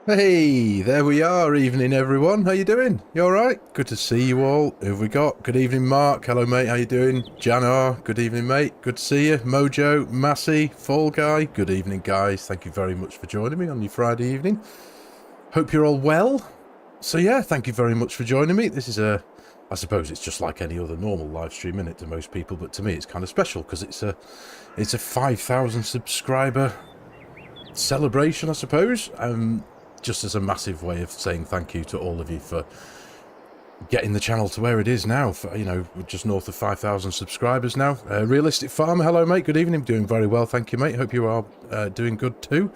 Hey, there we are. Evening, everyone. How you doing? You all right? Good to see you all. Who have we got? Good evening, Mark. Hello, mate. How you doing? Janar. Good evening, mate. Good to see you. Mojo, Massey, Fall Guy. Good evening, guys. Thank you very much for joining me on your Friday evening. Hope you're all well. So yeah, thank you very much for joining me. This is I suppose it's just like any other normal live stream, isn't it, to most people, but to me it's kind of special because it's a 5,000 subscriber celebration, I suppose. Just as a massive way of saying thank you to all of you for getting the channel to where it is now. For, you know, we're just north of 5,000 subscribers now. Realistic Farmer, hello mate, good evening. Doing very well, thank you mate. Hope you are doing good too.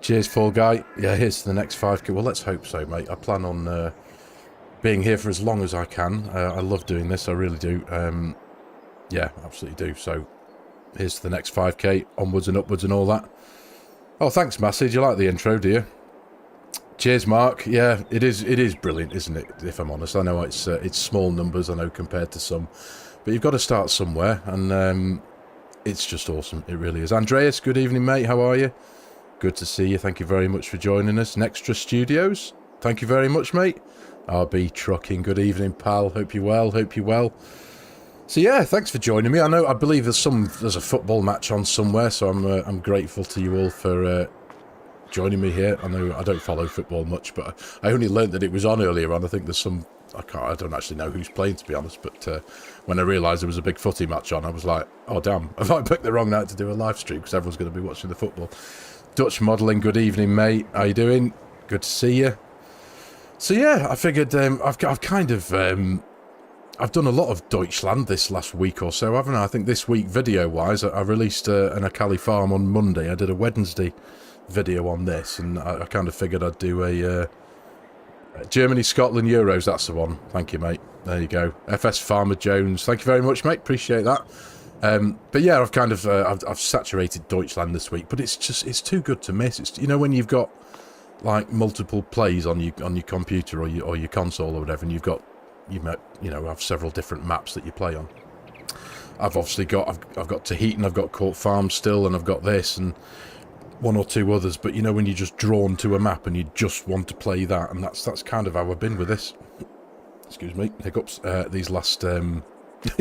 Cheers, Fall Guy. Yeah, here's to the next 5k. Well, let's hope so, mate. I plan on being here for as long as I can. I love doing this, I really do. Yeah, absolutely do. So here's to the next 5k, onwards and upwards and all that. Oh, thanks, Massey. Do you like the intro, do you? Cheers, Mark. Yeah, it is brilliant, isn't it? If I'm honest, I know it's small numbers, I know, compared to some, but you've got to start somewhere, and it's just awesome. It really is. Andreas, good evening, mate. How are you? Good to see you. Thank you very much for joining us. Nextra Studios, thank you very much, mate. RB Trucking, good evening, pal. Hope you're well. Hope you're well. So yeah, thanks for joining me. I believe there's a football match on somewhere, so I'm grateful to you all for joining me here. I know I don't follow football much, but I only learnt that it was on earlier on. I think there's some, I don't actually know who's playing, to be honest, but when I realised there was a big footy match on, I was like, oh damn, have I picked the wrong night to do a live stream, because everyone's going to be watching the football. Dutch Modelling, good evening, mate. How you doing? Good to see you. So yeah, I figured I've done a lot of Deutschland this last week or so, haven't I? I think this week, video-wise, I released an Akali Farm on Monday. I did a Wednesday video on this, and I kind of figured I'd do a Germany, Scotland, Euros. That's the one. Thank you, mate. There you go. FS Farmer Jones. Thank you very much, mate. Appreciate that. But yeah, I've kind of I've saturated Deutschland this week, but it's too good to miss. It's, you know, when you've got like multiple plays on your computer or your console or whatever, and you've got have several different maps that you play on. I've obviously got I've got Tahitian, I've got Court Farm still, and I've got this and one or two others, but you know, when you're just drawn to a map and you just want to play that, and that's kind of how I've been with this. Excuse me, hiccups. These last you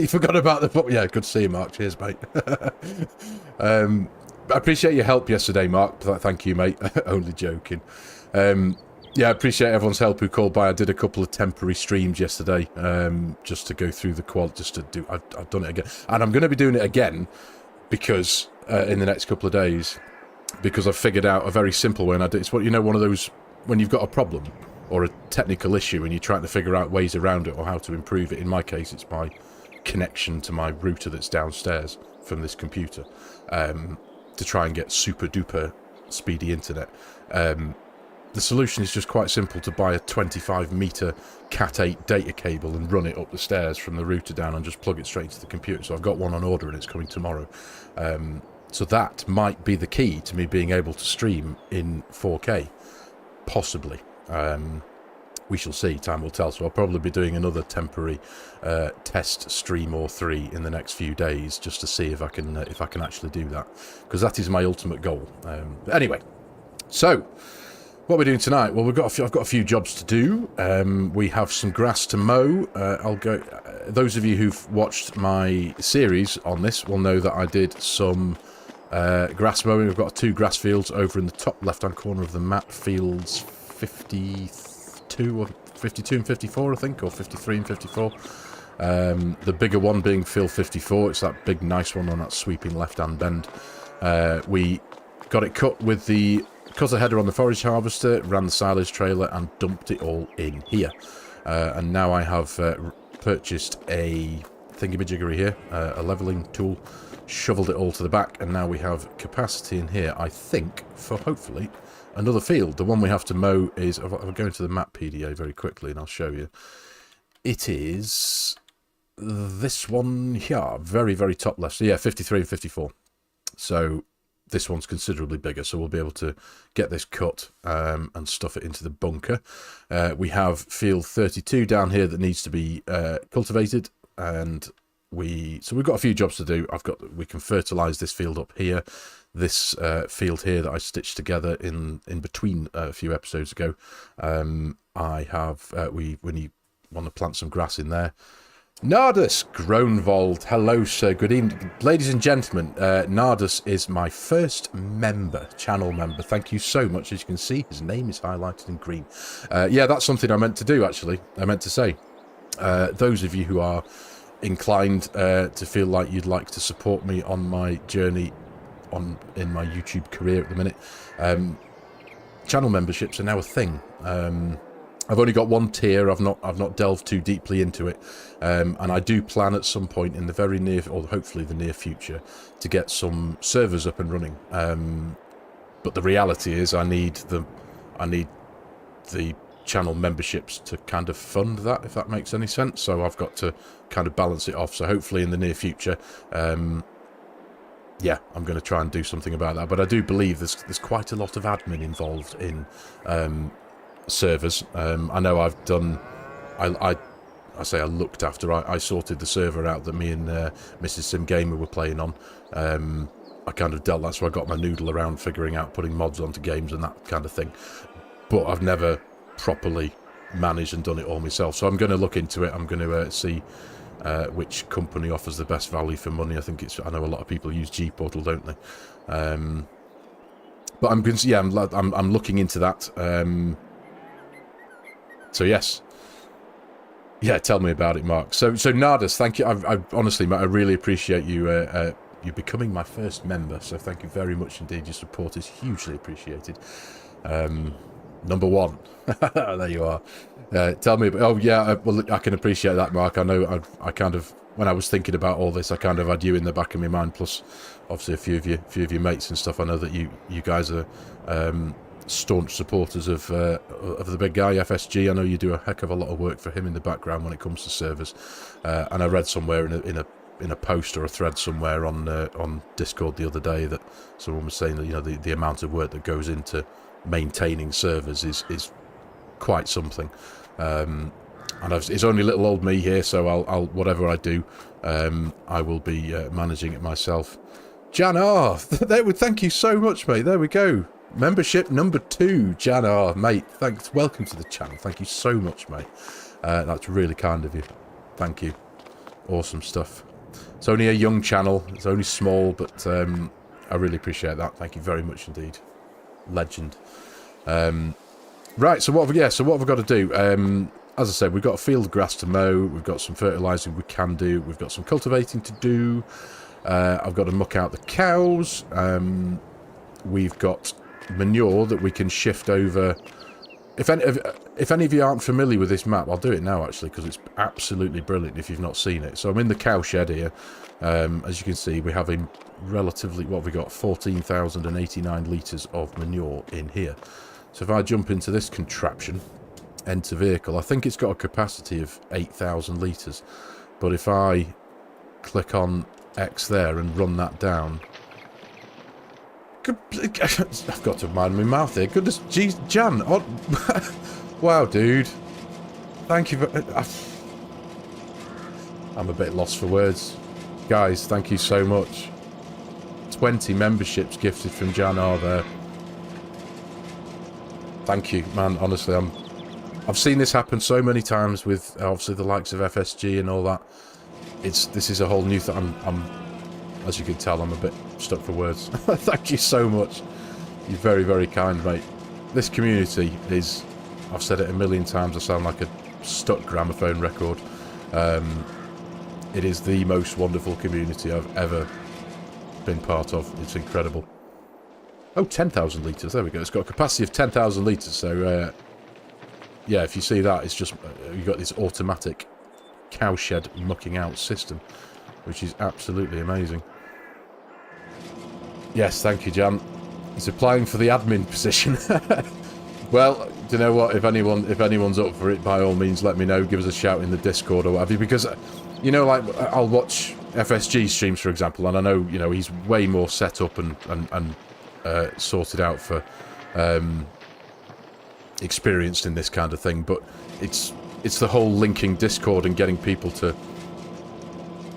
forgot about the, yeah, good to see you, Mark. Cheers, mate. I appreciate your help yesterday, Mark. Thank you, mate. Only joking. Yeah, I appreciate everyone's help who called by. I did a couple of temporary streams yesterday, just to go through the quad, just to do. I've done it again, and I'm going to be doing it again because in the next couple of days, because I've figured out a very simple way. And it's what, you know, one of those when you've got a problem or a technical issue and you're trying to figure out ways around it or how to improve it. In my case, it's my connection to my router that's downstairs from this computer, to try and get super duper speedy internet. The solution is just quite simple: to buy a 25-meter Cat8 data cable and run it up the stairs from the router down and just plug it straight into the computer. So I've got one on order and it's coming tomorrow. So that might be the key to me being able to stream in 4K, possibly. We shall see, time will tell. So I'll probably be doing another temporary test stream or 3 in the next few days, just to see if I can actually do that, because that is my ultimate goal. Anyway, so what we're doing tonight, well, I've got a few jobs to do. We have some grass to mow. I'll go. Those of you who've watched my series on this will know that I did some grass mowing. We've got 2 grass fields over in the top left-hand corner of the map, fields 52 or 52 and 54, I think, or 53 and 54. The bigger one being field 54. It's that big, nice one on that sweeping left-hand bend. We got it cut with the cutter header on the forage harvester, ran the silage trailer, and dumped it all in here. And now I have purchased a thingamajiggery here, a leveling tool, shoveled it all to the back, and now we have capacity in here, I think, for hopefully another field. The one we have to mow is, I'll go into the map PDA very quickly and I'll show you. It is this one here, very, very top left. So yeah, 53 and 54. So this one's considerably bigger, so we'll be able to get this cut and stuff it into the bunker. We have field 32 down here that needs to be cultivated, and So we've got a few jobs to do. We can fertilize this field up here, this field here that I stitched together in between a few episodes ago. I have we want to plant some grass in there. Nardus Groenwald, hello sir, good evening, ladies and gentlemen. Nardus is my first member, channel member. Thank you so much. As you can see, his name is highlighted in green. Yeah, that's something I meant to do actually. I meant to say, those of you who are inclined to feel like you'd like to support me on my journey in my YouTube career at the minute, channel memberships are now a thing. I've only got one tier. I've not delved too deeply into it, and I do plan at some point in the very near, or hopefully the near future, to get some servers up and running. But the reality is, I need the channel memberships to kind of fund that, if that makes any sense. So I've got to kind of balance it off. So hopefully in the near future, yeah, I'm going to try and do something about that. But I do believe there's quite a lot of admin involved in servers. I know I've done. I say I looked after. I sorted the server out that me and Mrs. Sim Gamer were playing on. I kind of dealt that, so I got my noodle around figuring out putting mods onto games and that kind of thing. But I've never properly managed and done it all myself, so I'm going to look into it. I'm going to see which company offers the best value for money. I know a lot of people use G-Portal, don't they? But I'm looking into that. So yes, yeah, tell me about it, Mark. So Nardus, thank you. I honestly, Matt, I really appreciate you you becoming my first member. So thank you very much indeed. Your support is hugely appreciated. Number one. There you are. Tell me about... Oh, yeah, well, I can appreciate that, Mark. I know I kind of... When I was thinking about all this, I kind of had you in the back of my mind, plus, obviously, a few of your mates and stuff. I know that you guys are staunch supporters of the big guy, FSG. I know you do a heck of a lot of work for him in the background when it comes to servers. And I read somewhere in a post or a thread somewhere on Discord the other day that someone was saying that, you know, the amount of work that goes into maintaining servers is quite something. And it's only little old me here, so I'll whatever I do, I will be managing it myself. Jan R, thank you so much, mate. There we go. Membership number 2, Jan R, mate. Thanks. Welcome to the channel. Thank you so much, mate. That's really kind of you. Thank you. Awesome stuff. It's only a young channel. It's only small, but I really appreciate that. Thank you very much indeed. Legend. Right, so what have we got to do? As I said, we've got a field of grass to mow, we've got some fertilising we can do, we've got some cultivating to do, I've got to muck out the cows, we've got manure that we can shift over. If any of you aren't familiar with this map, I'll do it now actually, because it's absolutely brilliant if you've not seen it. So I'm in the cow shed here. As you can see, we have a relatively, what have we got, 14,089 litres of manure in here. So if I jump into this contraption, enter vehicle, I think it's got a capacity of 8,000 litres. But if I click on X there and run that down... I've got to mind my mouth here. Goodness, geez, Jan. Oh, wow, dude. Thank you. I'm a bit lost for words. Guys, thank you so much. 20 memberships gifted from Jan R there. Thank you, man. Honestly, I've seen this happen so many times with obviously the likes of FSG and all that. This is a whole new thing. I'm as you can tell, I'm a bit stuck for words. Thank you so much. You're very, very kind, mate. This community is, I've said it a million times, I sound like a stuck gramophone record. It is the most wonderful community I've ever been part of. It's incredible. Oh, 10,000 litres. There we go. It's got a capacity of 10,000 litres. So, yeah, if you see that, it's just, you've got this automatic cowshed mucking out system, which is absolutely amazing. Yes, thank you, Jan. He's applying for the admin position. Well, do you know what? If anyone's up for it, by all means, let me know. Give us a shout in the Discord or whatever. Because, you know, like, I'll watch FSG streams, for example, and I know, you know, he's way more set up and sorted out for experienced in this kind of thing. But it's the whole linking Discord and getting people to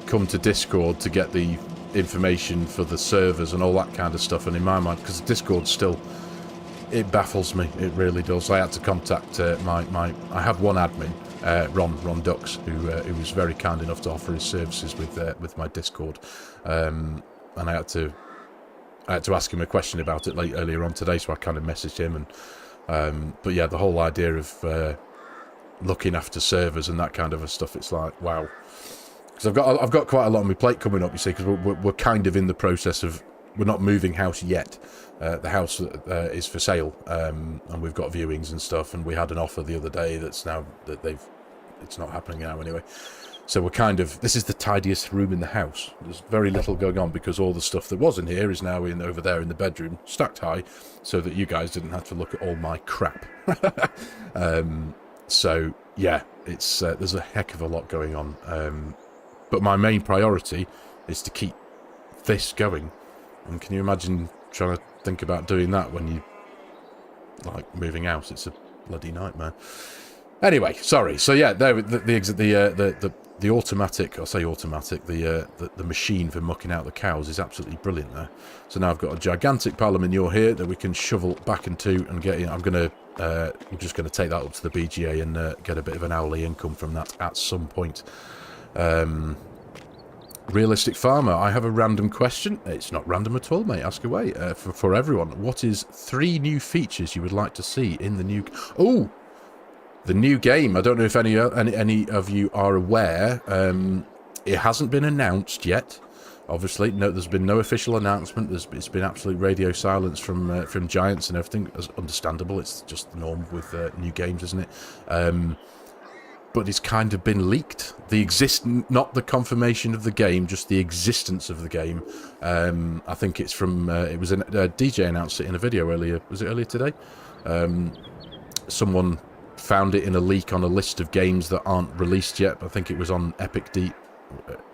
come to Discord to get the information for the servers and all that kind of stuff. And in my mind, because Discord still, it baffles me. It really does. I had to contact I have one admin, Ron Dux, who was very kind enough to offer his services with my Discord, and I had to ask him a question about it earlier on today, so I kind of messaged him. And but yeah, the whole idea of looking after servers and that kind of stuff, it's like, wow. Because I've got quite a lot on my plate coming up, you see, because we're kind of in the process of, we're not moving house yet. The house is for sale, and we've got viewings and stuff, and we had an offer the other day it's not happening now anyway. So we're kind of, this is the tidiest room in the house. There's very little going on because all the stuff that was in here is now over there in the bedroom, stacked high, so that you guys didn't have to look at all my crap. So yeah, it's there's a heck of a lot going on. But my main priority is to keep this going. And can you imagine trying to think about doing that when you like moving out? It's a bloody nightmare. Anyway, sorry. So yeah, there the automatic, I'll say automatic, the machine for mucking out the cows is absolutely brilliant there. So now I've got a gigantic pile of manure here that we can shovel back into and get in. I'm just gonna take that up to the BGA and get a bit of an hourly income from that at some point. Realistic Farmer, I have a random question. It's not random at all, mate. Ask away. For everyone, what is 3 new features you would like to see in the new... Oh! The new game. I don't know if any of you are aware. It hasn't been announced yet. Obviously, no. There's been no official announcement. It's been absolute radio silence from Giants and everything. It's understandable. It's just the norm with new games, isn't it? But it's kind of been leaked. Not the confirmation of the game, just the existence of the game. I think it's from. It was DJ announced it in a video earlier. Was it earlier today? Someone found it in a leak on a list of games that aren't released yet. I think it was on Epic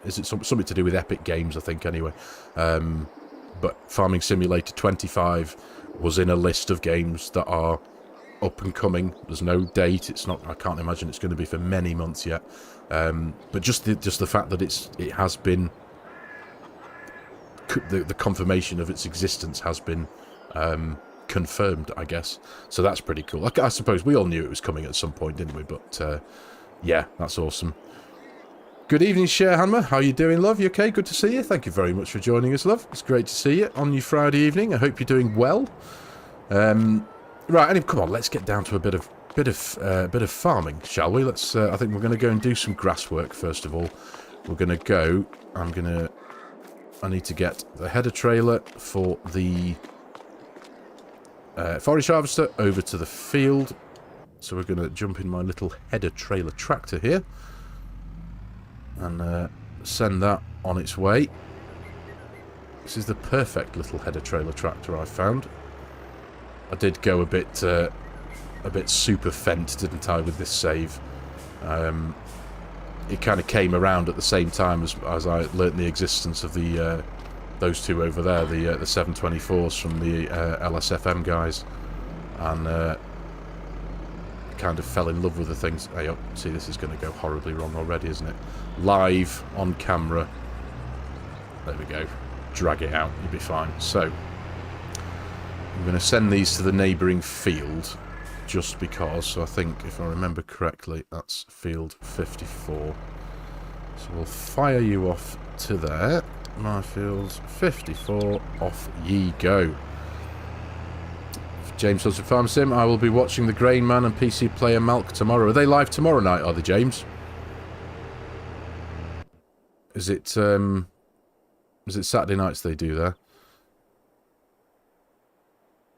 Is it something to do with Epic Games, I think, anyway. But Farming Simulator 25 was in a list of games that are up and coming. There's no date. It's not. I can't imagine it's going to be for many months yet. But just the fact that it has been the confirmation of its existence has been confirmed, I guess. So that's pretty cool. I suppose we all knew it was coming at some point, didn't we? But yeah, that's awesome. Good evening, Sharehammer. How you doing, love? You okay? Good to see you. Thank you very much for joining us, love. It's great to see you on your Friday evening. I hope you're doing well. Right, anyway, come on. Let's get down to a bit of farming, shall we? Let's. I think we're going to go and do some grass work first of all. We're going to go. I need to get the header trailer for the forage harvester over to the field. So we're going to jump in my little header trailer tractor here and send that on its way. This is the perfect little header trailer tractor I found. I did go a bit super fent, didn't I, with this save? It kind of came around at the same time as I learnt the existence of the those two over there, the 724s from the LSFM guys, and kind of fell in love with the things. Hey, oh, see, this is going to go horribly wrong already, isn't it? Live on camera. There we go. Drag it out. You'll be fine. So I'm going to send these to the neighbouring field, just because. So I think, if I remember correctly, that's field 54. So we'll fire you off to there. My field 54. Off ye go. James Hudson Farm Sim. I will be watching the Grain Man and PC Player Malk tomorrow. Are they live tomorrow night? Are they, James? Is it Saturday nights they do there?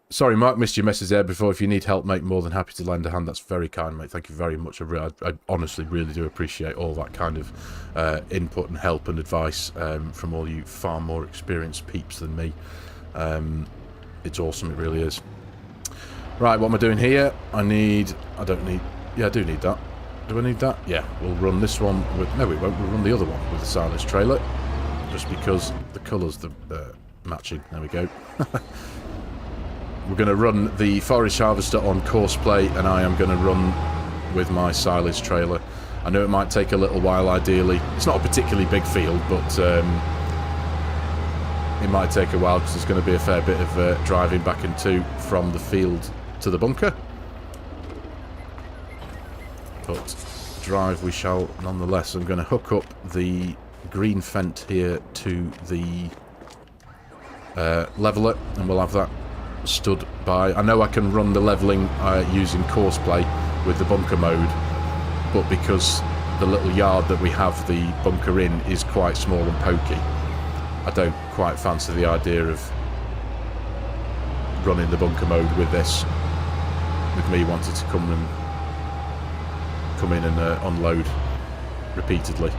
Sorry, Mark, missed your message there before. If you need help, mate, more than happy to lend a hand. That's very kind, mate. Thank you very much. I honestly really do appreciate all that kind of input and help and advice from all you far more experienced peeps than me. It's awesome, it really is. Right, what am I doing here? I do need that. Do I need that? Yeah, we'll run this one with... No, we won't. We'll run the other one with the silage trailer. Just because the colours are matching. There we go. We're going to run the forage harvester on Courseplay, and I am going to run with my silage trailer I know it might take a little while, ideally. It's not a particularly big field, but it might take a while because there's going to be a fair bit of driving back and to from the field to the bunker. But drive we shall nonetheless. I'm going to hook up the green fent here to the leveler, and we'll have that stood by. I know I can run the leveling using Courseplay with the bunker mode, but because the little yard that we have the bunker in is quite small and pokey, I don't quite fancy the idea of running the bunker mode with this, with me wanting to come in and unload repeatedly.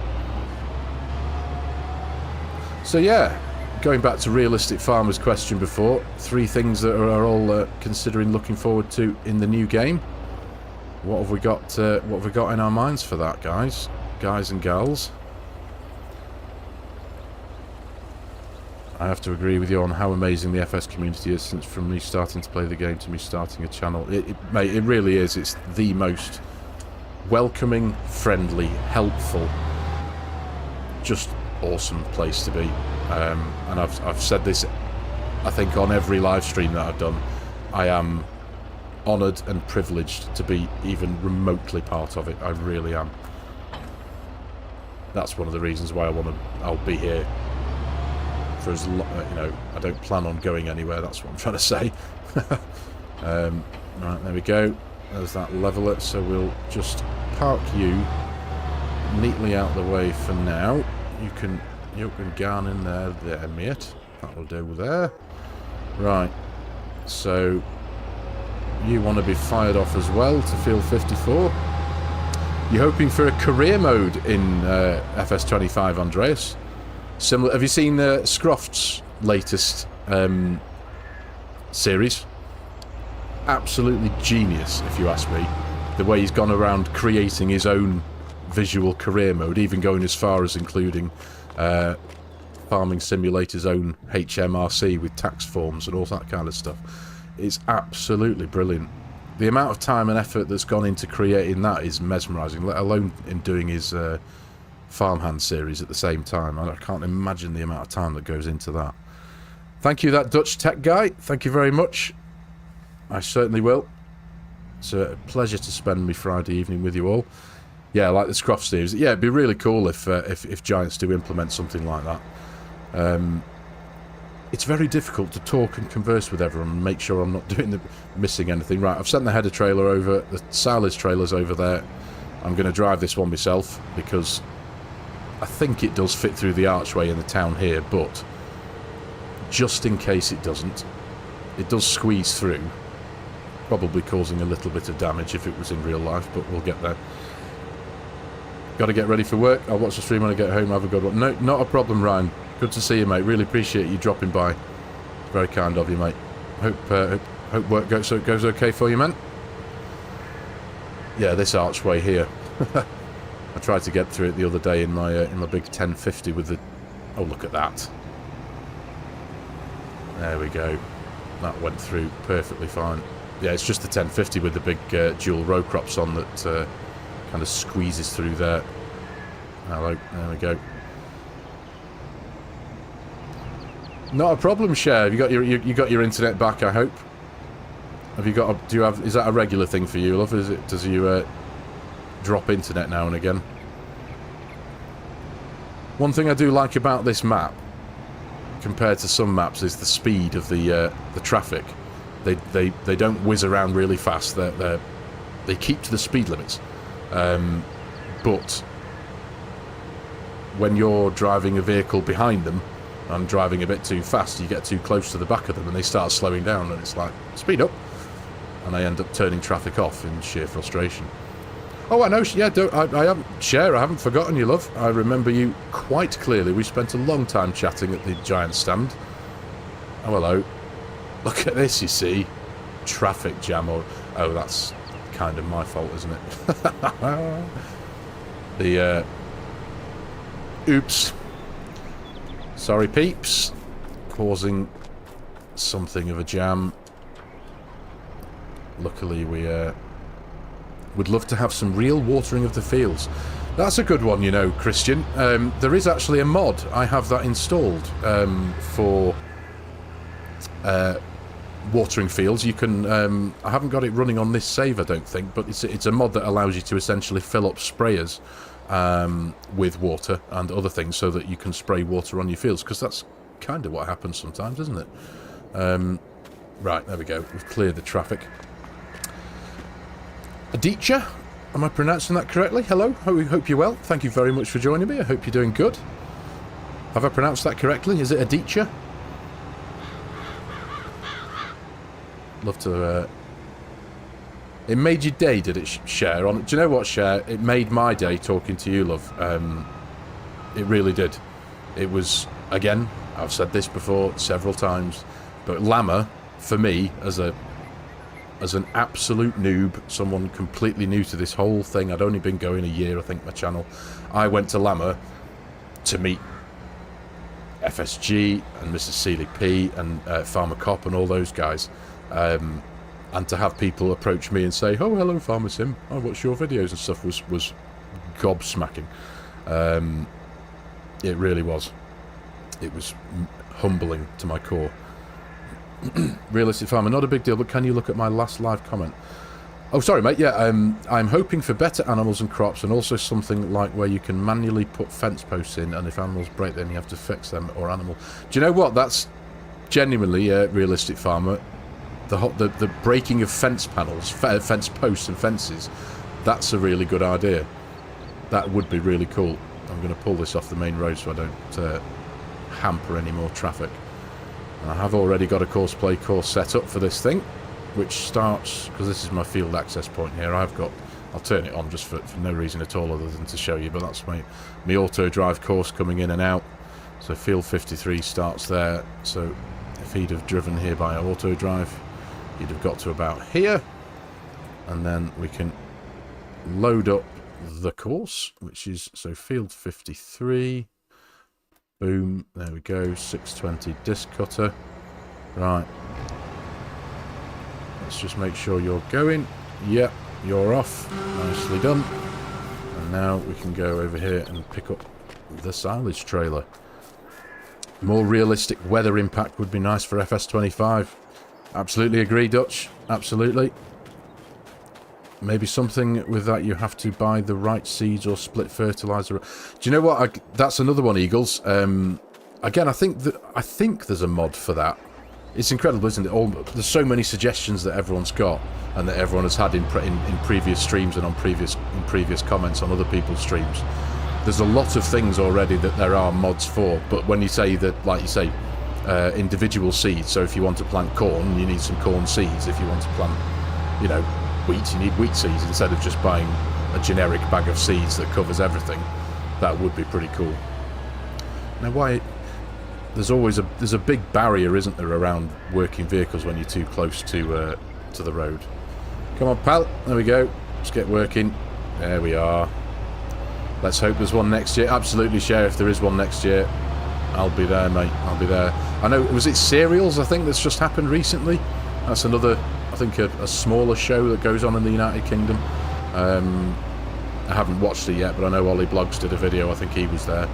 So yeah, going back to realistic farmers question before, 3 things that are all considering looking forward to in the new game. What have we got? What have we got in our minds for that, guys and gals? I have to agree with you on how amazing the FS community is, since from me starting to play the game to me starting a channel. Mate, it really is. It's the most welcoming, friendly, helpful, just awesome place to be. And I've said this, I think, on every live stream that I've done. I am honoured and privileged to be even remotely part of it. I really am. That's one of the reasons why I'll be here for as long. You know, I don't plan on going anywhere. That's what I'm trying to say. Right, there we go. There's that leveler. So we'll just park you neatly out the way for now. You can garn in there, mate. That'll do there. Right. So you want to be fired off as well to field 54. You're hoping for a career mode in FS25, Andreas. Similar. Have you seen Scroft's latest series? Absolutely genius, if you ask me. The way he's gone around creating his own visual career mode, even going as far as including Farming Simulator's own HMRC with tax forms and all that kind of stuff. It's absolutely brilliant. The amount of time and effort that's gone into creating that is mesmerising, let alone in doing his Farmhand series at the same time. I can't imagine the amount of time that goes into that. Thank you, that Dutch tech guy. Thank you very much. I certainly will. It's a pleasure to spend my Friday evening with you all. Yeah, like the Scroff series. Yeah, it'd be really cool if Giants do implement something like that. It's very difficult to talk and converse with everyone and make sure I'm not missing anything. Right, I've sent the header trailer over, the silage trailer's over there. I'm going to drive this one myself because I think it does fit through the archway in the town here, but just in case it doesn't, it does squeeze through, probably causing a little bit of damage if it was in real life, but we'll get there. Got to get ready for work. I'll watch the stream when I get home. Have a good one. No, not a problem, Ryan. Good to see you, mate. Really appreciate you dropping by. Very kind of you, mate. Hope work goes okay for you, man. Yeah, this archway here. I tried to get through it the other day in my big 1050 with the... Oh, look at that. There we go. That went through perfectly fine. Yeah, it's just the 1050 with the big dual row crops on that kind of squeezes through there. Hello, there we go. Not a problem, Cher. You got your internet back, I hope. Have you got? Is that a regular thing for you, love? Does you drop internet now and again? One thing I do like about this map, compared to some maps, is the speed of the traffic. They don't whiz around really fast. They keep to the speed limits. But when you're driving a vehicle behind them and driving a bit too fast, you get too close to the back of them and they start slowing down, and it's like, speed up, and they end up turning traffic off in sheer frustration. Oh, I know. Yeah, I haven't forgotten you, love. I remember you quite clearly. We spent a long time chatting at the Giant stand. Oh, hello. Look at this, you see. Traffic jam. Oh, that's kind of my fault, isn't it? Oops. Sorry, peeps. Causing something of a jam. Luckily, we Would love to have some real watering of the fields. That's a good one, you know, Christian. There is actually a mod. I have that installed for watering fields. You can... I haven't got it running on this save, I don't think, but it's a mod that allows you to essentially fill up sprayers with water and other things so that you can spray water on your fields, because that's kind of what happens sometimes, isn't it? Right, there we go. We've cleared the traffic. Aditya, am I pronouncing that correctly? Hello, hope you're well. Thank you very much for joining me. I hope you're doing good. Have I pronounced that correctly? Is it Aditya? Love to... It made your day, did it, Cher? Do you know what, Cher? It made my day talking to you, love. It really did. It was, again, I've said this before several times, but Llama, for me, as an absolute noob, someone completely new to this whole thing, I'd only been going a year, I think, my channel. I went to Llama to meet FSG and Mrs. Seeley P and Farmer Cop and all those guys. And to have people approach me and say, "Oh, hello, FARMERSIM. I watch your videos," and stuff was gobsmacking. It really was. It was humbling to my core. Realistic farmer, not a big deal, but can you look at my last live comment? Oh, sorry, mate. Yeah, I'm hoping for better animals and crops, and also something like where you can manually put fence posts in, and if animals break, then you have to fix them or animal. Do you know what? That's genuinely a realistic farmer. The breaking of fence panels, fence posts and fences, that's a really good idea. That would be really cool. I'm going to pull this off the main road so I don't hamper any more traffic. And I have already got a Courseplay course set up for this thing, which starts, because this is my field access point here, I'll turn it on just for no reason at all other than to show you, but that's my auto drive course coming in and out. So field 53 starts there, so if he'd have driven here by auto drive, you'd have got to about here, and then we can load up the course, which is, so field 53, boom, there we go, 620 disc cutter. Right, let's just make sure you're going. Yep, you're off, nicely done. And now we can go over here and pick up the silage trailer. More realistic weather impact would be nice for FS25. Absolutely agree, Dutch. Absolutely. Maybe something with that, you have to buy the right seeds or split fertilizer. Do you know what? That's another one, Eagles. Again, I think there's a mod for that. It's incredible, isn't it? There's so many suggestions that everyone's got and that everyone has had in previous streams and in previous comments on other people's streams. There's a lot of things already that there are mods for, but when you say that, like you say, individual seeds, so if you want to plant corn, you need some corn seeds. If you want to plant, you know, wheat, you need wheat seeds instead of just buying a generic bag of seeds that covers everything. That would be pretty cool. Now, why? There's a big barrier, isn't there, around working vehicles when you're too close to the road. Come on, pal. There we go. Let's get working. There we are. Let's hope there's one next year. Absolutely, Sheriff. If there is one next year, I'll be there, mate. I'll be there. I know, was it Cereals, I think, that's just happened recently? That's another, I think, a smaller show that goes on in the United Kingdom. I haven't watched it yet, but I know Ollie Blogs did a video. I think he was there.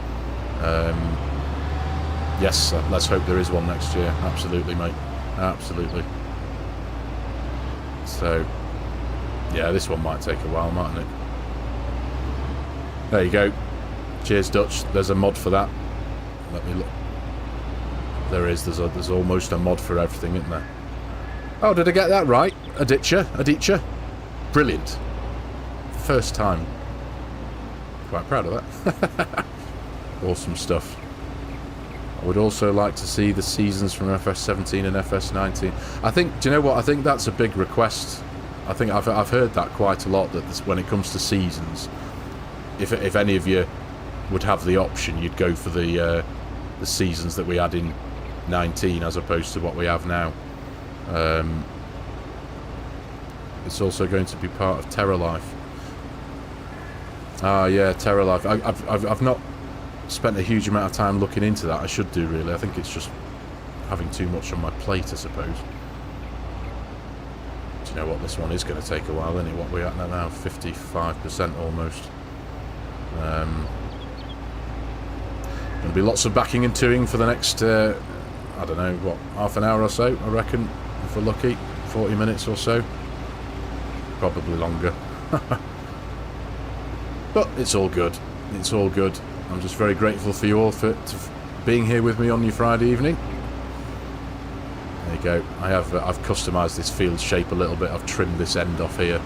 Yes, let's hope there is one next year. Absolutely, mate. Absolutely. So, yeah, this one might take a while, mightn't it? There you go. Cheers, Dutch. There's a mod for that. Let me look. There is. There's almost a mod for everything, isn't there? Oh, did I get that right? Aditya. Brilliant. First time. Quite proud of that. Awesome stuff. I would also like to see the seasons from FS17 and FS19. I think, do you know what? I think that's a big request. I think I've heard that quite a lot, that when it comes to seasons, if any of you would have the option, you'd go for the seasons that we had in 19 as opposed to what we have now. It's also going to be part of Terra Life. Ah, yeah, Terra Life. I've not spent a huge amount of time looking into that. I should do, really. I think it's just having too much on my plate, I suppose. you know what, this one is going to take a while, isn't it? What we're at now, 55% almost. Going to be lots of backing and toing for the next, I don't know, what, half an hour or so, I reckon, if we're lucky. 40 minutes or so. Probably longer. But it's all good. It's all good. I'm just very grateful for you all for being here with me on your Friday evening. There you go. I've customised this field shape a little bit. I've trimmed this end off here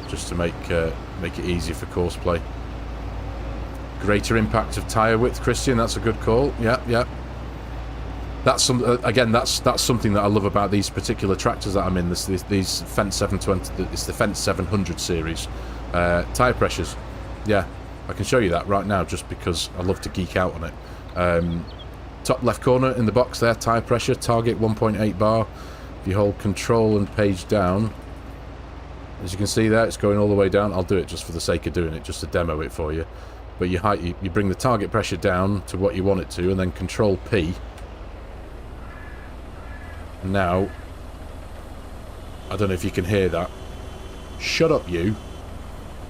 just to make it easier for Courseplay. Greater impact of tyre width, Christian. That's a good call. Yeah. That's again. That's something that I love about these particular tractors that I'm in. These Fence 720. It's the Fence 700 series. Tyre pressures. Yeah, I can show you that right now just because I love to geek out on it. Top left corner in the box there. Tyre pressure. Target 1.8 bar. If you hold Control and page down, as you can see there, it's going all the way down. I'll do it just for the sake of doing it, just to demo it for you. But you bring the target pressure down to what you want it to, and then Control P. Now, I don't know if you can hear that. Shut up, you.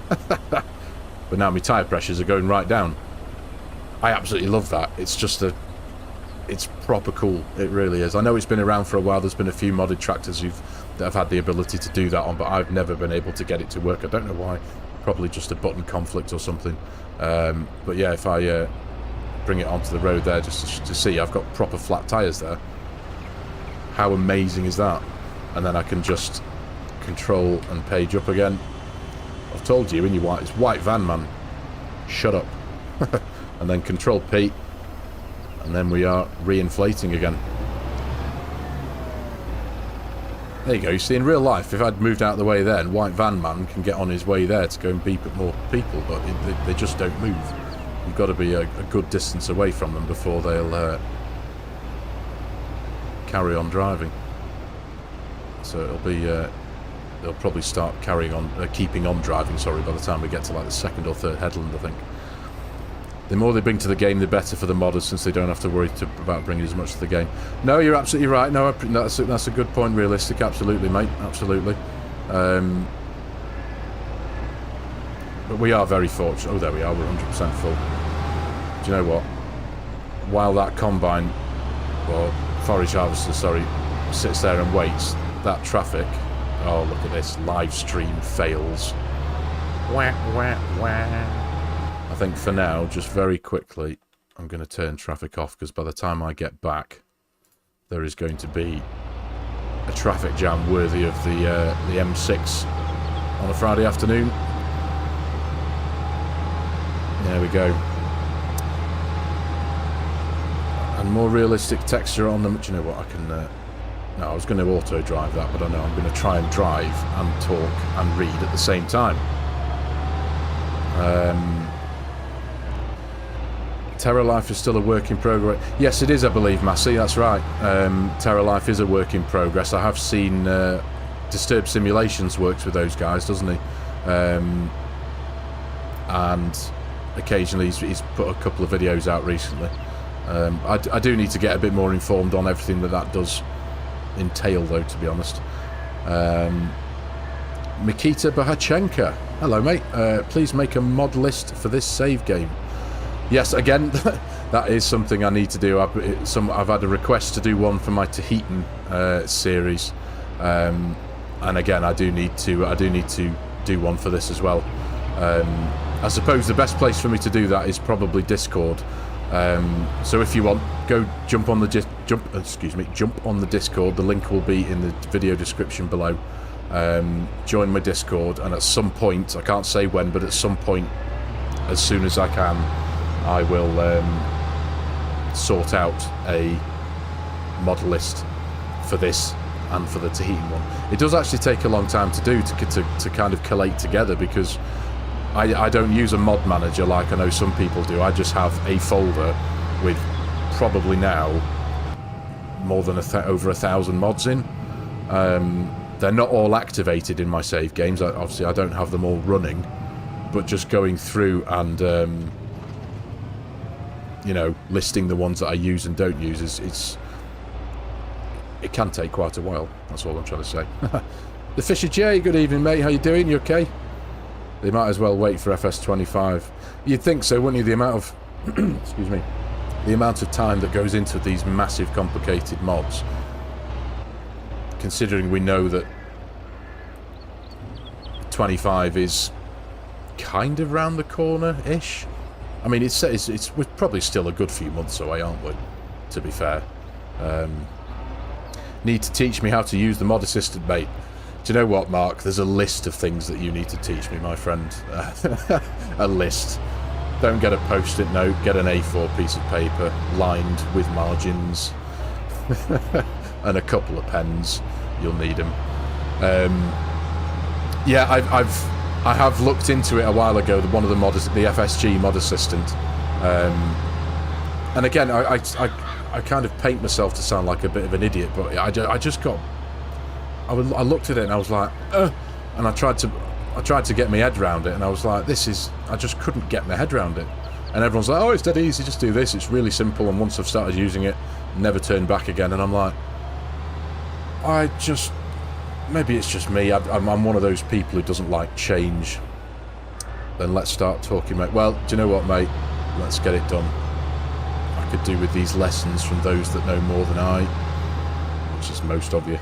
But now my tyre pressures are going right down. I absolutely love that. It's just it's proper cool. It really is. I know it's been around for a while. There's been a few modded tractors that have had the ability to do that on, but I've never been able to get it to work. I don't know why. Probably just a button conflict or something. But yeah, if I bring it onto the road there just to see, I've got proper flat tyres there. How amazing is that? And then I can just Control and page up again. I've told you, it's white van, man. Shut up. And then Control P. And then we are re-inflating again. There you go. You see, in real life, if I'd moved out of the way then, white van man can get on his way there to go and beep at more people, but they just don't move. You've got to be a good distance away from them before they'll carry on driving. So it'll be they'll probably start keeping on driving, sorry, by the time we get to like the second or third headland, I think. The more they bring to the game, the better for the modders, since they don't have to worry about bringing as much to the game. No, you're absolutely right. No, that's a good point. Realistic, absolutely, mate. Absolutely. But we are very fortunate. Oh, there we are. We're 100% full. Do you know what? While that combine, or forage harvester, sorry, sits there and waits, that traffic. Oh, look at this. Live stream fails. Wah, wah, wah. I think for now, just very quickly, I'm going to turn traffic off, because by the time I get back, there is going to be a traffic jam worthy of the M6 on a Friday afternoon. There we go. And more realistic texture on them. Do you know what? I can... no, I was going to auto-drive that, but I know I'm going to try and drive and talk and read at the same time. Terra Life is still a work in progress. Yes, it is, I believe, Massey, that's right. Terra Life is a work in progress. I have seen Disturbed Simulations works with those guys, doesn't he? And occasionally he's put a couple of videos out recently. I do need to get a bit more informed on everything that does entail, though, to be honest. Mikita Bahachenka. Hello, mate. Please make a mod list for this save game. Yes, again, that is something I need to do. I've had a request to do one for my Tahitian series, and again, I do need to do one for this as well. I suppose the best place for me to do that is probably Discord. So if you want, go jump on the Discord. The link will be in the video description below. Join my Discord, and at some point, I can't say when, but at some point, as soon as I can, I will sort out a mod list for this and for the Tahitian one. It does actually take a long time to do, to kind of collate together, because I don't use a mod manager like I know some people do. I just have a folder with probably now more than over 1,000 mods in. They're not all activated in my save games. Obviously, I don't have them all running, but just going through and you know, listing the ones that I use and don't use it can take quite a while. That's all I'm trying to say. The Fisher J, good evening, mate. How you doing? You okay? They might as well wait for FS25. You'd think so, wouldn't you? The amount of... excuse me. The amount of time that goes into these massive, complicated mods. Considering we know that 25 is kind of round the corner-ish. I mean, we're probably still a good few months away, aren't we? To be fair. Need to teach me how to use the mod assistant, mate. Do you know what, Mark? There's a list of things that you need to teach me, my friend. A list. Don't get a post-it note, get an A4 piece of paper lined with margins. And a couple of pens. You'll need them. Yeah, I have looked into it a while ago, one of the FSG mod assistant. And again, I kind of paint myself to sound like a bit of an idiot, but I just got... I looked at it and I was like, and I tried to get my head around it, and I was like, I just couldn't get my head around it. And everyone's like, oh, it's dead easy, just do this, it's really simple, and once I've started using it, never turn back again. And I'm like, maybe it's just me, I'm one of those people who doesn't like change. Then let's start talking, mate. Well, do you know what, mate? Let's get it done. I could do with these lessons from those that know more than I, which is most of you.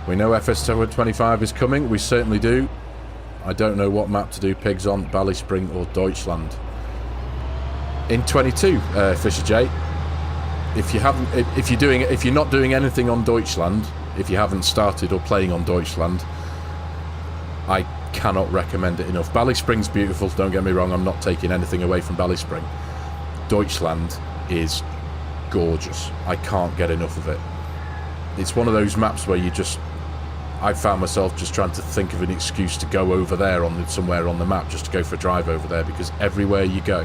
We know FS25 is coming, we certainly do. I don't know what map to do pigs on, Ballyspring or Deutschland. In 22, Fisher J. If you're not doing anything on Deutschland, if you haven't started or playing on Deutschland, I cannot recommend it enough. Ballyspring's beautiful, don't get me wrong, I'm not taking anything away from Ballyspring. Deutschland is gorgeous. I can't get enough of it. It's one of those maps where I found myself just trying to think of an excuse to go over there somewhere on the map, just to go for a drive over there, because everywhere you go,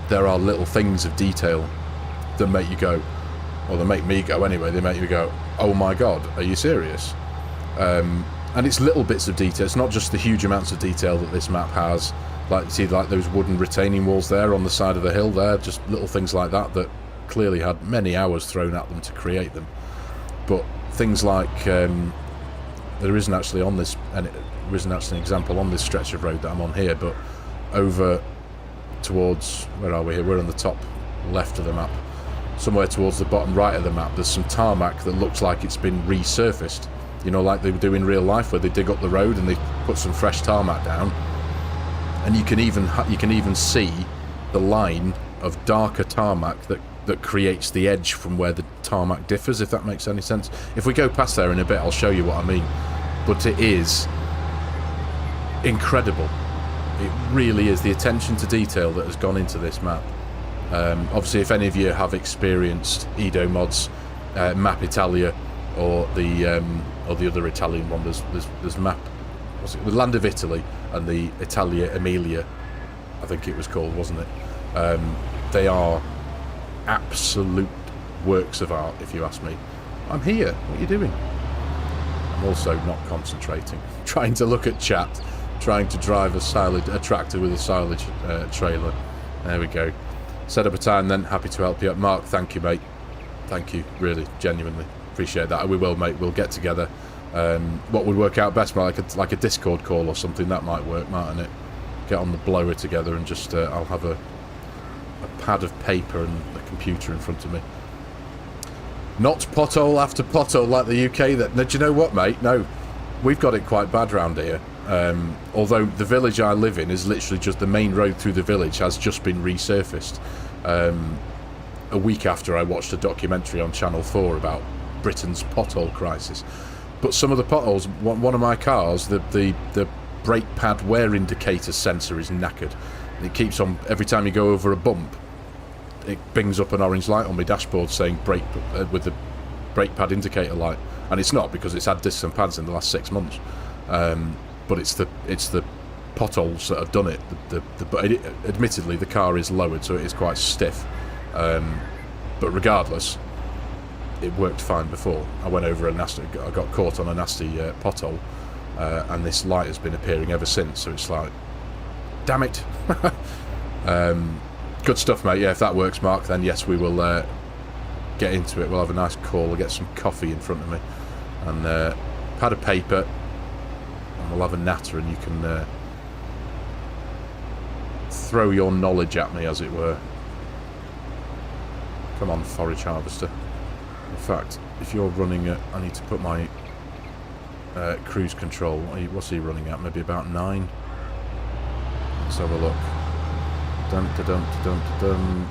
there are little things of detail that make you go, or they make me go anyway, they make you go, oh my god, are you serious? And it's little bits of detail, it's not just the huge amounts of detail that this map has, like see like those wooden retaining walls there on the side of the hill there, just little things like that clearly had many hours thrown at them to create them. But things like there isn't actually an example on this stretch of road that I'm on here, but over towards, where are we here? We're on the top left of the map. Somewhere towards the bottom right of the map, there's some tarmac that looks like it's been resurfaced. You know, like they would do in real life, where they dig up the road and they put some fresh tarmac down. And you can even see the line of darker tarmac that creates the edge from where the tarmac differs, if that makes any sense. If we go past there in a bit, I'll show you what I mean. But it is incredible. It really is, the attention to detail that has gone into this map. Obviously, if any of you have experienced Edo mods, Map Italia, or the other Italian one, there's Map, what's it, the Land of Italy, and the Italia Emilia, I think it was called, wasn't it? They are absolute works of art, if you ask me. I'm here, what are you doing? I'm also not concentrating, trying to look at chat, trying to drive a tractor with a silage trailer. There we go. Set up a time then, happy to help you out. Mark, thank you, mate. Thank you, really, genuinely. Appreciate that. We will, mate, we'll get together. What would work out best, like a Discord call or something, that might work, mightn't it? Get on the blower together and just, I'll have a pad of paper and a computer in front of me. Not pothole after pothole like the UK. Do you know what, mate? No, we've got it quite bad round here. Although the village I live in is literally just the main road through the village has just been resurfaced. A week after I watched a documentary on Channel 4 about Britain's pothole crisis. But some of the potholes, one of my cars, the brake pad wear indicator sensor is knackered. It keeps on, every time you go over a bump, it brings up an orange light on my dashboard saying brake, with the brake pad indicator light. And it's not, because it's had discs and pads in the last 6 months. But it's the potholes that have done it. Admittedly, the car is lowered, so it is quite stiff. But regardless, it worked fine before. I went over I got caught on a nasty pothole, and this light has been appearing ever since. So it's like, damn it. Good stuff, mate. Yeah, if that works, Mark, then yes, we will get into it. We'll have a nice call. We'll get some coffee in front of me and pad of paper, and we'll have a natter, and you can throw your knowledge at me, as it were. Come on, forage harvester. In fact, if you're running at... I need to put my cruise control. What's he running at? Maybe about 9? Let's have a look. Dum, da, dum, da, dum, da, dum.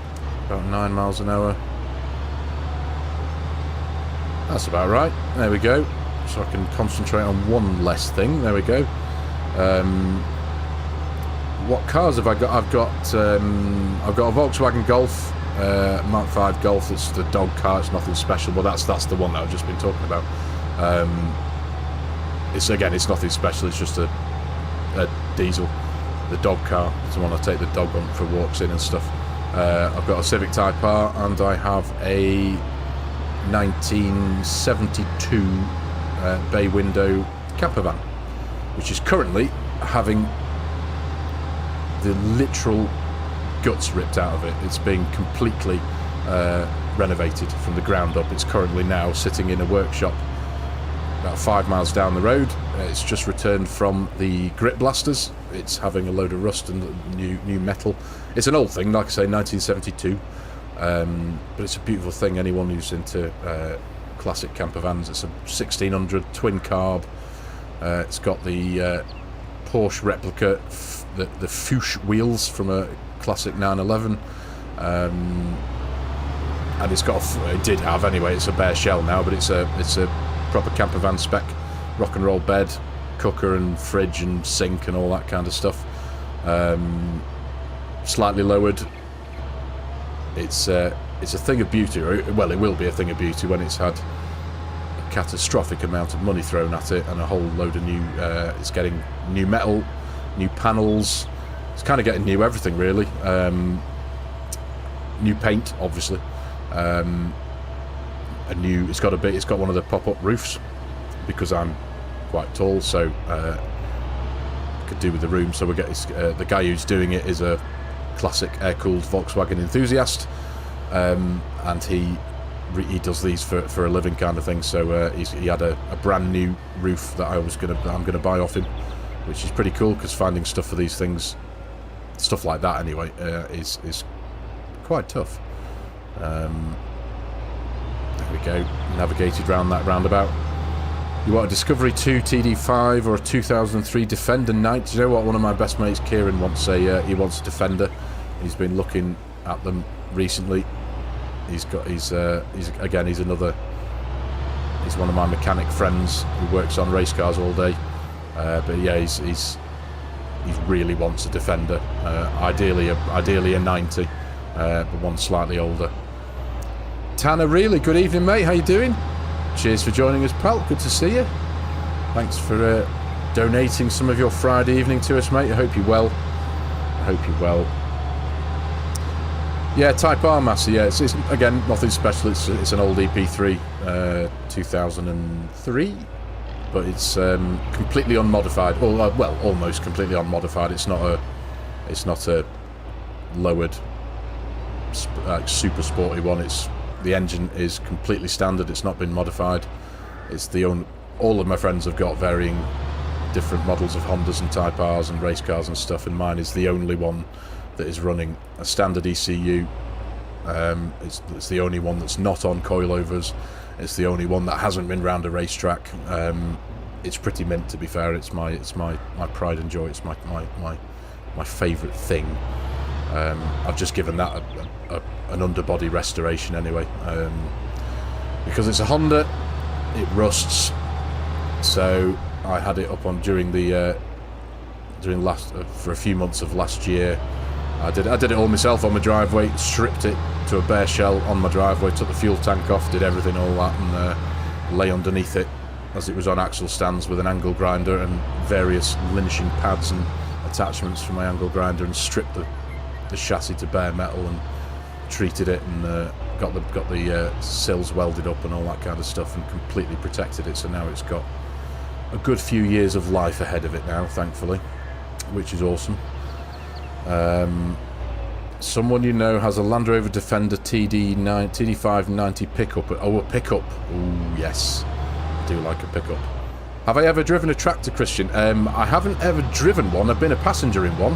About 9 miles an hour. That's about right. There we go. So I can concentrate on one less thing. There we go. What cars have I got? I've got a Volkswagen Golf, Mark 5 Golf. It's the dog car. It's nothing special, but that's the one that I've just been talking about. It's nothing special. It's just a diesel, the dog car. It's the one I take the dog on for walks in and stuff. I've got a Civic Type R, and I have a 1972 bay window camper van, which is currently having the literal guts ripped out of it. It's being completely renovated from the ground up. It's currently now sitting in a workshop about 5 miles down the road. It's just returned from the grit blasters. It's having a load of rust and new metal. It's an old thing, like I say, 1972, but it's a beautiful thing. Anyone who's into classic camper vans, it's a 1600 twin carb. It's got the Porsche replica, the Fuchs wheels from a classic 911, and it's got it did have anyway. It's a bare shell now, but it's a proper camper van spec, rock and roll bed, cooker and fridge and sink and all that kind of stuff. Slightly lowered. It's a thing of beauty. Well, it will be a thing of beauty when it's had a catastrophic amount of money thrown at it and a whole load of new. It's getting new metal, new panels. It's kind of getting new everything, really. New paint, obviously. It's got one of the pop-up roofs because I'm quite tall, so could do with the room. So the guy who's doing it is a classic air-cooled Volkswagen enthusiast, and he does these for a living, kind of thing. So he had a brand new roof that I'm gonna buy off him, which is pretty cool, because finding stuff for these things, stuff like that anyway, is quite tough. There we go, navigated round that roundabout. You want a Discovery 2 TD5 or a 2003 Defender Knight? Do you know what? One of my best mates, Kieran, wants a Defender. He's been looking at them recently. He's one of my mechanic friends who works on race cars all day. But yeah, he really wants a Defender. Ideally a 90, but one slightly older. Tanner, really good evening, mate. How you doing? Cheers for joining us, pal. Good to see you. Thanks for donating some of your Friday evening to us, mate. I hope you're well. Yeah, Type R Master. Yeah, it's again nothing special. It's an old EP3, 2003, but it's completely unmodified. Well, almost completely unmodified. It's not a lowered, super sporty one. The engine is completely standard. It's not been modified. All of my friends have got varying different models of Hondas and Type Rs and race cars and stuff, and mine is the only one that is running a standard ECU. It's the only one that's not on coilovers. It's the only one that hasn't been round a racetrack. It's pretty mint, to be fair. It's my pride and joy. It's my favourite thing. I've just given that an underbody restoration anyway, because it's a Honda. It rusts, so I had it up on for a few months of last year. I did it all myself on my driveway. Stripped it to a bare shell on my driveway. Took the fuel tank off. Did everything, all that, and lay underneath it as it was on axle stands with an angle grinder and various linishing pads and attachments for my angle grinder, and stripped the chassis to bare metal and treated it, and got the sills welded up and all that kind of stuff, and completely protected it. So now it's got a good few years of life ahead of it now, thankfully, which is awesome. Someone you know has a Land Rover Defender TD590 pickup. Oh, a pickup. Oh yes, I do like a pickup. Have I ever driven a tractor, Christian? I haven't ever driven one. I've been a passenger in one,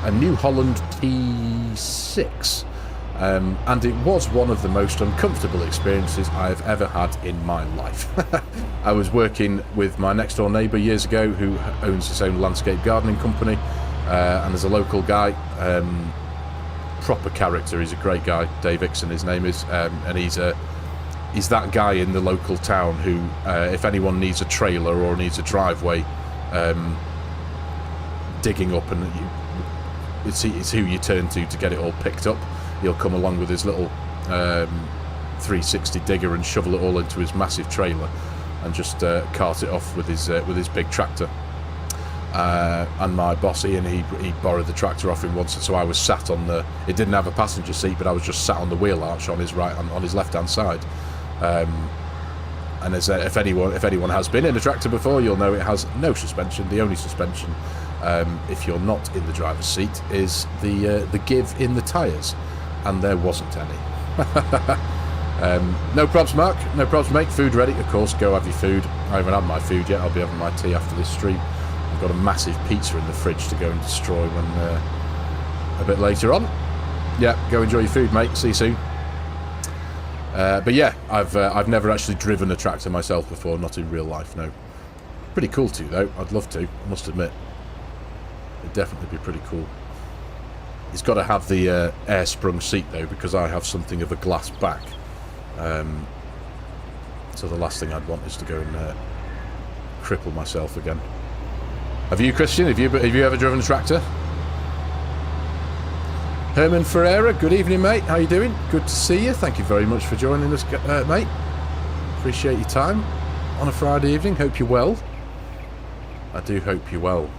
a New Holland T6, and it was one of the most uncomfortable experiences I've ever had in my life. I was working with my next door neighbour years ago, who owns his own landscape gardening company, and there's a local guy, proper character. He's a great guy, Dave Ixon his name is, and he's that guy in the local town who, if anyone needs a trailer or needs a driveway digging up, and it's who you turn to get it all picked up. He'll come along with his little 360 digger and shovel it all into his massive trailer and just cart it off with his big tractor. And my boss Ian, he borrowed the tractor off him once, so I was sat on the. It didn't have a passenger seat, but I was just sat on the wheel arch on his on his left hand side. And as if anyone has been in a tractor before, you'll know it has no suspension. The only suspension, if you're not in the driver's seat, is the give in the tyres, and there wasn't any. No probs, Mark. No probs, mate. Food ready, of course. Go have your food. I haven't had my food yet. I'll be having my tea after this stream. I've got a massive pizza in the fridge to go and destroy when a bit later on. Yeah, go enjoy your food, mate. See you soon. But yeah, I've never actually driven a tractor myself before, not in real life, no. Pretty cool too, though. I'd love to, I must admit. It'd definitely be pretty cool. It's got to have the air-sprung seat, though, because I have something of a glass back. So the last thing I'd want is to go and cripple myself again. Have you, Christian? Have you ever driven a tractor? Herman Ferreira, good evening, mate. How you doing? Good to see you. Thank you very much for joining us, mate. Appreciate your time on a Friday evening. Hope you're well. I do hope you're well.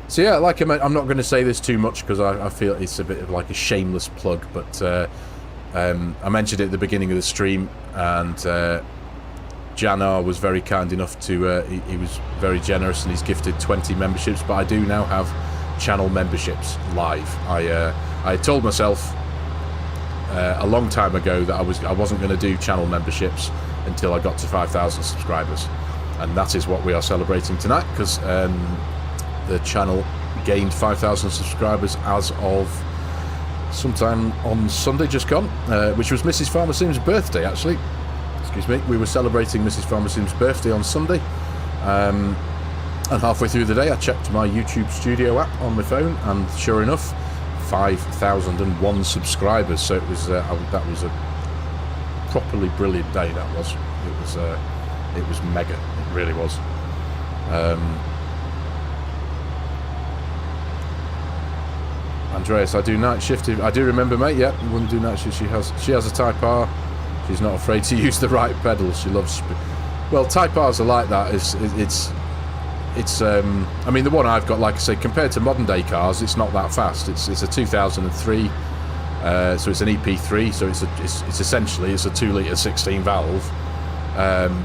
So yeah, like I'm not going to say this too much because I feel it's a bit of like a shameless plug, but I mentioned it at the beginning of the stream, and Janar was very kind enough to, he was very generous, and he's gifted 20 memberships, but I do now have channel memberships live. I told myself a long time ago that I wasn't going to do channel memberships until I got to 5,000 subscribers, and that is what we are celebrating tonight, because the channel gained 5,000 subscribers as of sometime on Sunday just gone, which was Mrs. FARMERSIM's birthday, actually. Excuse me. We were celebrating Mrs. FARMERSIM's birthday on Sunday, and halfway through the day I checked my YouTube Studio app on my phone, and sure enough, 5,001 subscribers. So it was that was a properly brilliant day. That was. It was mega. It really was. Andreas, I do night shift. I do remember, mate. Yeah, woman do night shift. She has a Type R. She's not afraid to use the right pedals. She loves. Well, Type R's are like that. It's I mean, the one I've got, like I say, compared to modern day cars, it's not that fast. It's a 2003, so it's an EP3. So it's essentially a 2-litre 16 valve,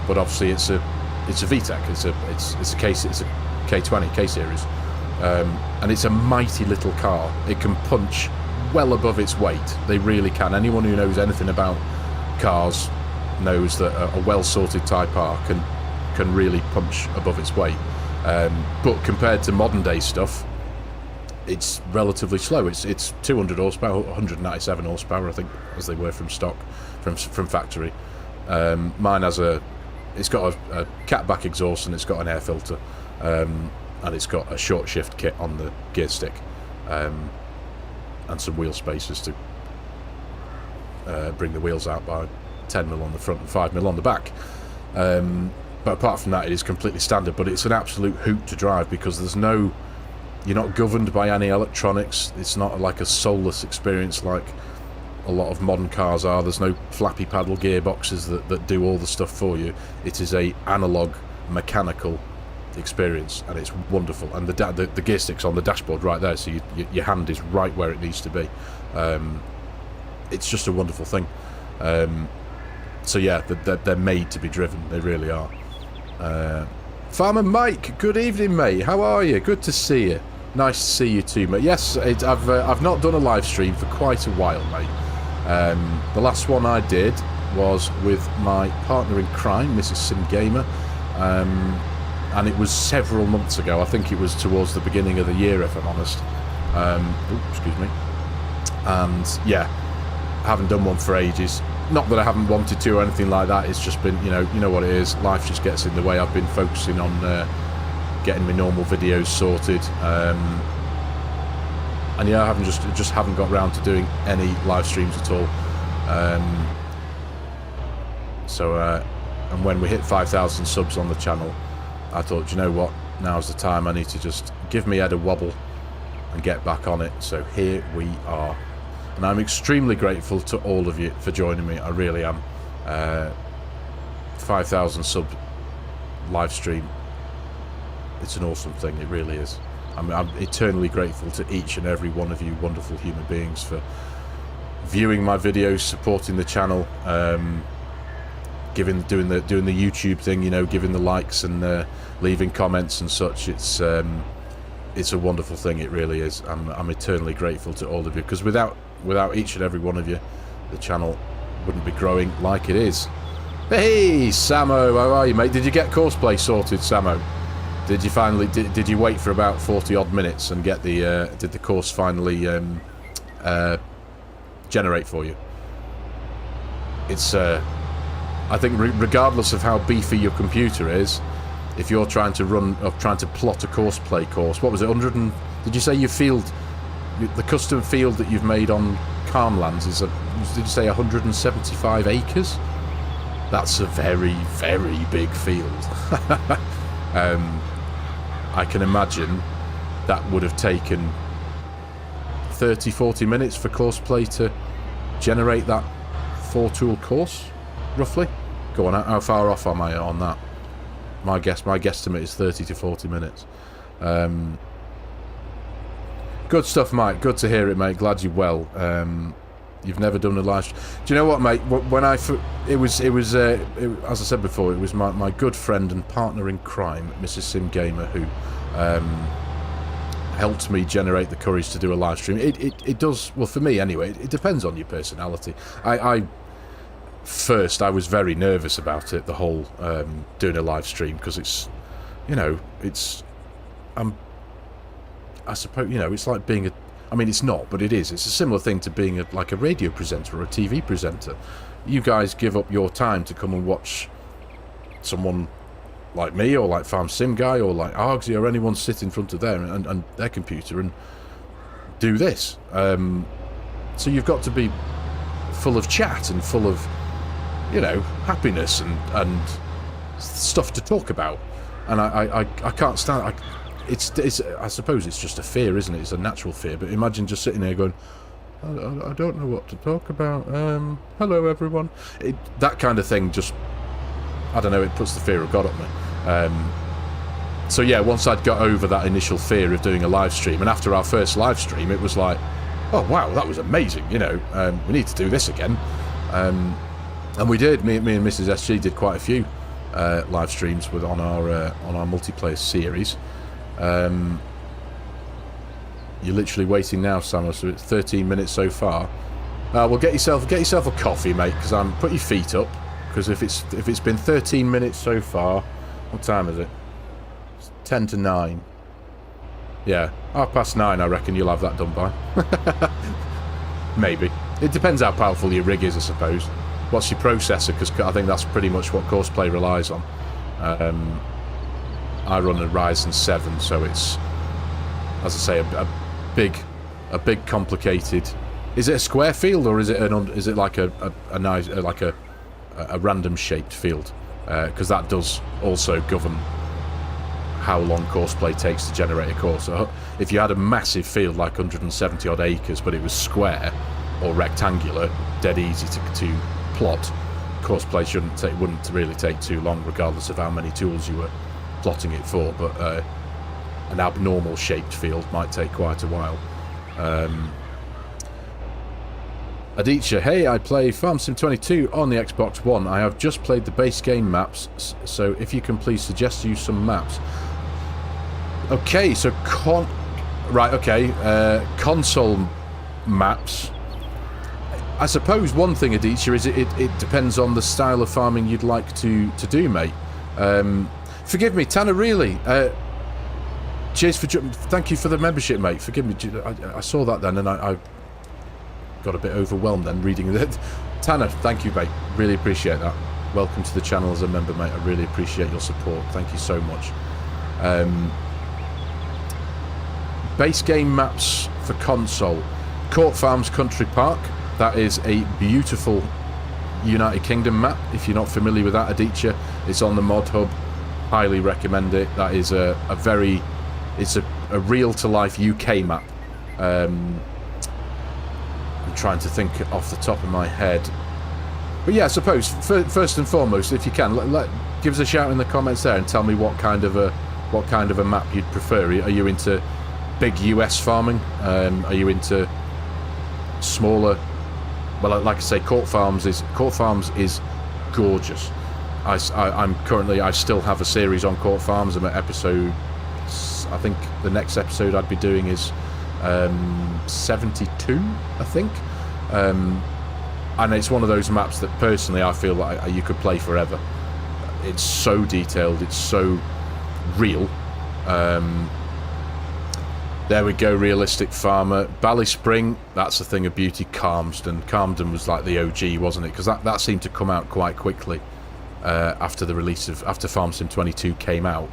but obviously it's a VTEC. It's a K20 K series, and it's a mighty little car. It can punch well above its weight. They really can. Anyone who knows anything about cars knows that a well sorted Type R can really punch above its weight. But compared to modern day stuff, it's relatively slow. It's 200 horsepower, 197 horsepower, I think, as they were from stock, from factory. Mine has it's got a catback exhaust, and it's got an air filter, and it's got a short shift kit on the gear stick, and some wheel spacers to bring the wheels out by 10mm on the front and 5mm on the back. But apart from that, it is completely standard, but it's an absolute hoot to drive because you're not governed by any electronics. It's not like a soulless experience like a lot of modern cars are. There's no flappy paddle gearboxes that do all the stuff for you. It is a analog mechanical experience, and it's wonderful. And the gear stick's on the dashboard right there, so your hand is right where it needs to be. It's just a wonderful thing. So yeah, they're made to be driven. They really are. Farmer Mike, good evening, mate. How are you? Good to see you. Nice to see you too, mate. Yes, I've not done a live stream for quite a while, mate. The last one I did was with my partner in crime, Mrs. Sim Gamer. and it was several months ago. I think it was towards the beginning of the year, if I'm honest. Excuse me. And yeah, haven't done one for ages. Not that I haven't wanted to or anything like that. It's just been, you know what it is. Life just gets in the way. I've been focusing on getting my normal videos sorted. And yeah, I haven't just haven't got round to doing any live streams at all. And when we hit 5,000 subs on the channel, I thought, you know what, now's the time. I need to just give me head a wobble and get back on it. So here we are, and I'm extremely grateful to all of you for joining me. I really am. 5,000 sub live stream, it's an awesome thing. It really is. I'm eternally grateful to each and every one of you wonderful human beings for viewing my videos, supporting the channel, doing the YouTube thing, giving the likes and leaving comments and such. It's a wonderful thing. It really is. I'm eternally grateful to all of you, because without each and every one of you, the channel wouldn't be growing like it is. Hey, Samo, how are you, mate? Did you get Courseplay sorted, Samo? Did you finally? Did you wait for about 40 odd minutes and get the? Did the course finally generate for you? It's. I think regardless of how beefy your computer is, if you're trying to plot a Courseplay course, what was it? 100 and did you say your field, the custom field that you've made on Calmlands is did you say 175 acres? That's a very, very big field. I can imagine that would have taken 30-40 minutes for Courseplay to generate that 4-tool course, roughly. Go on, how far off am I on that? My guesstimate is 30 to 40 minutes. Good stuff, Mike. Good to hear it, mate. Glad you're well. You've never done a live stream. Do you know what, mate? When as I said before, it was my good friend and partner in crime, Mrs. Sim Gamer, who helped me generate the courage to do a live stream. It does, well, for me anyway. It depends on your personality. First, I was very nervous about it, the whole doing a live stream, because it's, I suppose, it's like being a, I mean, it's not, but it is. It's a similar thing to being like a radio presenter or a TV presenter. You guys give up your time to come and watch someone like me, or like FARMERSIM guy, or like Argsy, or anyone sit in front of them and their computer and do this. So you've got to be full of chat and full of, happiness and stuff to talk about. And I can't stand. I suppose it's just a fear, isn't it? It's a natural fear. But imagine just sitting there going, I don't know what to talk about. Hello, everyone. That kind of thing just, I don't know, it puts the fear of God up me. So yeah, once I'd got over that initial fear of doing a live stream, and after our first live stream, it was like, oh wow, that was amazing. We need to do this again. And we did. Me and Mrs. SG did quite a few live streams on our multiplayer series. You're literally waiting now, Samuel, so it's 13 minutes so far. Well, get yourself a coffee, mate, because put your feet up, because if it's been 13 minutes so far, what time is it? It's 10 to 9. Yeah, 9:30, I reckon you'll have that done by. Maybe. It depends how powerful your rig is, I suppose. What's your processor? Because I think that's pretty much what Courseplay relies on. I run a Ryzen 7, so it's, as I say, a big complicated. Is it a square field, or is it like a nice like a random shaped field? Because that does also govern how long Courseplay takes to generate a course. So if you had a massive field like 170 odd acres, but it was square or rectangular, dead easy to plot, Courseplay wouldn't really take too long, regardless of how many tools you were plotting it for. But an abnormal shaped field might take quite a while. Aditya, hey, I play FARMERSIM 22 on the Xbox One. I have just played the base game maps, so if you can please suggest you some maps. Okay, so console maps. I suppose one thing, Aditya, is it depends on the style of farming you'd like to do, mate. Forgive me, Tanner, really. Cheers for... Thank you for the membership, mate. Forgive me. I saw that then, and I got a bit overwhelmed then reading that. Tanner, thank you, mate. Really appreciate that. Welcome to the channel as a member, mate. I really appreciate your support. Thank you so much. Base game maps for console. Court Farms Country Park. That is a beautiful United Kingdom map. If you're not familiar with that, Aditya, it's on the Mod Hub. Highly recommend it. That is a very... It's a real-to-life UK map. I'm trying to think off the top of my head. But yeah, I suppose, first and foremost, if you can, give us a shout in the comments there and tell me what kind of a map you'd prefer. Are you into big US farming? Are you into smaller? Well, like I say, Court Farms is gorgeous. I still have a series on Court Farms. I'm at episode, I think the next episode I'd be doing is 72, I think. And it's one of those maps that personally I feel like you could play forever. It's so detailed, it's so real. There we go, realistic farmer. Ballyspring, that's a thing of beauty. Calmsden was like the OG, wasn't it? Because that seemed to come out quite quickly after the release of FarmSim 22 came out.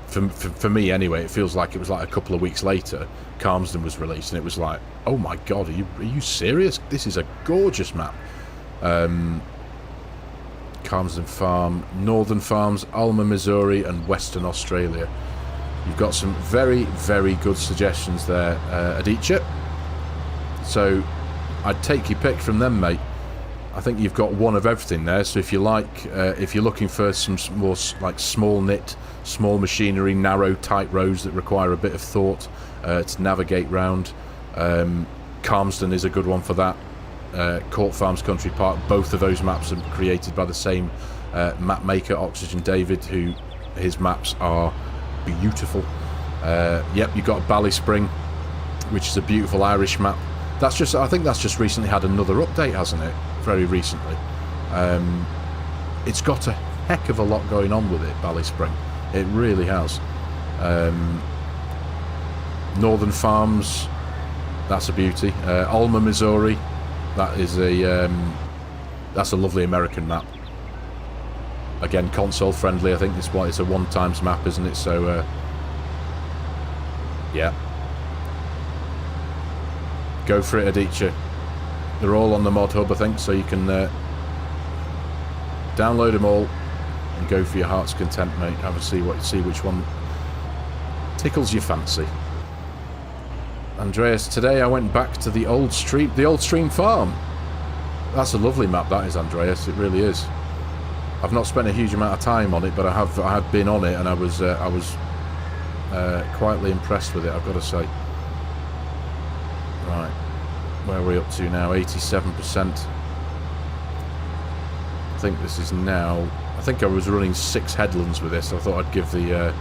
For me anyway, it feels like it was like a couple of weeks later Calmsden was released, and it was like, oh my god, are you serious? This is a gorgeous map. Calmsden Farm, Northern Farms, Alma, Missouri, and Western Australia. You've got some very, very good suggestions there, Aditya. So I'd take your pick from them, mate. I think you've got one of everything there. So if you like, if you're looking for some more like small knit, small machinery, narrow, tight roads that require a bit of thought to navigate round, Calmsden is a good one for that. Court Farms Country Park, both of those maps are created by the same map maker, Oxygen David, who his maps are beautiful. Yep, you've got Ballyspring, which is a beautiful Irish map. That's just, I think that's just recently had another update, hasn't it? Very recently. It's got a heck of a lot going on with it, Ballyspring. It really has. Northern Farms, that's a beauty. Alma, Missouri, that is that's a lovely American map. Again, console friendly. I think it's a one-times map, isn't it? So yeah, go for it, Aditya. They're all on the Mod Hub, I think, so you can download them all and go for your heart's content, mate. Have a see which one tickles your fancy. Andreas, today I went back to the old stream farm. That's a lovely map, that is, Andreas. It really is. I've not spent a huge amount of time on it, but I have been on it, and I was quietly impressed with it, I've got to say. Right, where are we up to now? 87%. I think this is now... I think I was running 6 headlands with this. I thought I'd give the... it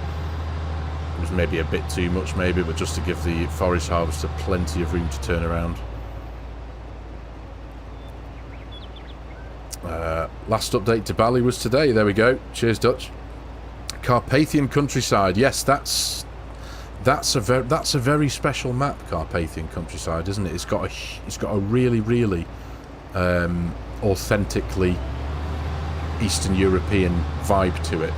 was maybe a bit too much, maybe, but just to give the forest harvester plenty of room to turn around. Last update to Bali was today. There we go. Cheers, Dutch. Carpathian Countryside. Yes, that's a very special map, Carpathian Countryside, isn't it? It's got a really, really authentically Eastern European vibe to it.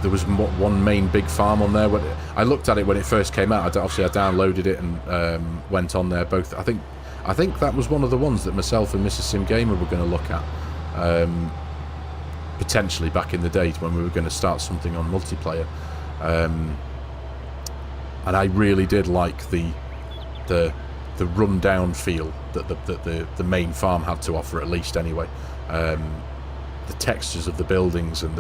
There was one main big farm on there. I looked at it when it first came out. Obviously, I downloaded it and went on there. Both, I think that was one of the ones that myself and Mrs. Sim Gamer were going to look at, potentially back in the days when we were going to start something on multiplayer. And I really did like the rundown feel that the main farm had to offer, at least anyway. The textures of the buildings and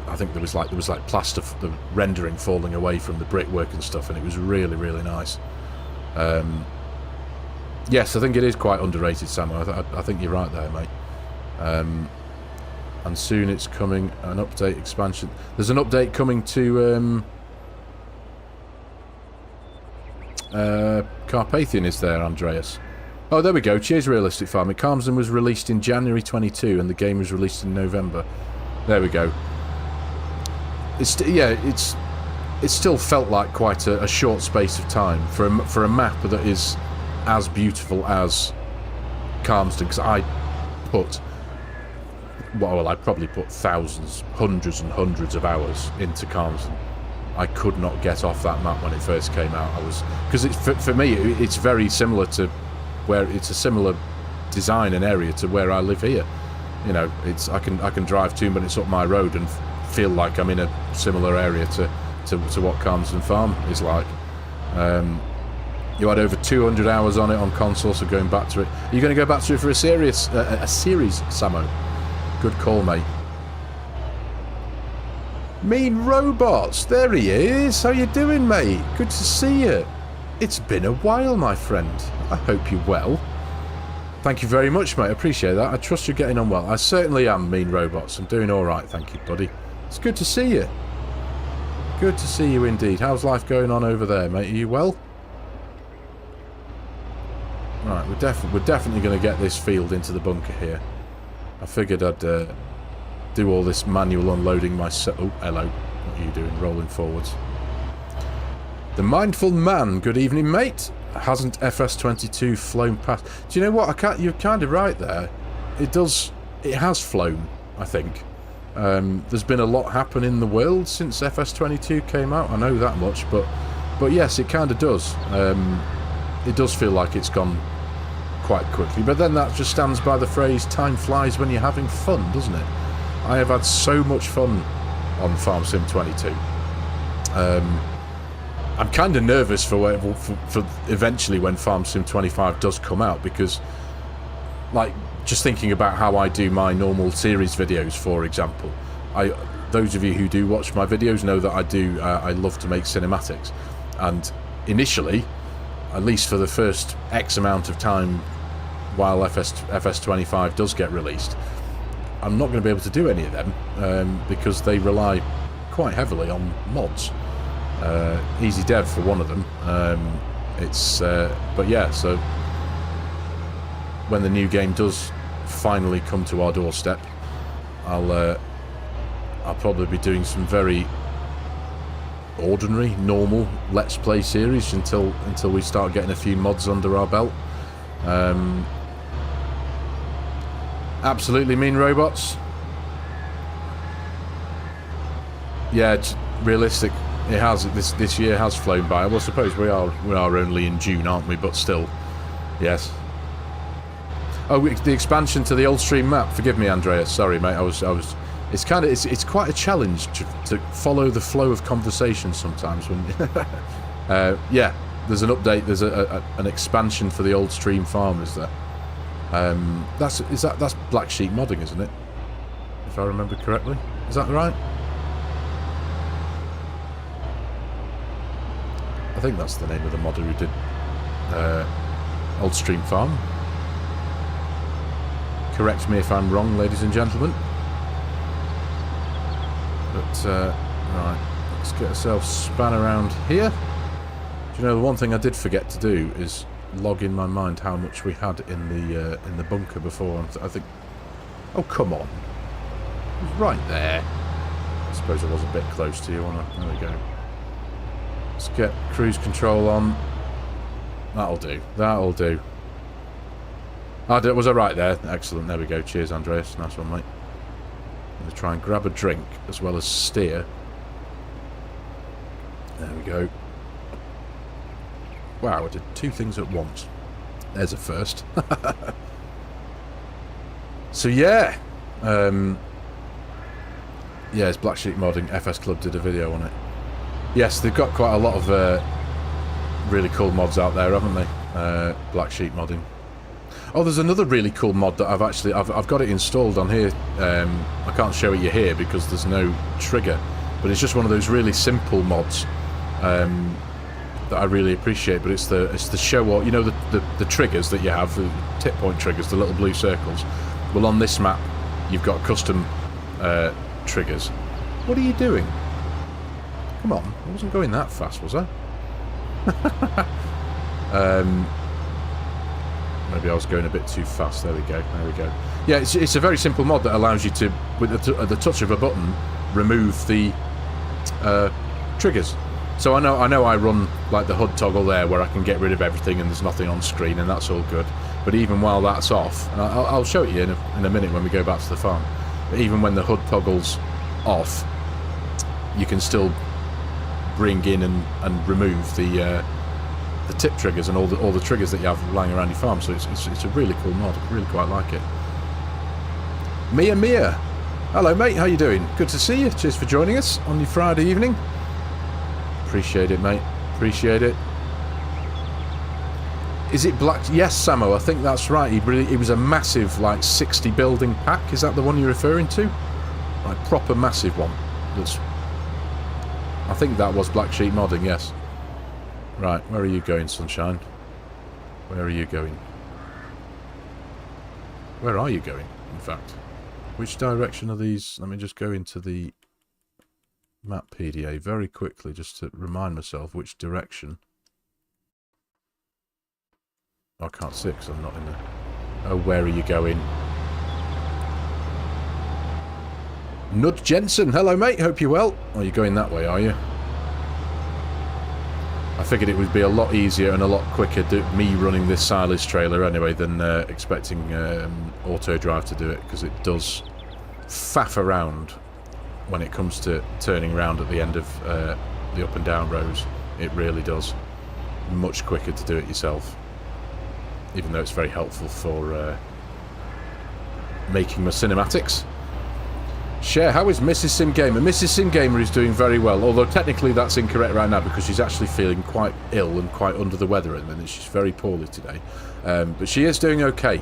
I think there was like plaster, the rendering falling away from the brickwork and stuff, and it was really, really nice. Yes, I think it is quite underrated, Samuel. I think you're right there, mate. And soon it's coming, an update expansion. There's an update coming to Carpathian, is there, Andreas? Oh, there we go. Cheers, Realistic Farming. Calmsden was released in January 22, and the game was released in November. There we go. it still felt like quite a short space of time for a map that is as beautiful as Carmston, because I probably put thousands, hundreds and hundreds of hours into Carmston. I could not get off that map when it first came out. Because for me it's very similar to where it's a similar design and area to where I live here. You know, I can drive 2 minutes up my road and feel like I'm in a similar area to what Carmston Farm is like. You had over 200 hours on it on console, so going back to it. Are you going to go back to it for a series, Samo? Good call, mate. Mean Robots, there he is. How you doing, mate? Good to see you. It's been a while, my friend. I hope you're well. Thank you very much, mate. I appreciate that. I trust you're getting on well. I certainly am, Mean Robots. I'm doing all right, thank you, buddy. It's good to see you. Good to see you indeed. How's life going on over there, mate? Are you well? Right, we're definitely going to get this field into the bunker here. I figured I'd do all this manual unloading myself. Oh, hello. What are you doing? Rolling forwards. The Mindful Man. Good evening, mate. Hasn't FS22 flown past? Do you know what? You're kind of right there. It has flown, I think. There's been a lot happen in the world since FS22 came out. I know that much, but yes, it kind of does. It does feel like it's gone quite quickly, but then that just stands by the phrase "time flies when you're having fun," doesn't it? I have had so much fun on FarmSim 22. I'm kind of nervous for eventually when FarmSim 25 does come out, because, like, just thinking about how I do my normal series videos, for example. Those of you who do watch my videos know that I love to make cinematics, and initially, at least for the first X amount of time while FS25 does get released, I'm not going to be able to do any of them because they rely quite heavily on mods. Easy Dev for one of them. But yeah, so when the new game does finally come to our doorstep, I'll probably be doing some very ordinary, normal Let's Play series until we start getting a few mods under our belt. Absolutely, Mean Robots. Yeah, it's realistic. It has. This year has flown by. Well, I suppose we are only in June, aren't we? But still, yes. Oh, the expansion to the old stream map. Forgive me, Andreas. Sorry, mate. I was. It's quite a challenge to follow the flow of conversation sometimes. When yeah, there's an update. There's an expansion for the old stream farm. Is there? That's Black Sheep modding, isn't it? If I remember correctly, is that right? I think that's the name of the modder who did Old Stream Farm. Correct me if I'm wrong, ladies and gentlemen. But, right, let's get ourselves spun around here. Do you know, the one thing I did forget to do is log in my mind how much we had in the bunker before. I think... Oh, come on. It was right there. I suppose I was a bit close to you, wasn't I? There we go. Let's get cruise control on. That'll do. That'll do. Was I right there? Excellent. There we go. Cheers, Andreas. Nice one, mate. I'm going to try and grab a drink as well as steer. There we go. Wow, I did two things at once. There's a first. So, yeah. Yeah, it's Black Sheep Modding. FS Club did a video on it. Yes, they've got quite a lot of really cool mods out there, haven't they? Black Sheep Modding. Oh, there's another really cool mod that I've got it installed on here. I can't show it you here because there's no trigger, but it's just one of those really simple mods that I really appreciate. But it's the show, or you know, the triggers that you have, the tip point triggers, the little blue circles. Well, on this map, you've got custom triggers. What are you doing? Come on, I wasn't going that fast, was I? Maybe I was going a bit too fast. There we go. There we go. Yeah, it's a very simple mod that allows you to, with the touch of a button, remove the triggers. So I know I run like the HUD toggle there where I can get rid of everything and there's nothing on screen, and that's all good. But even while that's off, and I'll show it you in a minute when we go back to the farm, but even when the HUD toggle's off, you can still bring in and remove the tip triggers and all the triggers that you have lying around your farm. So it's a really cool mod. I really quite like it. Mia, hello mate, how you doing? Good to see you. Cheers for joining us on your Friday evening. Appreciate it, mate. Appreciate it. Is it black? Yes, Samo, I think that's right. It was a massive, like, 60 building pack. Is that the one you're referring to? Like, proper massive one. I think that was Black Sheep modding, yes. Right, where are you going, Sunshine? Where are you going? Where are you going, in fact? Which direction are these? Let me just go into the map PDA very quickly just to remind myself which direction. I can't see because I'm not in the... Oh, where are you going? Nud Jensen, hello mate, hope you're well. Oh, you're going that way, are you? I figured it would be a lot easier and a lot quicker me running this silage trailer anyway than expecting auto drive to do it, because it does faff around when it comes to turning around at the end of the up and down rows. It really does. Much quicker to do it yourself, even though it's very helpful for making my cinematics. Share, how is Mrs. Sim Gamer? Mrs. Sim Gamer is doing very well, although technically that's incorrect right now because she's actually feeling quite ill and quite under the weather at the minute. She's very poorly today, but she is doing okay.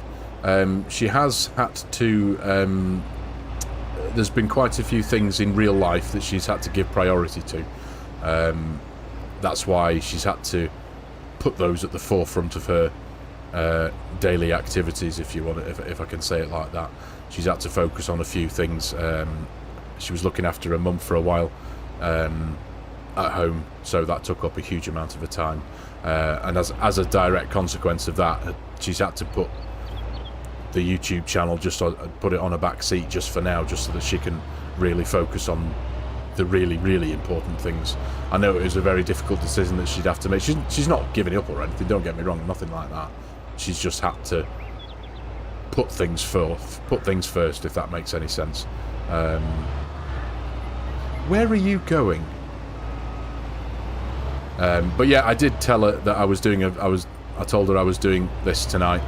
She has had to... there's been quite a few things in real life that she's had to give priority to. That's why she's had to put those at the forefront of her daily activities, if you want it, if I can say it like that. She's had to focus on a few things. She was looking after her mum for a while at home, so that took up a huge amount of her time. And as a direct consequence of that, she's had to put the YouTube channel put it on a back seat just for now, just so that she can really focus on the really important things. I know it was a very difficult decision that she'd have to make. She's not giving up or anything, don't get me wrong, nothing like that. She's just had to put things first, if that makes any sense. Where are you going? But yeah, I did tell her that I was doing I told her I was doing this tonight.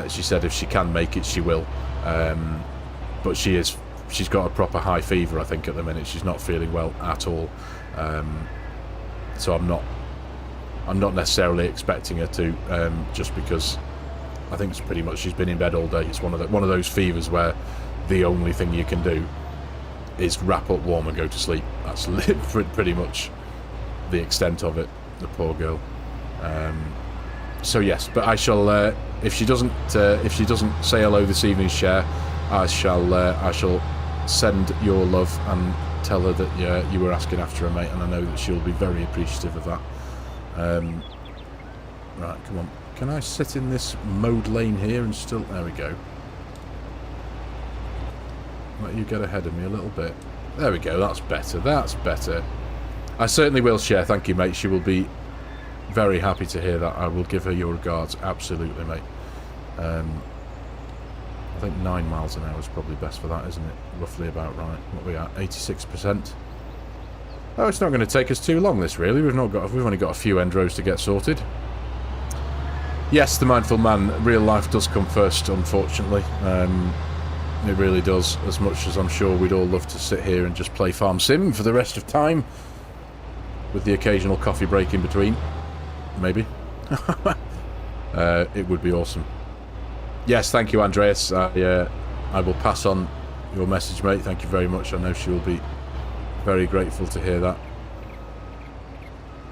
She said if she can make it, she will. But she's got a proper high fever, I think, at the minute. She's not feeling well at all. So I'm not necessarily expecting her to, just because I think it's pretty much she's been in bed all day. It's one of those fevers where the only thing you can do is wrap up warm and go to sleep. That's pretty much the extent of it. The poor girl. So yes, but I shall. If she doesn't say hello this evening, Share, I shall send your love and tell her that you were asking after her, mate, and I know that she'll be very appreciative of that. Right, come on. Can I sit in this mode lane here and still... There we go. Let you get ahead of me a little bit. There we go, that's better, that's better. I certainly will, Share, thank you, mate. She will be very happy to hear that. I will give her your regards, absolutely, mate. I think 9 miles an hour is probably best for that, isn't it? Roughly about right. What are we at? 86%. Oh, it's not going to take us too long, this, really. We've only got a few end rows to get sorted. Yes, the mindful man, real life does come first, unfortunately. It really does, as much as I'm sure we'd all love to sit here and just play Farm Sim for the rest of time, with the occasional coffee break in between. Maybe. It would be awesome. Yes, thank you, Andreas. I will pass on your message, mate. Thank you very much. I know she will be very grateful to hear that.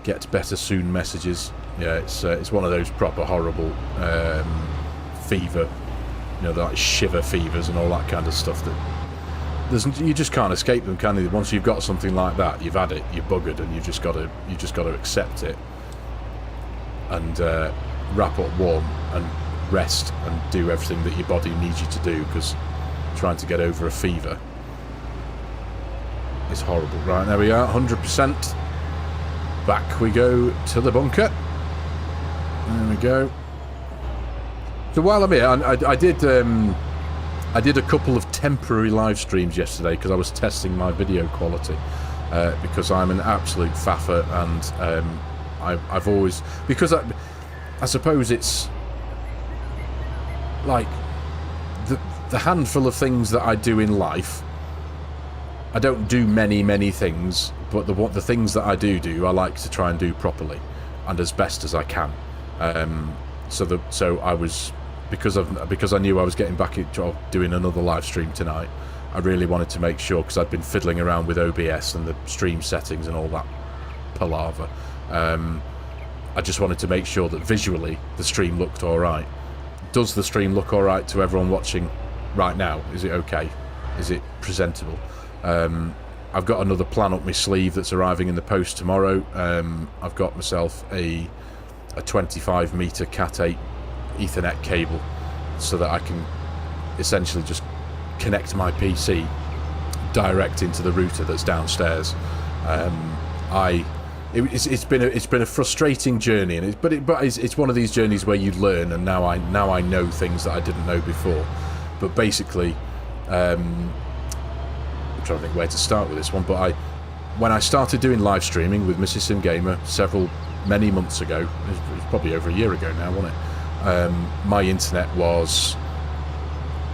Get better soon messages. Yeah, it's one of those proper horrible fever, you know, like shiver fevers and all that kind of stuff that you just can't escape them, can you? Once you've got something like that, you've had it, you're buggered, and you've just got to accept it and wrap up warm and rest and do everything that your body needs you to do, because trying to get over a fever It's horrible. Right, there we are, 100%. Back we go to the bunker. There we go. So while I'm here, I did a couple of temporary live streams yesterday because I was testing my video quality. Because I'm an absolute faffer, and I've always... Because I suppose it's... Like, the handful of things that I do in life, I don't do many things, but the things that I do, I like to try and do properly and as best as I can. So I was, because I knew I was getting back into doing another live stream tonight, I really wanted to make sure, because I'd been fiddling around with OBS and the stream settings and all that palaver. I just wanted to make sure that visually the stream looked alright. Does the stream look alright to everyone watching right now? Is it okay? Is it presentable? I've got another plan up my sleeve that's arriving in the post tomorrow. I've got myself a 25 meter Cat8 Ethernet cable so that I can essentially just connect my PC direct into the router that's downstairs. It's been a frustrating journey, and it's one of these journeys where you learn, and now I know things that I didn't know before. But basically, I'm trying to think where to start with this one. But when I started doing live streaming with Mrs. Sim Gamer many months ago, it was probably over a year ago now, wasn't it? My internet was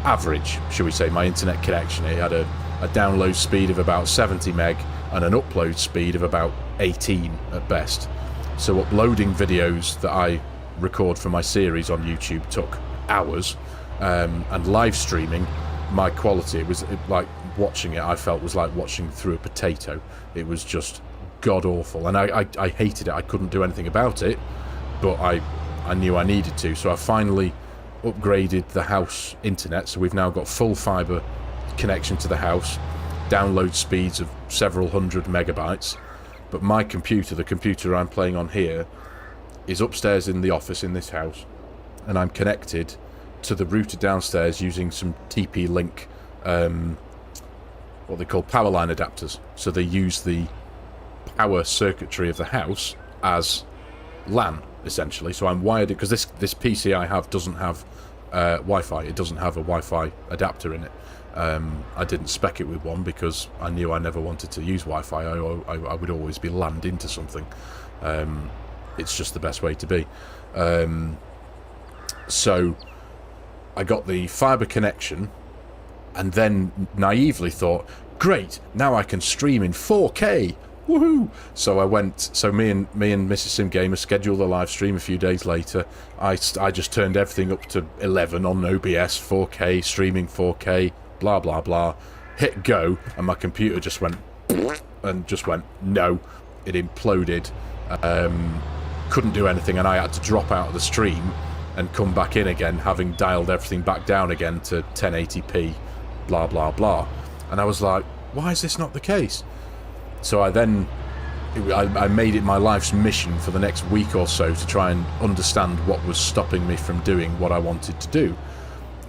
average, shall we say. My internet connection, it had a download speed of about 70 meg and an upload speed of about 18 at best. So uploading videos that I record for my series on YouTube took hours, and live streaming, my quality, like watching it, I felt was like watching through a potato. It was just god awful, and I hated it. I couldn't do anything about it, but I knew I needed to, so I finally upgraded the house internet. So we've now got full fibre connection to the house, download speeds of several hundred megabytes. But my computer, the computer I'm playing on here, is upstairs in the office in this house, and I'm connected to the router downstairs using some TP-Link, what they call power line adapters. So they use the power circuitry of the house as LAN, essentially. So I'm wired, because this PC I have doesn't have Wi-Fi. It doesn't have a Wi-Fi adapter in it. I didn't spec it with one because I knew I never wanted to use Wi-Fi. I would always be LANed into something. It's just the best way to be. So I got the fibre connection, and then naively thought, great, now I can stream in 4K. Woohoo! So I went. So me and Mrs. Sim Gamer scheduled a live stream a few days later. I just turned everything up to 11 on OBS, 4K, streaming 4K, blah blah blah. Hit go, and my computer just went no. It imploded. Couldn't do anything, and I had to drop out of the stream and come back in again, having dialed everything back down again to 1080p, blah blah blah. And I was like, why is this not the case? So I made it my life's mission for the next week or so to try and understand what was stopping me from doing what I wanted to do.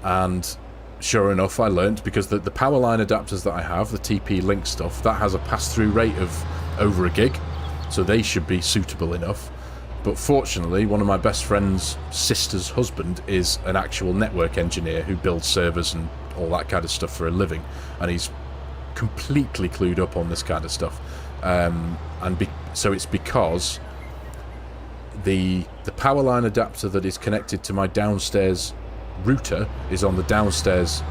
And sure enough, I learnt, because the power line adapters that I have, the TP-Link stuff, that has a pass-through rate of over 1 gig, so they should be suitable enough. But fortunately, one of my best friend's sister's husband is an actual network engineer who builds servers and all that kind of stuff for a living, and he's completely clued up on this kind of stuff. So it's because the power line adapter that is connected to my downstairs router is on the downstairs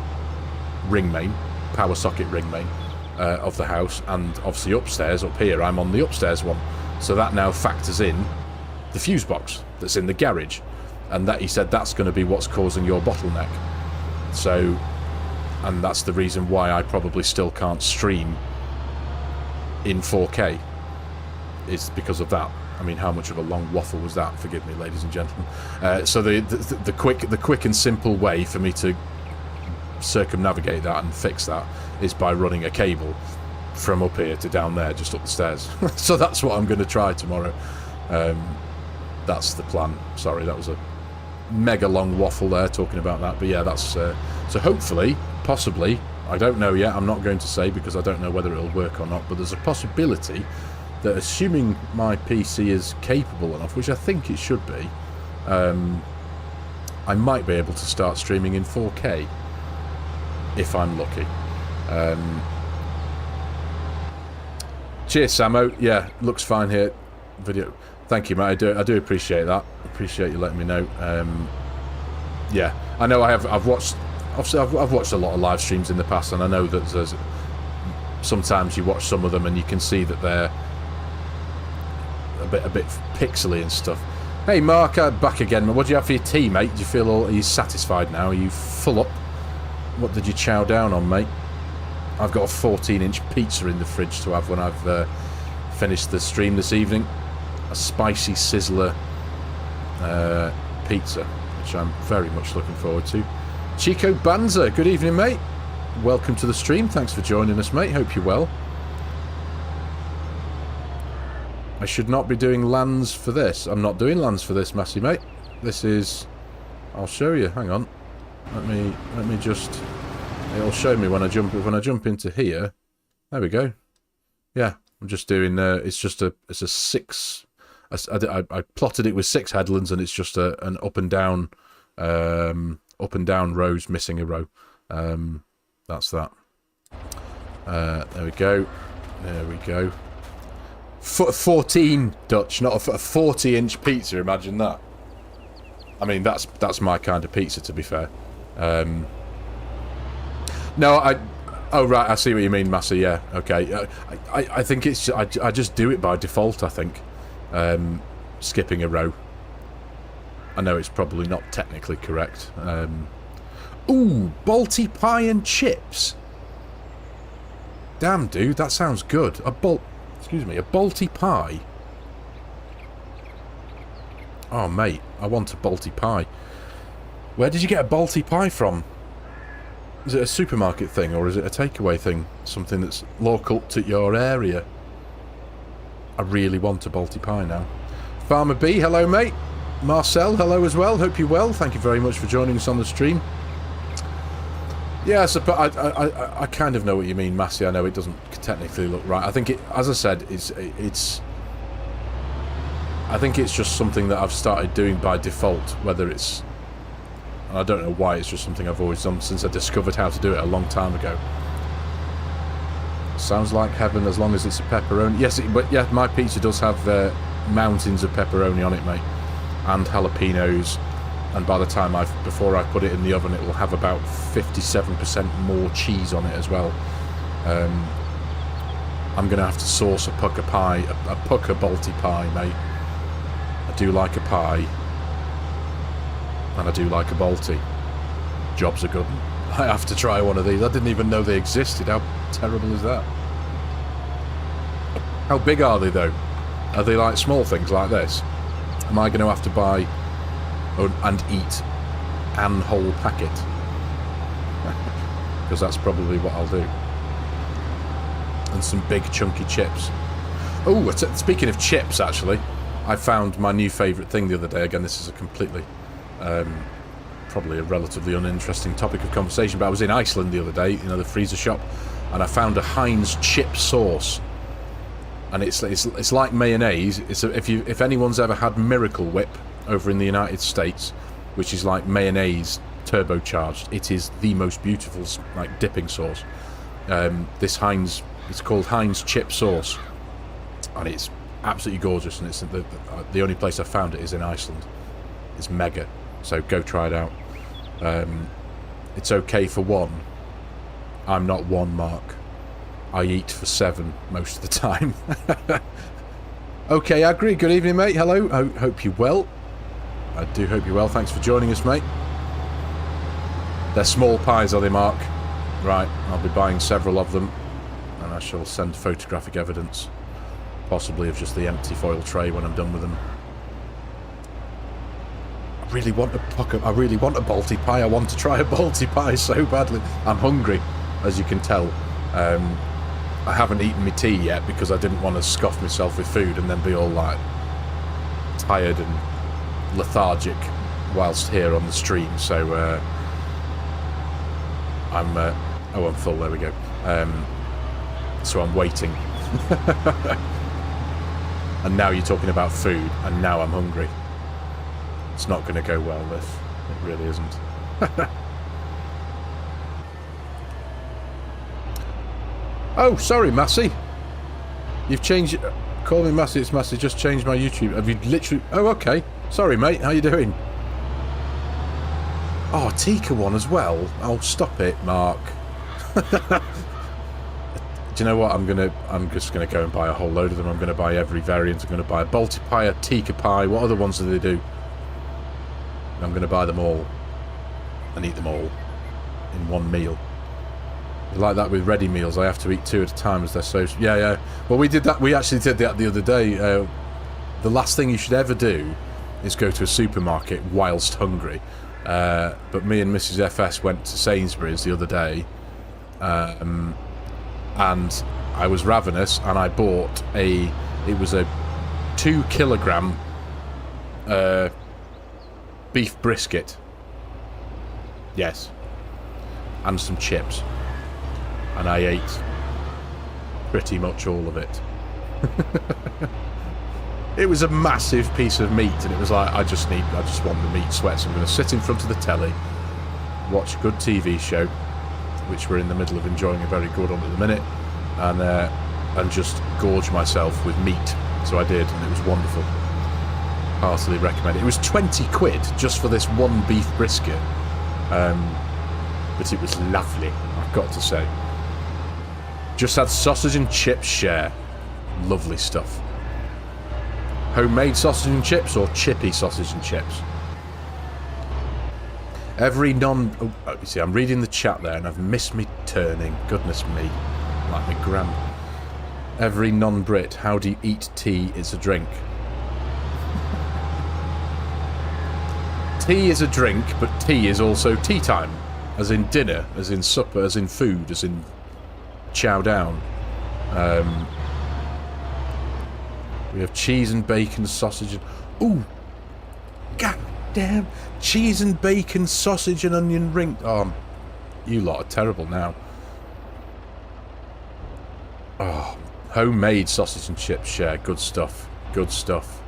ring main, power socket ring main of the house, and obviously upstairs, up here, I'm on the upstairs one. So that now factors in the fuse box that's in the garage, and that, he said, that's going to be what's causing your bottleneck. So, and that's the reason why I probably still can't stream in 4K, is because of that. I mean, how much of a long waffle was that? Forgive me, ladies and gentlemen. So the quick and simple way for me to circumnavigate that and fix that is by running a cable from up here to down there, just up the stairs. So that's what I'm going to try tomorrow. That's the plan. Sorry, that was a mega long waffle there talking about that, but yeah, that's so hopefully, possibly, I don't know yet. I'm not going to say because I don't know whether it'll work or not, but there's a possibility that, assuming my PC is capable enough, which I think it should be, I might be able to start streaming in 4K if I'm lucky. Cheers, Samo. Yeah, looks fine here. Video. Thank you, mate. I do appreciate that. Appreciate you letting me know. Yeah, I know I've watched. Obviously, I've watched a lot of live streams in the past, and I know that there's sometimes you watch some of them and you can see that they're a bit pixely and stuff. Hey, Mark, back again. What do you have for your tea, mate? Do you feel all? Are you satisfied now? Are you full up? What did you chow down on, mate? I've got a 14-inch pizza in the fridge to have when I've finished the stream this evening. A spicy sizzler pizza, which I'm very much looking forward to. Chico Banza, good evening, mate. Welcome to the stream. Thanks for joining us, mate. Hope you're well. I should not be doing lands for this. I'm not doing lands for this, Massey, mate. This is... I'll show you. Hang on. Let me just... It'll show me when I jump into here. There we go. Yeah, I'm just doing... it's a 6... I plotted it with 6 headlands, and it's just an up and down rows missing a row. That's that. There we go. There we go. 14 Dutch, not a 40-inch pizza. Imagine that. I mean, that's my kind of pizza, to be fair. No, oh right, I see what you mean, Massey. Yeah, okay. I think it's I just do it by default. I think skipping a row. I know it's probably not technically correct. Ooh, Balti pie and chips. Damn, dude, that sounds good. Excuse me, a Balti pie. Oh, mate, I want a Balti pie. Where did you get a Balti pie from? Is it a supermarket thing, or is it a takeaway thing? Something that's local to your area? I really want a Balti pie now. Farmer B, hello, mate. Marcel, hello as well. Hope you're well. Thank you very much for joining us on the stream. Yeah, so, but I kind of know what you mean, Massey. I know it doesn't technically look right. I think it, as I said, I think it's just something that I've started doing by default. Whether it's, and I don't know why, it's just something I've always done since I discovered how to do it a long time ago. Sounds like heaven as long as it's a pepperoni. Yes, but yeah, my pizza does have mountains of pepperoni on it, mate, and jalapenos. And by the time before I put it in the oven, it will have about 57% more cheese on it as well. I'm going to have to source a pucker pie, a pucker Balti pie, mate. I do like a pie, and I do like a Balti. Jobs are good. I have to try one of these. I didn't even know they existed. How terrible is that? How big are they, though? Are they like small things like this? Am I going to have to buy and eat an whole packet? Because that's probably what I'll do. And some big chunky chips. Oh, speaking of chips, actually, I found my new favourite thing the other day. Again, this is a completely, probably a relatively uninteresting topic of conversation, but I was in Iceland the other day, you know, the freezer shop, and I found a Heinz chip sauce. And it's like mayonnaise. If anyone's ever had Miracle Whip over in the United States, which is like mayonnaise turbocharged, it is the most beautiful like dipping sauce. This Heinz, it's called Heinz chip sauce, and it's absolutely gorgeous. And it's the only place I found it is in Iceland. It's mega, so go try it out. It's okay for one. I'm not one, Mark. I eat for 7 most of the time. Okay, Agri, good evening, mate. Hello, hope you're well. I do hope you're well. Thanks for joining us, mate. They're small pies, are they, Mark? Right, I'll be buying several of them, and I shall send photographic evidence, possibly of just the empty foil tray when I'm done with them. I really want a Balti pie. I want to try a Balti pie so badly. I'm hungry, as you can tell. I haven't eaten my tea yet because I didn't want to scoff myself with food and then be all like tired and lethargic whilst here on the stream. So I'm Oh, I'm full, there we go. So I'm waiting. And now you're talking about food, and now I'm hungry. It's not going to go well, this. It really isn't. Oh, sorry, Massey. You've changed... Call me Massey, it's Massey. Just changed my YouTube. Have you literally... Oh, okay. Sorry, mate. How you doing? Oh, Tika one as well. Oh, stop it, Mark. Do you know what? I'm just gonna go and buy a whole load of them. I'm gonna buy every variant. I'm gonna buy a Balti pie, a Tika pie. What other ones do they do? I'm gonna buy them all and eat them all in one meal. Like that with ready meals. I have to eat 2 at a time as they're so... Yeah. Well, we did that. We actually did that the other day. The last thing you should ever do is go to a supermarket whilst hungry. But me and Mrs. FS went to Sainsbury's the other day. And I was ravenous, and I bought it was a 2 kilogram beef brisket. Yes. And some chips. And I ate pretty much all of it. It was a massive piece of meat, and it was like, I just want the meat sweats. I'm going to sit in front of the telly, watch a good TV show, which we're in the middle of enjoying a very good one at the minute, and just gorge myself with meat. So I did, and it was wonderful. Heartily recommend it. It was 20 quid just for this one beef brisket, but it was lovely, I've got to say. Just had sausage and chips share. Lovely stuff. Homemade sausage and chips or chippy sausage and chips? Every non... Oh, you see, I'm reading the chat there and I've missed me turning. Goodness me. Like my gran. Every non-Brit, how do you eat tea? It's a drink. Tea is a drink, but tea is also tea time. As in dinner, as in supper, as in food, as in chow down. We have cheese and bacon, sausage and... Ooh! God damn! Cheese and bacon, sausage and onion ring... Oh, you lot are terrible now. Oh, homemade sausage and chips share. Good stuff. Good stuff.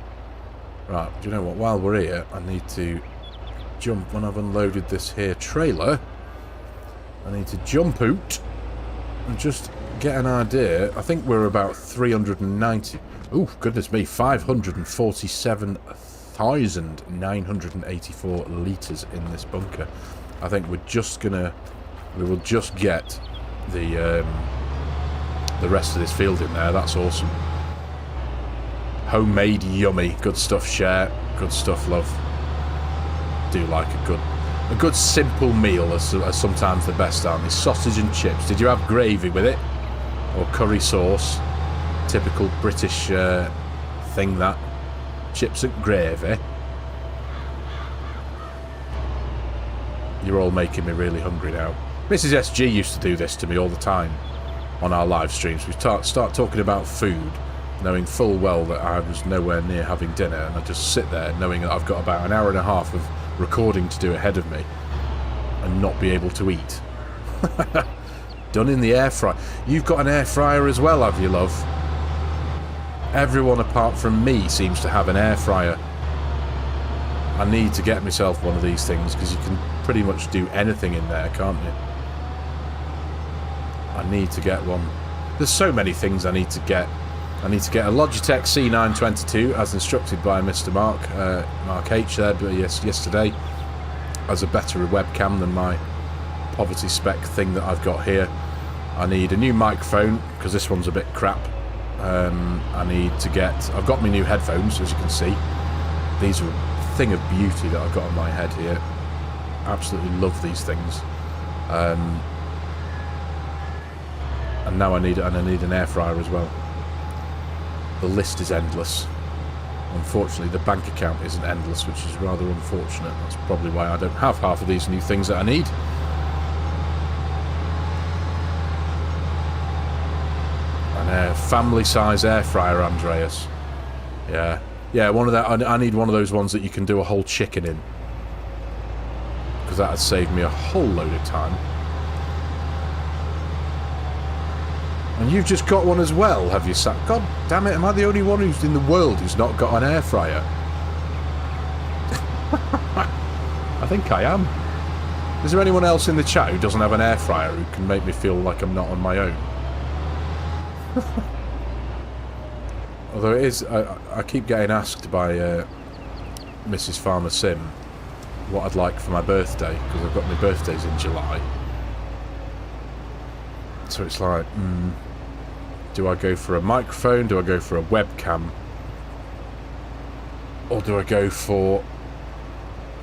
Right, do you know what? While we're here, I need to jump... When I've unloaded this here trailer, I need to jump out and just get an idea. I think we're about 390... Oh, goodness me, 547,984 litres in this bunker. I think we're just gonna... We will just get the rest of this field in there. That's awesome. Homemade, yummy. Good stuff, share. Good stuff, love. Do like a good simple meal are sometimes the best, aren't they? Sausage and chips. Did you have gravy with it? Or curry sauce? Typical British thing, that. Chips and gravy. You're all making me really hungry now. Mrs. SG used to do this to me all the time on our live streams. We start talking about food, knowing full well that I was nowhere near having dinner, and I just sit there knowing that I've got about an hour and a half of recording to do ahead of me and not be able to eat. Done in the air fryer. You've got an air fryer as well, have you, love? Everyone apart from me seems to have an air fryer. I need to get myself one of these things because you can pretty much do anything in there, can't you? I need to get one. There's so many things I need to get. I need to get a Logitech C922 as instructed by Mr. Mark H there yesterday, as a better webcam than my poverty spec thing that I've got here. I need a new microphone because this one's a bit crap. I need to get... I've got my new headphones, as you can see. These are a thing of beauty that I've got on my head here. Absolutely love these things. And now I need an air fryer as well. The list is endless. Unfortunately, the bank account isn't endless, which is rather unfortunate. That's probably why I don't have half of these new things that I need. And family-size air fryer, Andreas. Yeah, one of that. I need one of those ones that you can do a whole chicken in, because that would save me a whole load of time. And you've just got one as well, have you, Sam? God damn it, am I the only one who's in the world who's not got an air fryer? I think I am. Is there anyone else in the chat who doesn't have an air fryer who can make me feel like I'm not on my own? Although it is, I keep getting asked by Mrs. FARMERSIM what I'd like for my birthday, because I've got my birthdays in July. So it's like, do I go for a microphone? Do I go for a webcam? Or do I go for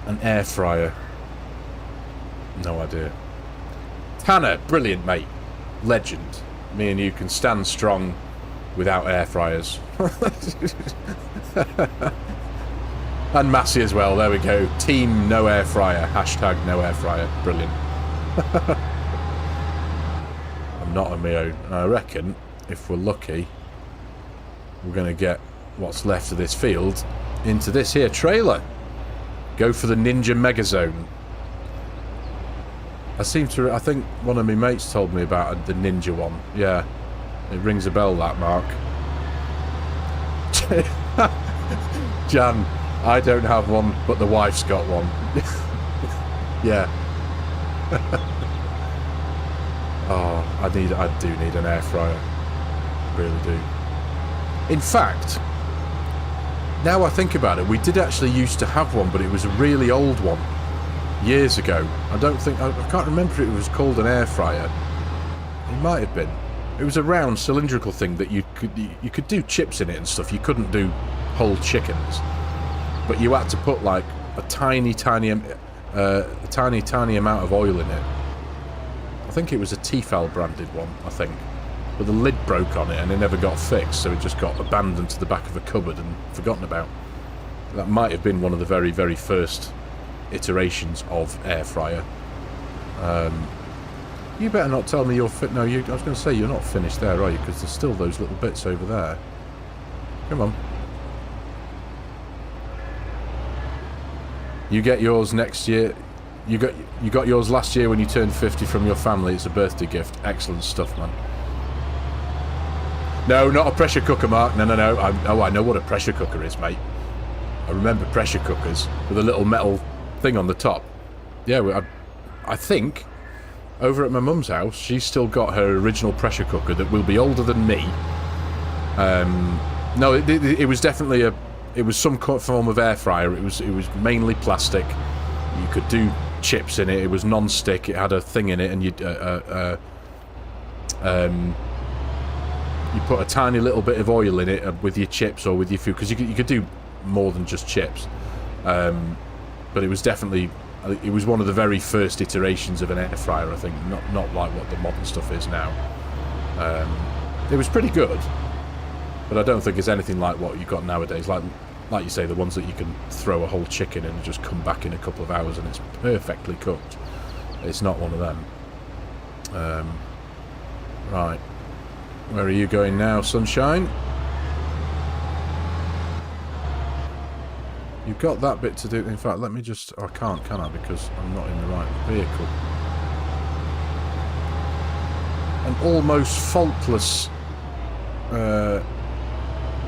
an air fryer? No idea. Tanner, brilliant, mate. Legend. Me and you can stand strong without air fryers. And Massey as well, there we go. Team no air fryer. Hashtag no air fryer. Brilliant. I'm not on my own. I reckon, if we're lucky, we're going to get what's left of this field into this here trailer. Go for the Ninja Megazone. I think one of my mates told me about the Ninja one. Yeah, it rings a bell, that, Mark. Jan, I don't have one, but the wife's got one. Yeah. Oh, I do need an air fryer. Really do. In fact, now I think about it, we did actually used to have one, but it was a really old one. Years ago. I can't remember if it was called an air fryer. It might have been. It was a round cylindrical thing that you could do chips in it and stuff. You couldn't do whole chickens, but you had to put like a tiny amount of oil in it. I think it was a Tefal branded one, I think, but the lid broke on it and it never got fixed, so it just got abandoned to the back of a cupboard and forgotten about. That might have been one of the very, very first iterations of air fryer. You better not tell me you're fit. No, I was going to say you're not finished there, are you? Because there's still those little bits over there. Come on. You get yours next year. You got yours last year when you turned 50 from your family. It's a birthday gift. Excellent stuff, man. No, not a pressure cooker, Mark. No. I know what a pressure cooker is, mate. I remember pressure cookers with a little metal thing on the top. Yeah, I think over at my mum's house, she's still got her original pressure cooker that will be older than me. No, it was definitely it was some form of air fryer. It was mainly plastic. You could do chips in it. It was non-stick. It had a thing in it, and you put a tiny little bit of oil in it with your chips or with your food, because you could do more than just chips. But it was definitely, it was one of the very first iterations of an air fryer, I think, not like what the modern stuff is now. It was pretty good, but I don't think it's anything like what you got nowadays. Like you say, the ones that you can throw a whole chicken in and just come back in a couple of hours and it's perfectly cooked. It's not one of them. Right. Where are you going now, sunshine? You've got that bit to do. In fact, let me just... Oh, I can't, can I? Because I'm not in the right vehicle. An almost faultless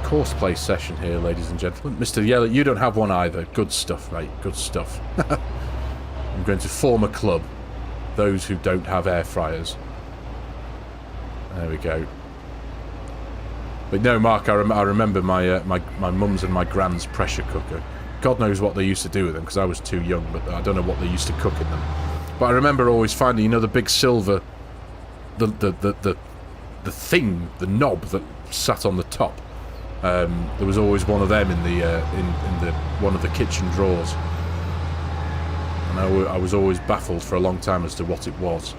Courseplay session here, ladies and gentlemen. Mr. Yeller, you don't have one either. Good stuff, mate. Good stuff. I'm going to form a club. Those who don't have air fryers. There we go. But no, Mark, I remember my mum's and my grand's pressure cooker. God knows what they used to do with them, because I was too young, but I don't know what they used to cook in them. But I remember always finding, you know, the big silver, the thing, the knob that sat on the top. There was always one of them in the one of the kitchen drawers, and I was always baffled for a long time as to what it was.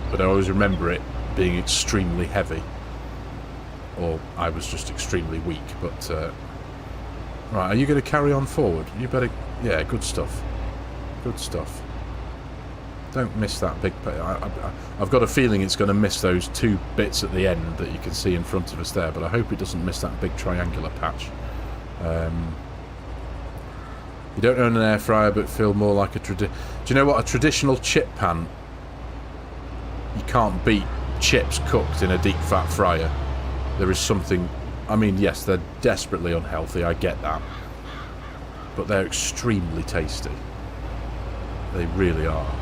But I always remember it being extremely heavy. Or I was just extremely weak, but... right, are you going to carry on forward? You better... Yeah, good stuff. Good stuff. Don't miss that big... I've got a feeling it's going to miss those two bits at the end that you can see in front of us there, but I hope it doesn't miss that big triangular patch. You don't own an air fryer, but feel more like a... Do you know what? A traditional chip pan... You can't beat chips cooked in a deep fat fryer. There is something... I mean, yes, they're desperately unhealthy, I get that. But they're extremely tasty. They really are.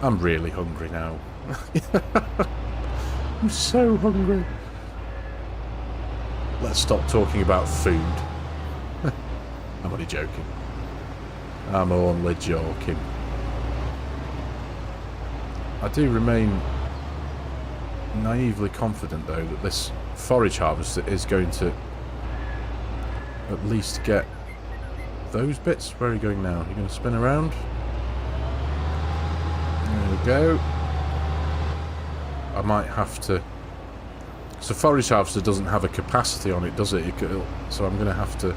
I'm really hungry now. I'm so hungry. Let's stop talking about food. I'm only joking. I'm only joking. I do remain naively confident, though, that this forage harvester is going to at least get those bits. Where are you going now? You're going to spin around? There we go. I might have to... So forage harvester doesn't have a capacity on it, does it? So I'm going to have to...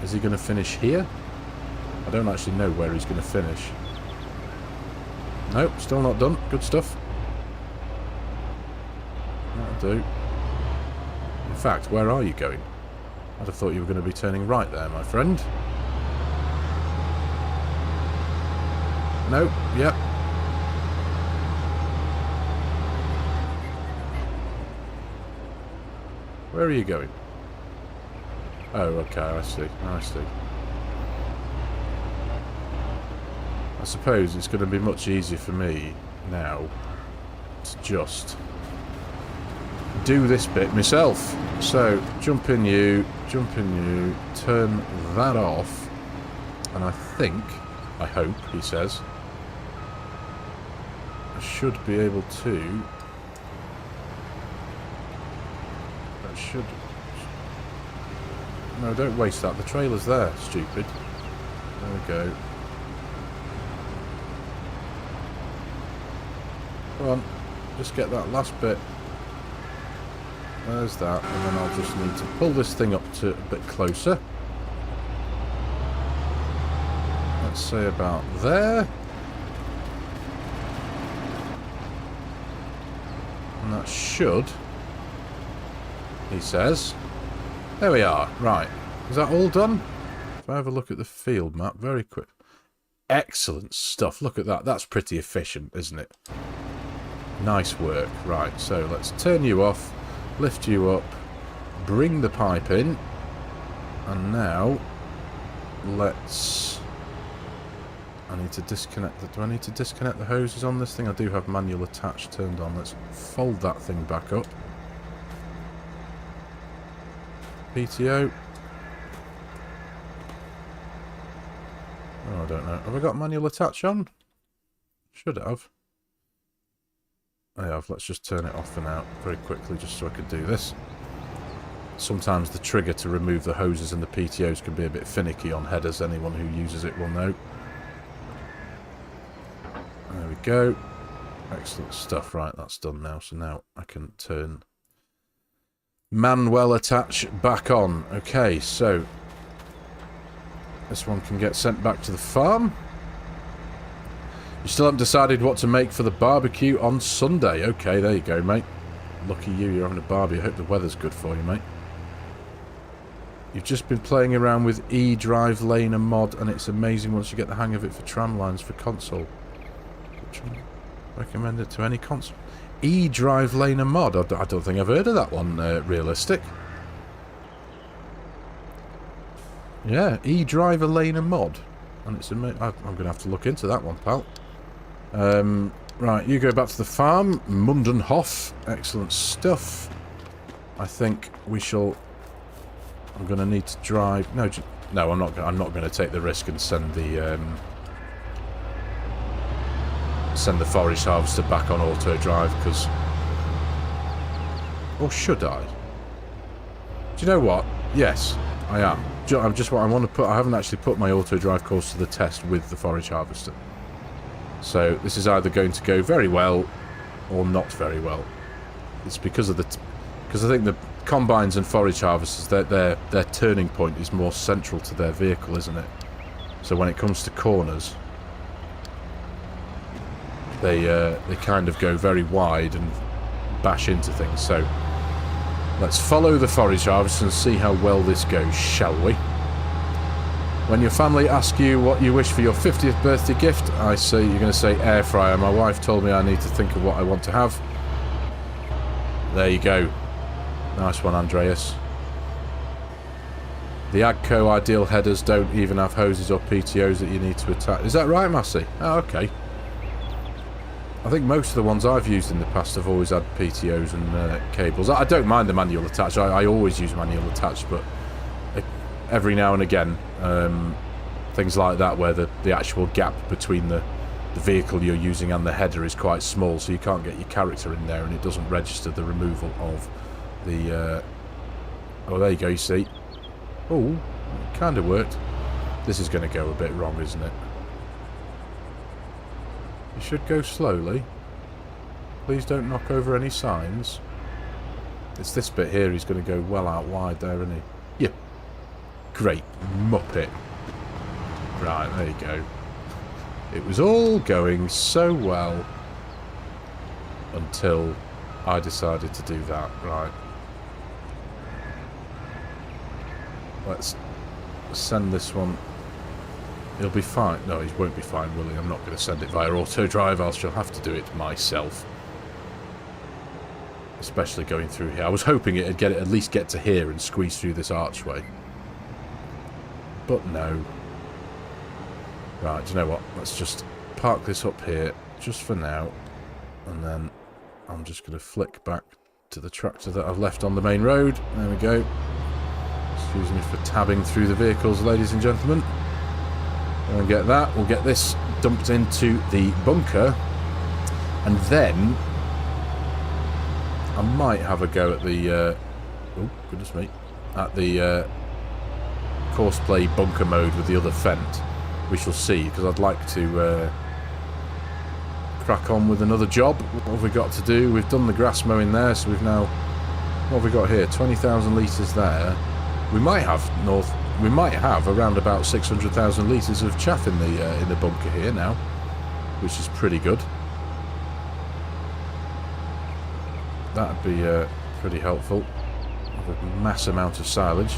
Is he going to finish here? I don't actually know where he's going to finish. Nope, still not done. Good stuff. That'll do. In fact, where are you going? I'd have thought you were going to be turning right there, my friend. Nope, yep. Where are you going? Oh, okay, I see. I see. I suppose it's going to be much easier for me now to just do this bit myself. So, jump in you, turn that off, and I think, I hope, he says, I should be able to... That should... No, don't waste that. The trailer's there, stupid. There we go. Come on, just get that last bit. There's that, and then I'll just need to pull this thing up to a bit closer. Let's say about there. And that should, he says. There we are. Right. Is that all done? If I have a look at the field map very quick. Excellent stuff. Look at that. That's pretty efficient, isn't it? Nice work. Right, so let's turn you off, lift you up, bring the pipe in, and now let's... I need to disconnect the... Do I need to disconnect the hoses on this thing? I do have manual attach turned on. Let's fold that thing back up. PTO. Oh, I don't know. Have I got manual attach on? Should have. I have. Let's just turn it off for now very quickly just so I can do this. Sometimes the trigger to remove the hoses and the PTOs can be a bit finicky on headers. Anyone who uses it will know. There we go. Excellent stuff. Right, that's done now. So now I can turn manual attach back on. Okay, so this one can get sent back to the farm. You still haven't decided what to make for the barbecue on Sunday. Okay, there you go, mate. Lucky you, you're having a barbie. I hope the weather's good for you, mate. You've just been playing around with eDrive Laner mod, and it's amazing once you get the hang of it for tram lines for console. Recommend it to any console. eDrive Laner mod. I don't think I've heard of that one, realistic. Yeah, eDrive Laner mod. And it's amazing. I'm going to have to look into that one, pal. Right, you go back to the farm. Mundenhof. Excellent stuff. I think we shall... I'm going to need to drive... No, I'm not going to take the risk and send the forage harvester back on auto drive, because... Or should I? Do you know what? Yes, I am. I haven't actually put my auto drive course to the test with the forage harvester. So this is either going to go very well or not very well. It's because of because I think the combines and forage harvesters, their turning point is more central to their vehicle, isn't it? So when it comes to corners, they kind of go very wide and bash into things. So let's follow the forage harvester and see how well this goes, shall we? When your family ask you what you wish for your 50th birthday gift, I say you're going to say air fryer. My wife told me I need to think of what I want to have. There you go. Nice one, Andreas. The AGCO ideal headers don't even have hoses or PTOs that you need to attach. Is that right, Massey? Oh, okay. I think most of the ones I've used in the past have always had PTOs and cables. I don't mind the manual attached. I always use manual attached, but every now and again, things like that where the actual gap between the vehicle you're using and the header is quite small, so you can't get your character in there and it doesn't register the removal of the... oh, there you go, you see. Oh, it kind of worked. This is going to go a bit wrong, isn't it? You should go slowly. Please don't knock over any signs. It's this bit here he's going to go well out wide there, isn't he? Yeah. Great muppet. Right, there you go. It was all going so well until I decided to do that. Right. Let's send this one. He'll be fine. No, he won't be fine, will he? I'm not going to send it via auto drive, else I'll have to do it myself. Especially going through here. I was hoping it'd at least get to here and squeeze through this archway. But no. Right, do you know what? Let's just park this up here just for now. And then I'm just going to flick back to the tractor that I've left on the main road. There we go. Excuse me for tabbing through the vehicles, ladies and gentlemen. We'll get that. We'll get this dumped into the bunker. And then I might have a go at the... oh, goodness me. At the Courseplay bunker mode with the other Fent. We shall see, because I'd like to crack on with another job. What have we got to do? We've done the grass mowing there, so we've now... what have we got here? 20,000 litres there. We might have around about 600,000 litres of chaff in the bunker here now, which is pretty good. That'd be pretty helpful. With a mass amount of silage.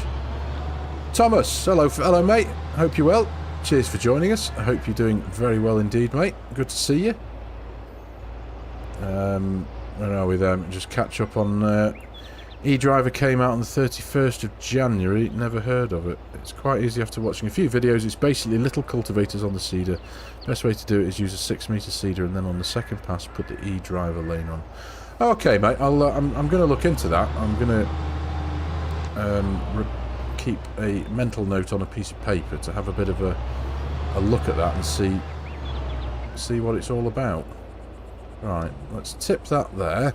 Thomas, hello mate. Hope you're well. Cheers for joining us. I hope you're doing very well indeed, mate. Good to see you. Where are we then? Just catch up on... eDriver came out on the 31st of January. Never heard of it. It's quite easy after watching a few videos. It's basically little cultivators on the seeder. Best way to do it is use a 6-metre seeder and then on the second pass put the eDriver lane on. Okay, mate. I'm going to look into that. I'm going to keep a mental note on a piece of paper to have a bit of a look at that and see what it's all about. Right. Let's tip that there.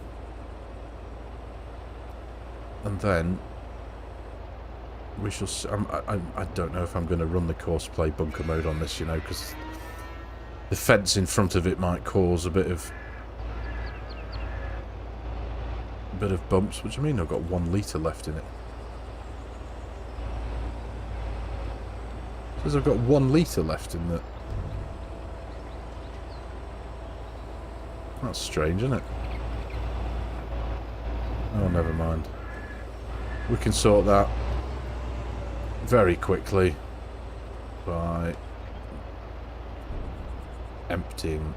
And then we shall... I don't know if I'm going to run the Courseplay bunker mode on this, you know, because the fence in front of it might cause a bit of bumps. What do you mean? I've got 1 litre left in it. It says I've got 1 litre left in the... That's strange, isn't it? Oh, never mind. We can sort that very quickly by emptying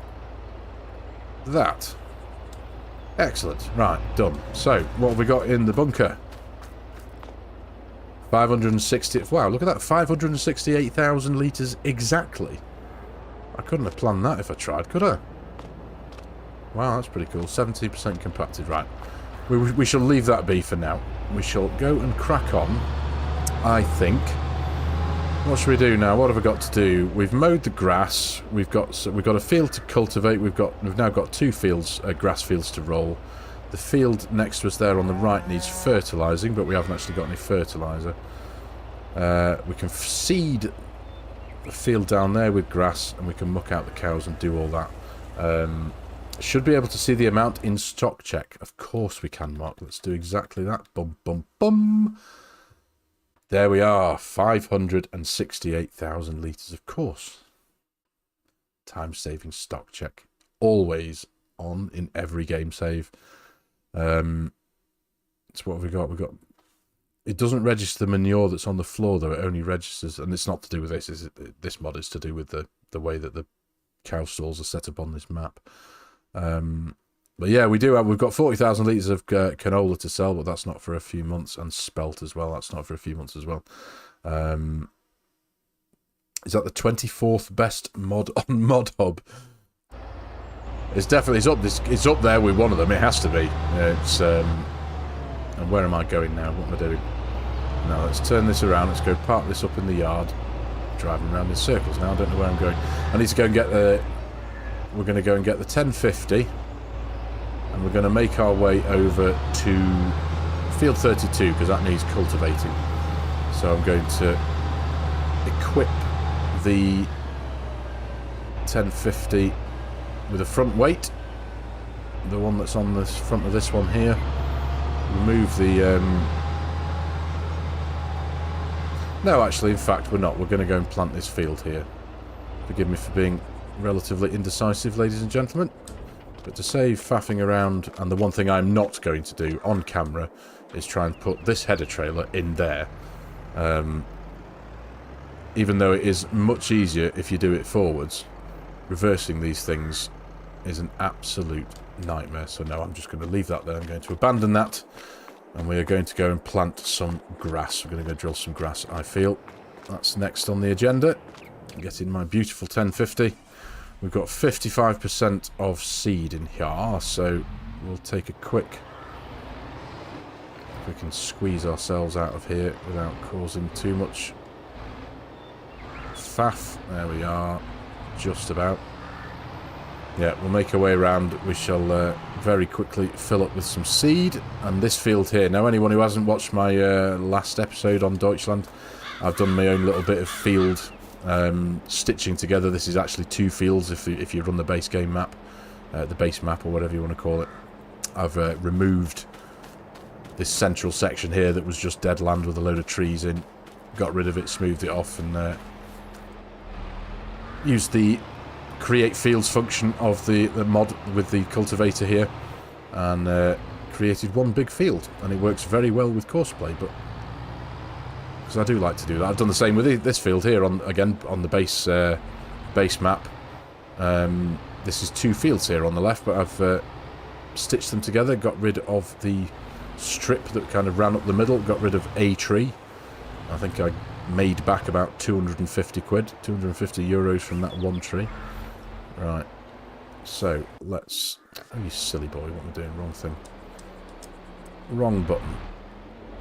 that. Excellent. Right, done. So, what have we got in the bunker? 560... Wow, look at that. 568,000 litres exactly. I couldn't have planned that if I tried, could I? Wow, that's pretty cool. 70% compacted. Right. We shall leave that be for now. We shall go and crack on, I think. What should we do now? What have we got to do? We've mowed the grass. We've got a field to cultivate. We've now got 2 fields, grass fields to roll. The field next to us there on the right needs fertilising, but we haven't actually got any fertiliser. We can seed the field down there with grass, and we can muck out the cows and do all that. Should be able to see the amount in stock check. Of course we can, Mark. Let's do exactly that. Bum, bum, bum. There we are. 568,000 litres, of course. Time-saving stock check. Always on in every game save. So what have we got? We've got it doesn't register the manure that's on the floor, though. It only registers, and it's not to do with this. This mod is to do with the way that the cow stalls are set up on this map. But yeah, we've got 40,000 litres of canola to sell, but that's not for a few months, and spelt as well. That's not for a few months as well. Is that the 24th best mod on Mod Hub? It's definitely it's up there with one of them. It has to be. Yeah, it's and where am I going now? What am I doing? Now let's turn this around. Let's go park this up in the yard. Driving around in circles now. I don't know where I'm going. I need to go and get the. We're going to go and get the 1050, and we're going to make our way over to field 32 because that needs cultivating. So I'm going to equip the 1050 with a front weight, the one that's on the front of this one here. Remove the no, actually, in fact, we're not. We're going to go and plant this field here. Forgive me for being relatively indecisive, ladies and gentlemen. But to save faffing around, and the one thing I'm not going to do on camera is try and put this header trailer in there. Even though it is much easier if you do it forwards, reversing these things is an absolute nightmare. So no, I'm just going to leave that there. I'm going to abandon that. And we are going to go and plant some grass. We're going to go drill some grass, I feel. That's next on the agenda. Getting my beautiful 1050. We've got 55% of seed in here, so we'll take a quick... We can squeeze ourselves out of here without causing too much faff. There we are. Just about. Yeah, we'll make our way around. We shall very quickly fill up with some seed. And this field here. Now, anyone who hasn't watched my last episode on Deutschland, I've done my own little bit of field stitching together. This is actually 2 fields if you run the base game map, the base map or whatever you want to call it. I've removed this central section here that was just dead land with a load of trees in. Got rid of it, smoothed it off, and used the create fields function of the mod with the cultivator here, and created one big field, and it works very well with Courseplay. But because I do like to do that, I've done the same with this field here on the base map. This is 2 fields here on the left, but I've stitched them together, got rid of the strip that kind of ran up the middle, got rid of a tree. I think I made back about 250 quid, 250 euros from that one tree. Right, so let's... Oh, you silly boy, what am I doing? Wrong thing. Wrong button.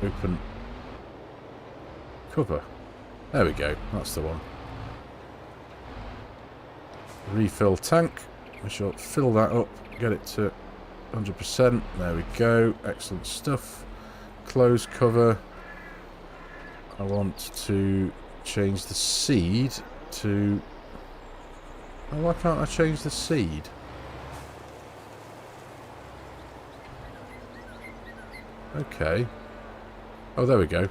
Open. Cover. There we go, that's the one. Refill tank. We shall fill that up, get it to 100%. There we go, excellent stuff. Close cover. I want to change the seed to... Oh, why can't I change the seed? Okay. Oh, there we go.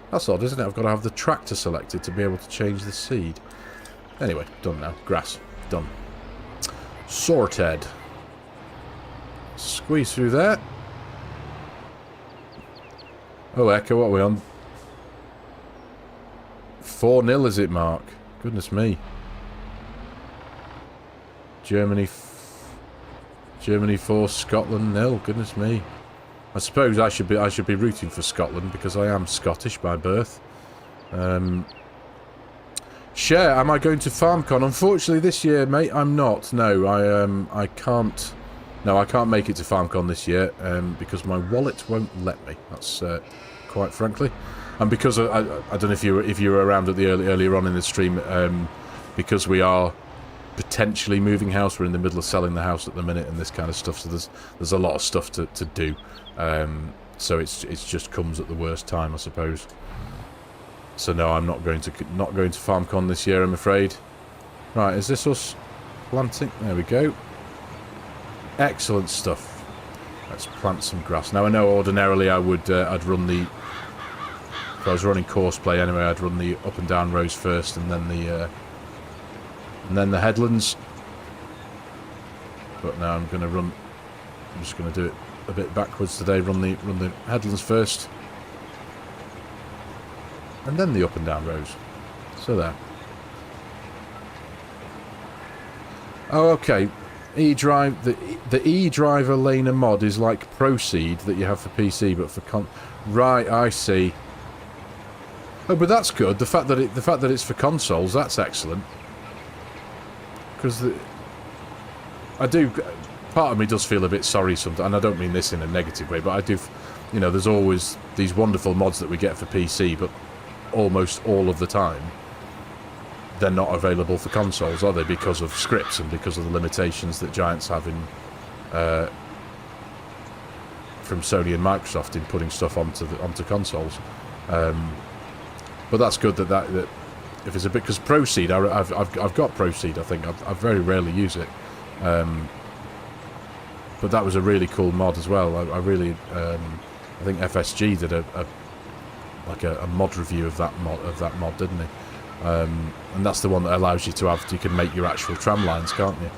That's odd, isn't it? I've got to have the tractor selected to be able to change the seed. Anyway, done now. Grass. Done. Sorted. Squeeze through there. Oh, Echo, what are we on? 4-0 is it, Mark? Goodness me. Germany 4, Scotland 0. Goodness me. I suppose I should be rooting for Scotland because I am Scottish by birth. Share, am I going to FarmCon? Unfortunately this year, mate, I'm not. No, I can't. No, I can't make it to FarmCon this year because my wallet won't let me. That's quite frankly. And because I don't know if you were around at the earlier on in the stream, because we are potentially moving house. We're in the middle of selling the house at the minute and this kind of stuff. So there's a lot of stuff to do. So it's just comes at the worst time, I suppose. So no, I'm not going to FarmCon this year, I'm afraid. Right, is this us planting? There we go. Excellent stuff. Let's plant some grass. Now I know ordinarily I would I'd run the... If I was running Courseplay anyway, I'd run the up and down rows first, and then the headlands. But now I'm going to run. I'm just going to do it a bit backwards today. Run the headlands first. and then the up and down rows. So there. Oh, okay. E-drive, the E-driver laner mod is like Proceed that you have for PC, but for right, I see. Oh, but that's good. The fact that it's for consoles, that's excellent. Because I do, part of me does feel a bit sorry sometimes, and I don't mean this in a negative way, but I do, you know, there's always these wonderful mods that we get for PC, but almost all of the time they're not available for consoles, are they? Because of scripts and because of the limitations that Giants have in from Sony and Microsoft in putting stuff onto consoles. But that's good that if it's a bit, because Proceed, I've got Proceed. I think I very rarely use it, but that was a really cool mod as well. I really I think FSG did a mod review of that mod, didn't he? And that's the one that allows you to have, you can make your actual tram lines, can't you,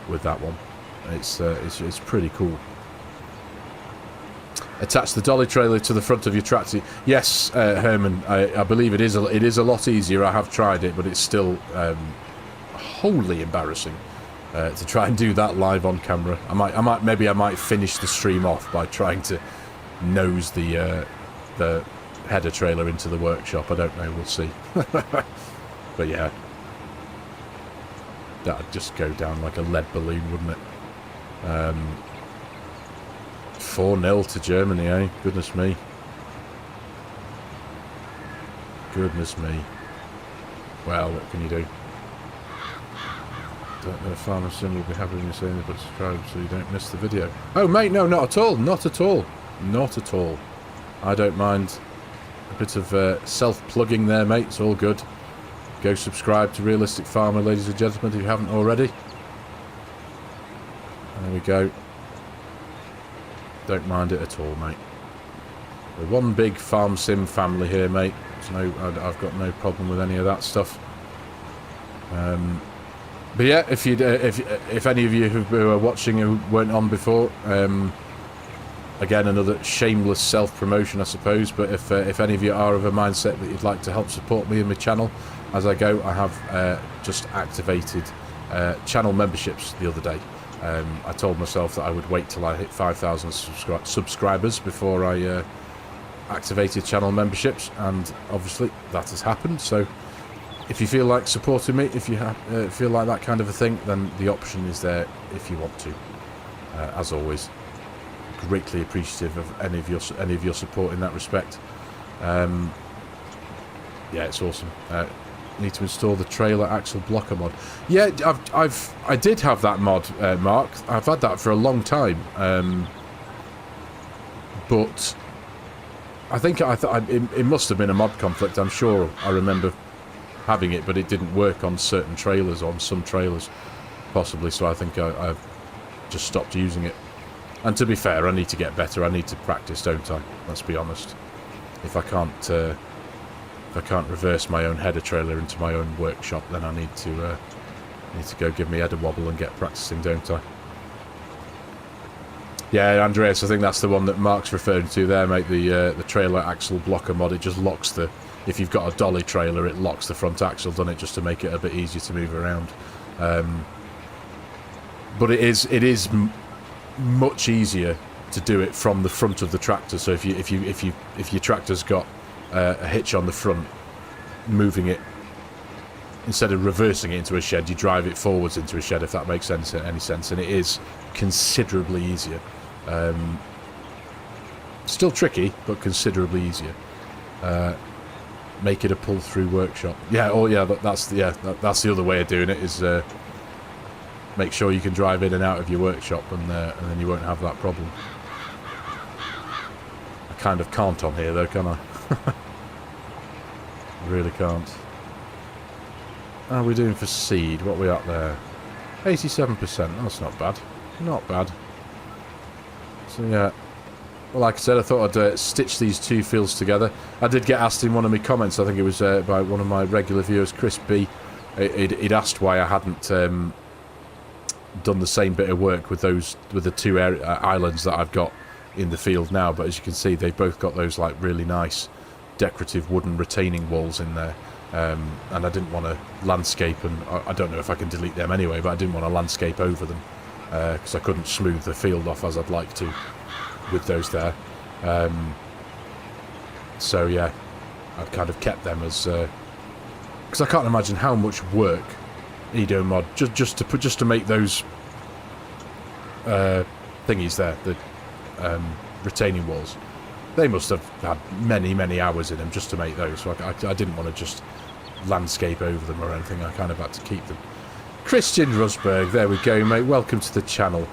with that one? It's pretty cool. Attach the dolly trailer to the front of your tractor. Yes, Herman, I believe it is a lot easier. I have tried it, but it's still wholly embarrassing to try and do that live on camera. Maybe I might finish the stream off by trying to nose the header trailer into the workshop. I don't know. We'll see. But yeah, that'd just go down like a lead balloon, wouldn't it? 4-0 to Germany, eh? Goodness me. Goodness me. Well, what can you do? Don't know if FARMERSIM will be happy when you're saying but subscribe so you don't miss the video. Oh, mate, no, not at all. Not at all. Not at all. I don't mind a bit of self-plugging there, mate. It's all good. Go subscribe to Realistic Farmer, ladies and gentlemen, if you haven't already. There we go. Don't mind it at all, mate. We're one big FARMERSIM family here, mate. I've got no problem with any of that stuff. But yeah, if any of you who are watching who weren't on before, again, another shameless self-promotion, I suppose. But if any of you are of a mindset that you'd like to help support me and my channel as I go, I have just activated channel memberships the other day. I told myself that I would wait till I hit 5,000 subscribers before I activated channel memberships, and obviously that has happened. So if you feel like supporting me, if you feel like that kind of a thing, then the option is there if you want to. As always, greatly appreciative of any of your support in that respect. Yeah, it's awesome. Need to install the trailer axle blocker mod. Yeah, I did have that mod, Mark. I've had that for a long time, but I think it must have been a mod conflict. I'm sure I remember having it, but it didn't work on certain trailers, on some trailers, possibly. So I think I've just stopped using it. And to be fair, I need to get better. I need to practice, don't I? Let's be honest. If I can't reverse my own header trailer into my own workshop, then I need to go give me header wobble and get practicing, don't I? Yeah, Andreas, I think that's the one that Mark's referring to there, mate. The trailer axle blocker mod. It just locks the. If you've got a dolly trailer, it locks the front axle, doesn't it, just to make it a bit easier to move around. But it is much easier to do it from the front of the tractor. So if your tractor's got a hitch on the front, moving it, instead of reversing it into a shed, you drive it forwards into a shed, if that makes any sense, and it is considerably easier. Still tricky, but considerably easier. Make it a pull-through workshop. Yeah, oh yeah, that's the other way of doing it, is make sure you can drive in and out of your workshop, and then you won't have that problem. I kind of can't on here though, can I? I really can't. How are we doing for seed? What are we at there? 87%. That's not bad. Not bad. So yeah. Well, like I said, I thought I'd stitch these two fields together. I did get asked in one of my comments, I think it was by one of my regular viewers, Chris B. He'd asked why I hadn't done the same bit of work with the two islands that I've got in the field now. But as you can see, they've both got those like really nice decorative wooden retaining walls in there. And I didn't want to landscape, and I don't know if I can delete them anyway, but I didn't want to landscape over them because I couldn't smooth the field off as I'd like to with those there. So yeah, I've kind of kept them as because I can't imagine how much work Edo Mod just to make those thingies there, the retaining walls. They must have had many hours in them just to make those, so I didn't want to just landscape over them or anything. I kind of had to keep them. Christian Rusberg, there we go, mate. Welcome to the channel.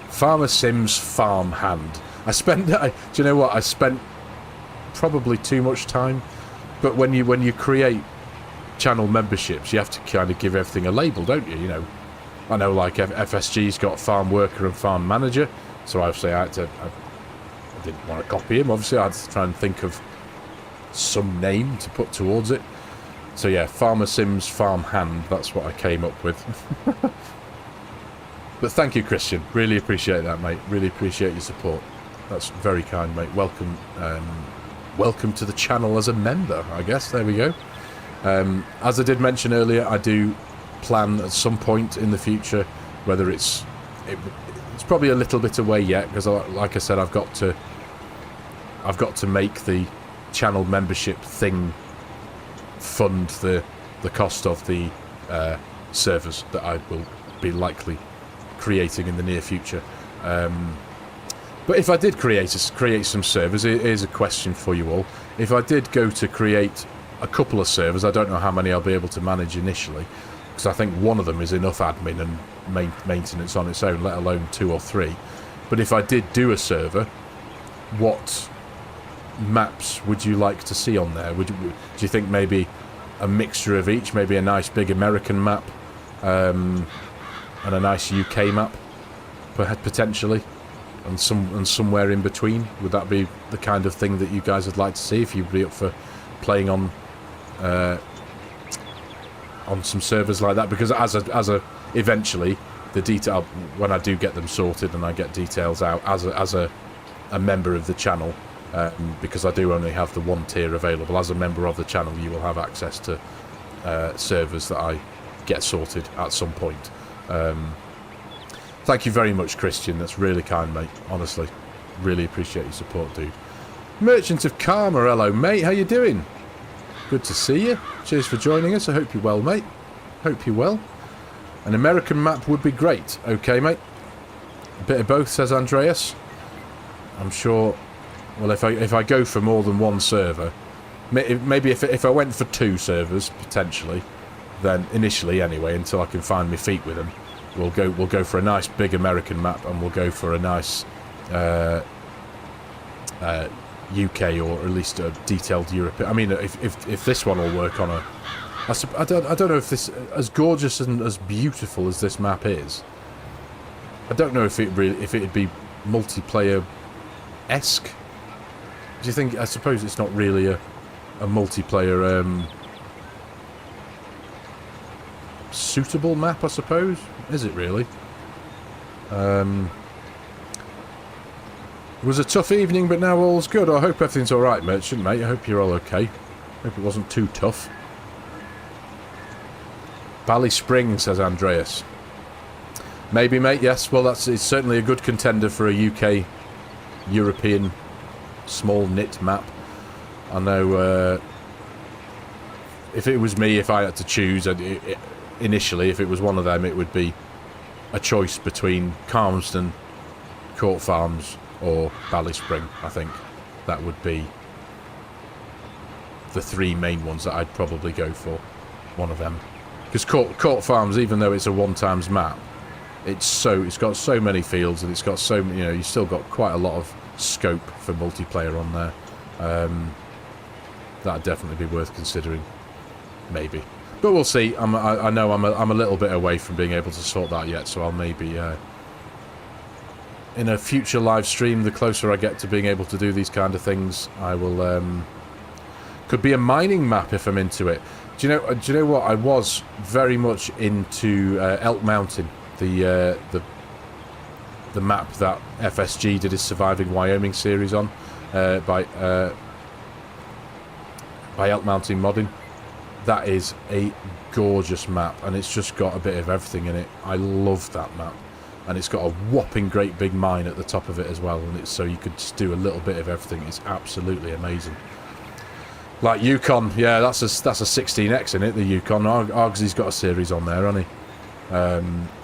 FARMERSIM's farm hand. Do you know what? I spent probably too much time, but when you create channel memberships, you have to kind of give everything a label, don't you? You know, I know like FSG's got farm worker and farm manager, so obviously I didn't want to copy him. Obviously I had to try and think of some name to put towards it. So yeah, FARMERSIM's farm hand, that's what I came up with. But thank you, Christian, really appreciate that, mate. Really appreciate your support. That's very kind, mate. Welcome welcome to the channel as a member, I guess. There we go. As I did mention earlier, I do plan at some point in the future, whether it's probably a little bit away yet, because like I said, I've got to make the channel membership thing fund the cost of the servers that I will be likely creating in the near future. But if I did create some servers, here's a question for you all. If I did go to create a couple of servers, I don't know how many I'll be able to manage initially, because I think one of them is enough admin and maintenance on its own, let alone 2 or 3. But if I did do a server, what maps would you like to see on there? Do you think maybe a mixture of each, maybe a nice big American map and a nice UK map potentially, and somewhere in between? Would that be the kind of thing that you guys would like to see if you'd be up for playing on some servers like that? Because as a eventually the detail, when I do get them sorted and I get details out as a member of the channel, because I do only have the 1 tier available, as a member of the channel you will have access to servers that I get sorted at some point. Thank you very much, Christian. That's really kind, mate. Honestly, really appreciate your support, dude. Merchant of Karma, hello, mate. How you doing? Good to see you. Cheers for joining us. I hope you're well, mate. Hope you're well. An American map would be great. Okay, mate. A bit of both, says Andreas. I'm sure. Well, if I go for more than 1 server, maybe if I went for 2 servers potentially, then initially anyway, until I can find my feet with them, we'll go for a nice big American map, and we'll go for a nice UK, or at least a detailed European. I mean, if this one will work on I don't know if this, as gorgeous and as beautiful as this map is, I don't know if it'd be multiplayer-esque. Do you think? I suppose it's not really a multiplayer suitable map, I suppose. Is it really? It was a tough evening, but now all's good. I hope everything's alright, Merchant, mate. I hope you're all okay. Hope it wasn't too tough. Bally Spring, says Andreas. Maybe, mate, yes. Well, it's certainly a good contender for a UK European small knit map. I know if it was me, if I had to choose, initially, if it was one of them, it would be a choice between Calmsden, Court Farms, or Ballyspring. I think that would be the 3 main ones that I'd probably go for. One of them, because Court Farms, even though it's a 1x map, it's got so many fields, and it's got so many, you've still got quite a lot of scope for multiplayer on there. That'd definitely be worth considering, maybe. But we'll see. I know I'm a little bit away from being able to sort that yet, so I'll maybe in a future live stream, the closer I get to being able to do these kind of things, I will. Could be a mining map if I'm into it. Do you know what? I was very much into Elk Mountain, the map that FSG did his Surviving Wyoming series on, by by Elk Mountain Modding. That is a gorgeous map, and it's just got a bit of everything in it. I love that map. And it's got a whopping great big mine at the top of it as well, and it's so you could just do a little bit of everything. It's absolutely amazing. Like Yukon, yeah, that's a 16x in it, the Yukon. Argsy's got a series on there, hasn't he?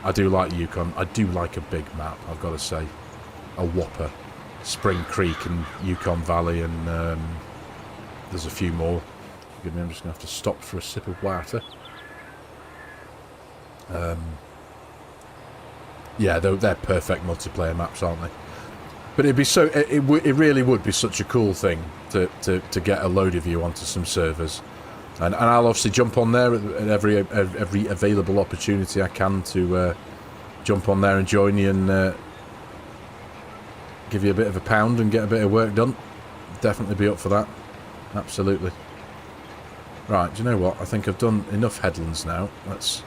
I do like Yukon. I do like a big map, I've got to say. A whopper. Spring Creek and Yukon Valley, and there's a few more. Forgive me, I'm just going to have to stop for a sip of water. Yeah, they're perfect multiplayer maps, aren't they? But it'd be so it really would be such a cool thing to get a load of you onto some servers, and I'll obviously jump on there at every available opportunity I can to jump on there and join you and give you a bit of a pound and get a bit of work done. Definitely be up for that. Absolutely. Right, do you know what? I think I've done enough headlands now. Let's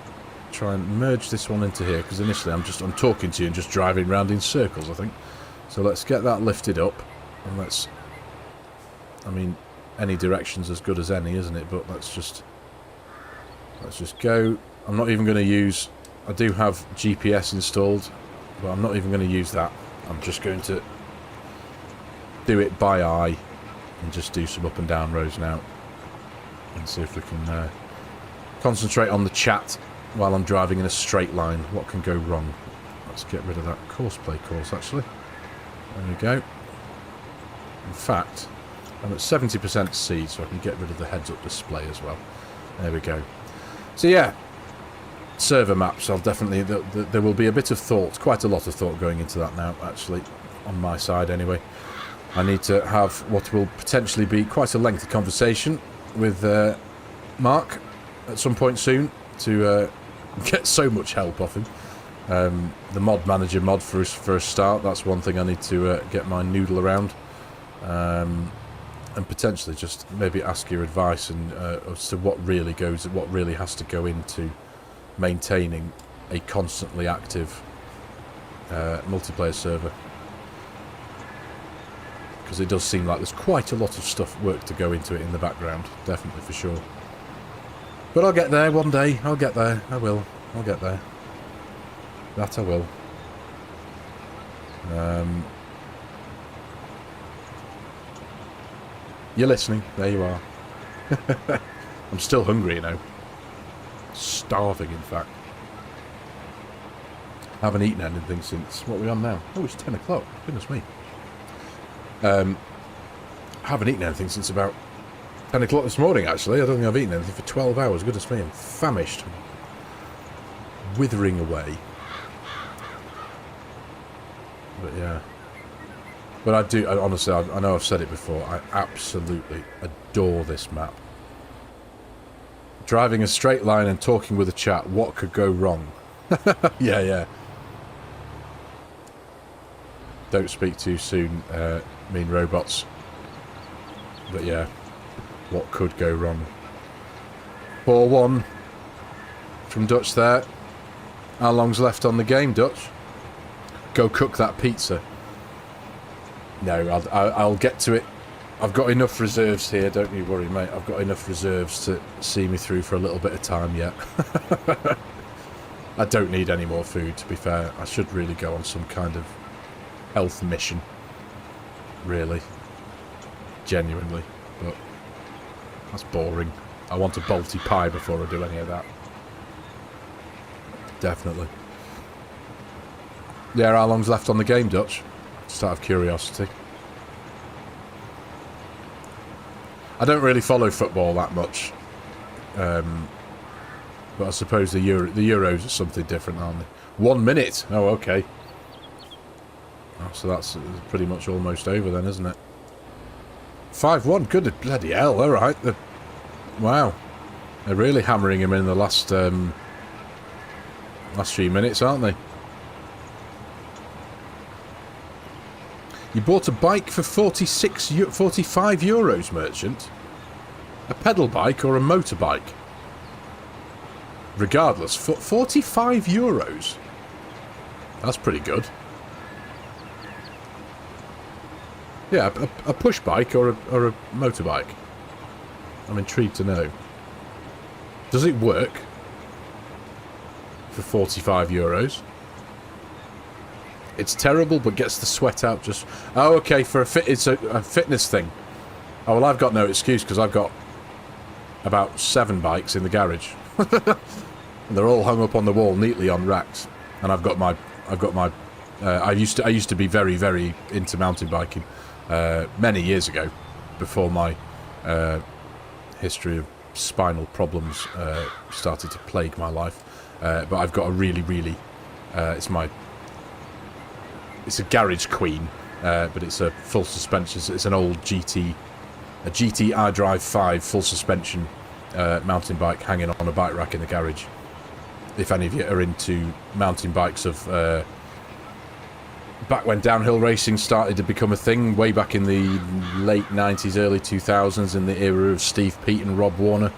try and merge this one into here, because initially I'm talking to you and just driving around in circles, I think. So let's get that lifted up, and let's, I mean, any direction's as good as any, isn't it? But let's just go. I'm not even going to use, I do have GPS installed, but I'm not even going to use that. I'm just going to do it by eye and just do some up and down rows now, and see if we can concentrate on the chat while I'm driving in a straight line. What can go wrong? Let's get rid of that Courseplay course, actually. There we go. In fact, I'm at 70% seed, so I can get rid of the heads-up display as well. There we go. So yeah, server maps, I'll definitely, there will be a bit of thought, quite a lot of thought going into that now, actually, on my side anyway. I need to have what will potentially be quite a lengthy conversation with Mark at some point soon to get so much help off him. The mod manager mod for a start, that's one thing I need to get my noodle around, and potentially just maybe ask your advice and as to what really has to go into maintaining a constantly active multiplayer server, because it does seem like there's quite a lot of work to go into it in the background, definitely, for sure. But I'll get there one day. I'll get there. I will. I'll get there. That I will. You're listening. There you are. I'm still hungry, you know. Starving, in fact. I haven't eaten anything since... What are we on now? Oh, it's 10 o'clock. Goodness me. I haven't eaten anything since about 10 o'clock this morning, actually. I don't think I've eaten anything for 12 hours. Goodness me, I'm famished. Withering away. But yeah. But I do, honestly, I know I've said it before, I absolutely adore this map. Driving a straight line and talking with a chat, what could go wrong? Yeah. Don't speak too soon, mean robots. But yeah, what could go wrong? 4-1 from Dutch there. How long's left on the game, Dutch? Go cook that pizza. No, I'll get to it. I've got enough reserves here, don't you worry, mate. I've got enough reserves to see me through for a little bit of time yet. I don't need any more food, to be fair. I should really go on some kind of health mission. Really. Genuinely. But that's boring. I want a Balti pie before I do any of that. Definitely. Yeah, how long's left on the game, Dutch? Just out of curiosity. I don't really follow football that much. But I suppose the Euros are something different, aren't they? 1 minute! Oh, okay. Oh, so that's pretty much almost over then, isn't it? 5-1, good bloody hell, alright. Wow. They're really hammering him in the last few minutes, aren't they? You bought a bike for 45 euros, merchant? A pedal bike or a motorbike? Regardless, 45 euros? That's pretty good. Yeah, a push bike or a motorbike? I'm intrigued to know. Does it work for 45 euros? It's terrible, but gets the sweat out just... Oh, okay, for it's a fitness thing. Oh, well, I've got no excuse, because I've got about 7 bikes in the garage. And they're all hung up on the wall neatly on racks. And I've got my... I used to be very, very into mountain biking many years ago, before my history of spinal problems started to plague my life. But I've got a really, really... It's a garage queen, but it's a full suspension. It's an old GT iDrive 5 full suspension mountain bike hanging on a bike rack in the garage. If any of you are into mountain bikes of back when downhill racing started to become a thing, way back in the late 90s, early 2000s, in the era of Steve Peat and Rob Warner,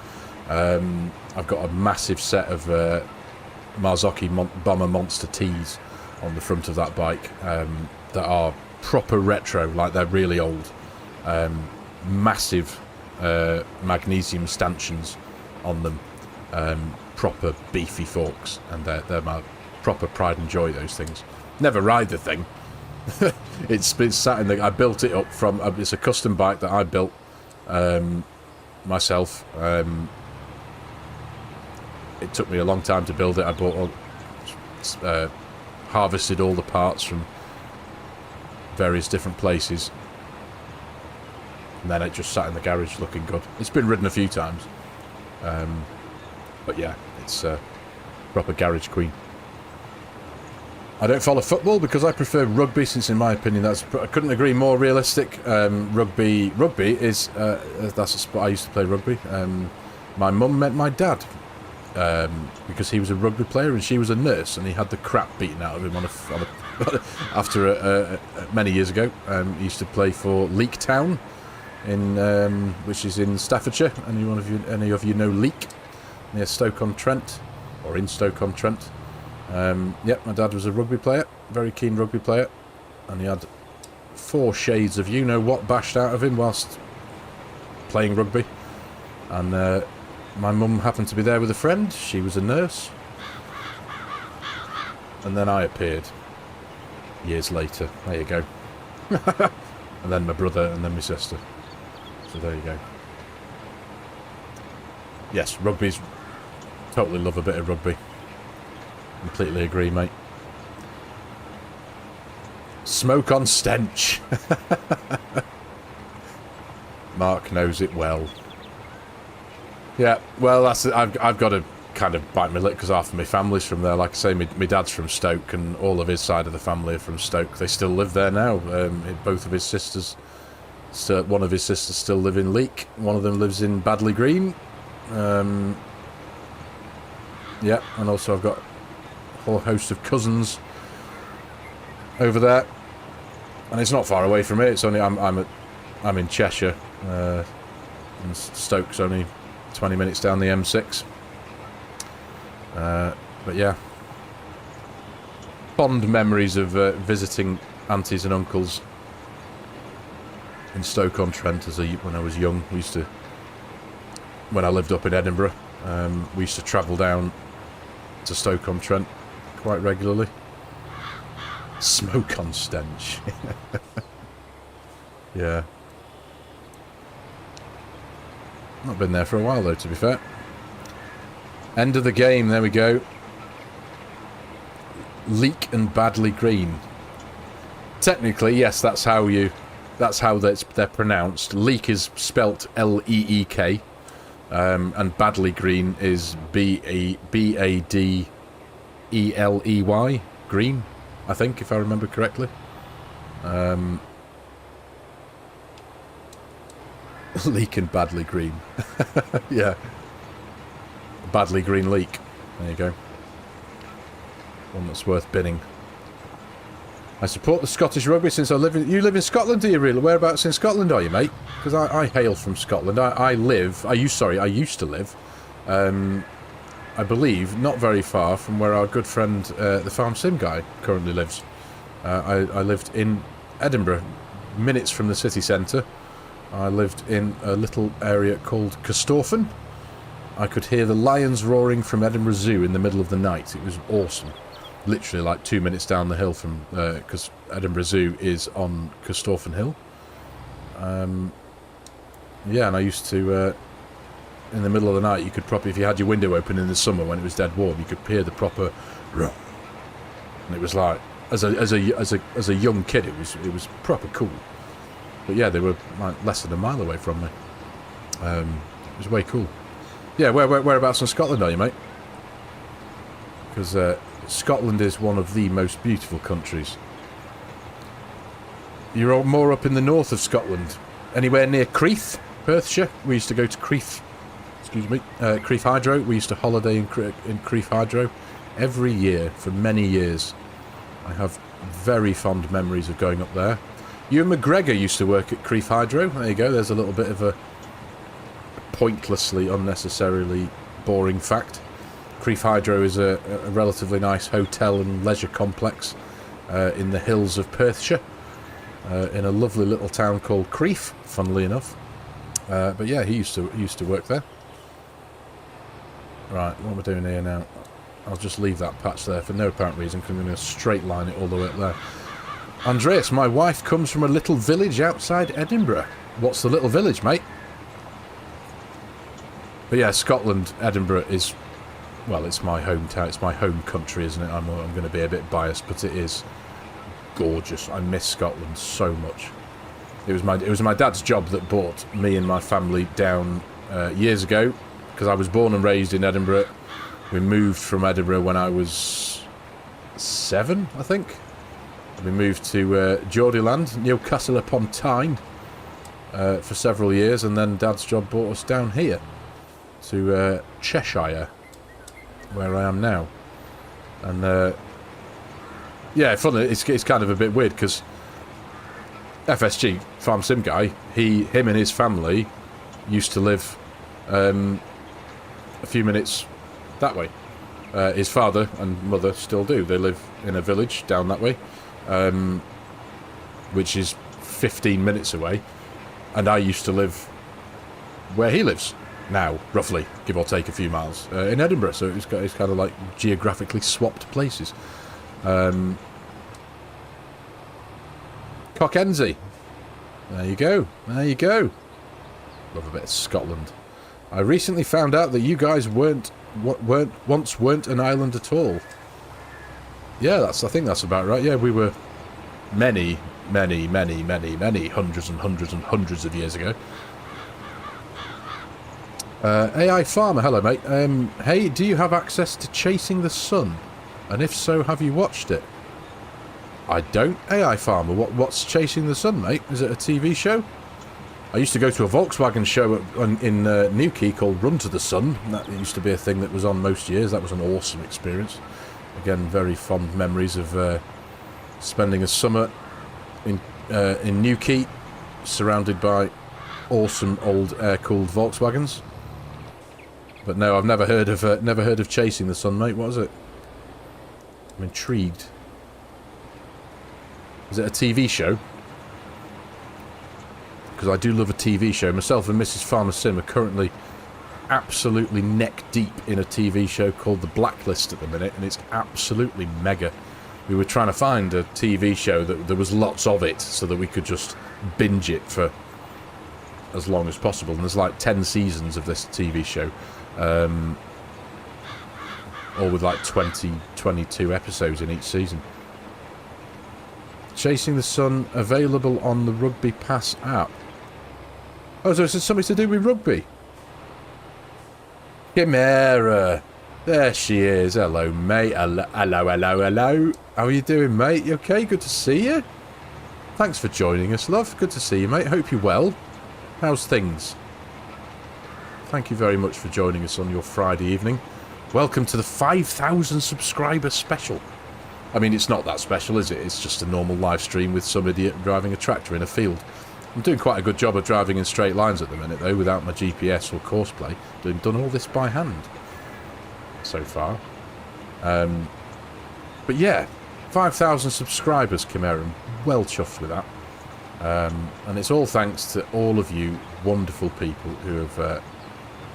I've got a massive set of Marzocchi Bomber Monster T's on the front of that bike that are proper retro, like they're really old. Massive magnesium stanchions on them, proper beefy forks, and they're my proper pride and joy, those things. Never ride the thing. It's been sat in the... I built it up from... it's a custom bike that I built myself. It took me a long time to build it. I bought harvested all the parts from various different places, and then it just sat in the garage looking good. It's been ridden a few times, but yeah, it's a proper garage queen. I don't follow football because I prefer rugby, since in my opinion I couldn't agree more realistic. Rugby is that's a sport I used to play rugby. My mum met my dad because he was a rugby player and she was a nurse, and he had the crap beaten out of him after many years ago. He used to play for Leek Town, which is in Staffordshire. Any of you know Leek, near Stoke-on-Trent, or in Stoke-on-Trent? Yep, my dad was a rugby player, very keen rugby player, and he had 4 shades of you-know-what bashed out of him whilst playing rugby. And my mum happened to be there with a friend. She was a nurse. And then I appeared years later. There you go. And then my brother, and then my sister. So there you go. Yes, rugby's... Totally love a bit of rugby. Completely agree, mate. Smoke on stench. Mark knows it well. Yeah, well, I've got to kind of bite my lip because half of my family's from there. Like I say, my dad's from Stoke, and all of his side of the family are from Stoke. They still live there now. Both of his sisters, one of his sisters still live in Leek. One of them lives in Badley Green. Yeah, and also I've got a whole host of cousins over there, and it's not far away from me. It's only I'm in Cheshire, and Stoke's only 20 minutes down the M6. But yeah, fond memories of visiting aunties and uncles in Stoke-on-Trent when I was young. When I lived up in Edinburgh, we used to travel down to Stoke-on-Trent quite regularly. Smoke on stench. Yeah. Not been there for a while though, to be fair. End of the game, there we go. Leek and Badley Green. Technically, yes, that's how they're pronounced. Leek is spelt L-E-E-K. And Badley Green is B-A-D-E-L-E-Y. Green, I think, if I remember correctly. Leek and Badley Green. Yeah. Badley Green Leek. There you go. One that's worth binning. I support the Scottish rugby since I live in... You live in Scotland, do you really? Whereabouts in Scotland are you, mate? Because I hail from Scotland. I used to live, I believe, not very far from where our good friend, the FARMERSIM guy, currently lives. I lived in Edinburgh, minutes from the city centre, I lived in a little area called Corsairs. I could hear the lions roaring from Edinburgh Zoo in the middle of the night. It was awesome. Literally like 2 minutes down the hill from... because Edinburgh Zoo is on Corsairs Hill. Yeah, and I used to... in the middle of the night, you could probably... If you had your window open in the summer when it was dead warm, you could hear the proper... And it was like... As a young kid, it was proper cool. But yeah, they were like less than a mile away from me. It was way cool. Yeah, whereabouts in Scotland are you, mate? Because Scotland is one of the most beautiful countries. You're all more up in the north of Scotland. Anywhere near Crieff, Perthshire? We used to go to Crieff. Excuse me, Crieff Hydro. We used to holiday in Crieff Hydro every year for many years. I have very fond memories of going up there. Ewan McGregor used to work at Crieff Hydro. There you go. There's a little bit of a pointlessly, unnecessarily boring fact. Crieff Hydro is a relatively nice hotel and leisure complex in the hills of Perthshire, in a lovely little town called Crieff, funnily enough. But yeah, he used to work there. Right, what am I doing here now? I'll just leave that patch there for no apparent reason, because I'm going to straight line it all the way up there. Andreas, my wife comes from a little village outside Edinburgh. What's the little village, mate? But yeah, Scotland, Edinburgh is... Well, it's my hometown. It's my home country, isn't it? I'm going to be a bit biased, but it is gorgeous. I miss Scotland so much. It was my dad's job that brought me and my family down years ago, because I was born and raised in Edinburgh. We moved from Edinburgh when I was 7, I think. We moved to Geordieland, Newcastle upon Tyne, for several years, and then Dad's job brought us down here to Cheshire, where I am now. And yeah, funny, it's kind of a bit weird because FSG, Farm Sim guy, him and his family used to live a few minutes that way. His father and mother still do. They live in a village down that way, which is 15 minutes away. And I used to live where he lives now, roughly, give or take a few miles, in Edinburgh. So it's kind of like geographically swapped places. Cockenzie. There you go. There you go. Love a bit of Scotland. I recently found out that you guys once weren't an island at all. Yeah, I think that's about right. Yeah, we were many hundreds and hundreds and hundreds of years ago. AI Farmer, hello mate. Hey, do you have access to Chasing the Sun? And if so, have you watched it? I don't. AI Farmer, what's Chasing the Sun, mate? Is it a TV show? I used to go to a Volkswagen show in Newquay called Run to the Sun. That used to be a thing that was on most years. That was an awesome experience. Again, very fond memories of spending a summer in Newquay, surrounded by awesome old air-cooled Volkswagens. But no, I've never heard of Chasing the Sun, mate. What is it? I'm intrigued. Is it a TV show? Because I do love a TV show. Myself and Mrs. FARMERSIM are currently absolutely neck deep in a TV show called The Blacklist at the minute, and it's absolutely mega. We were trying to find a TV show that there was lots of it, so that we could just binge it for as long as possible. And there's like 10 seasons of this TV show, all with like 22 episodes in each season. Chasing the Sun, available on the Rugby Pass app. Oh, so it's something to do with rugby. Chimera. There she is. Hello, mate. Hello. How are you doing, mate? You okay? Good to see you. Thanks for joining us, love. Good to see you, mate. Hope you're well. How's things? Thank you very much for joining us on your Friday evening. Welcome to the 5,000 subscriber special. I mean, it's not that special, is it? It's just a normal live stream with some idiot driving a tractor in a field. I'm doing quite a good job of driving in straight lines at the minute, though, without my GPS or Courseplay. Done all this by hand so far. But yeah, 5,000 subscribers, Chimera. I'm well chuffed with that. And it's all thanks to all of you wonderful people who have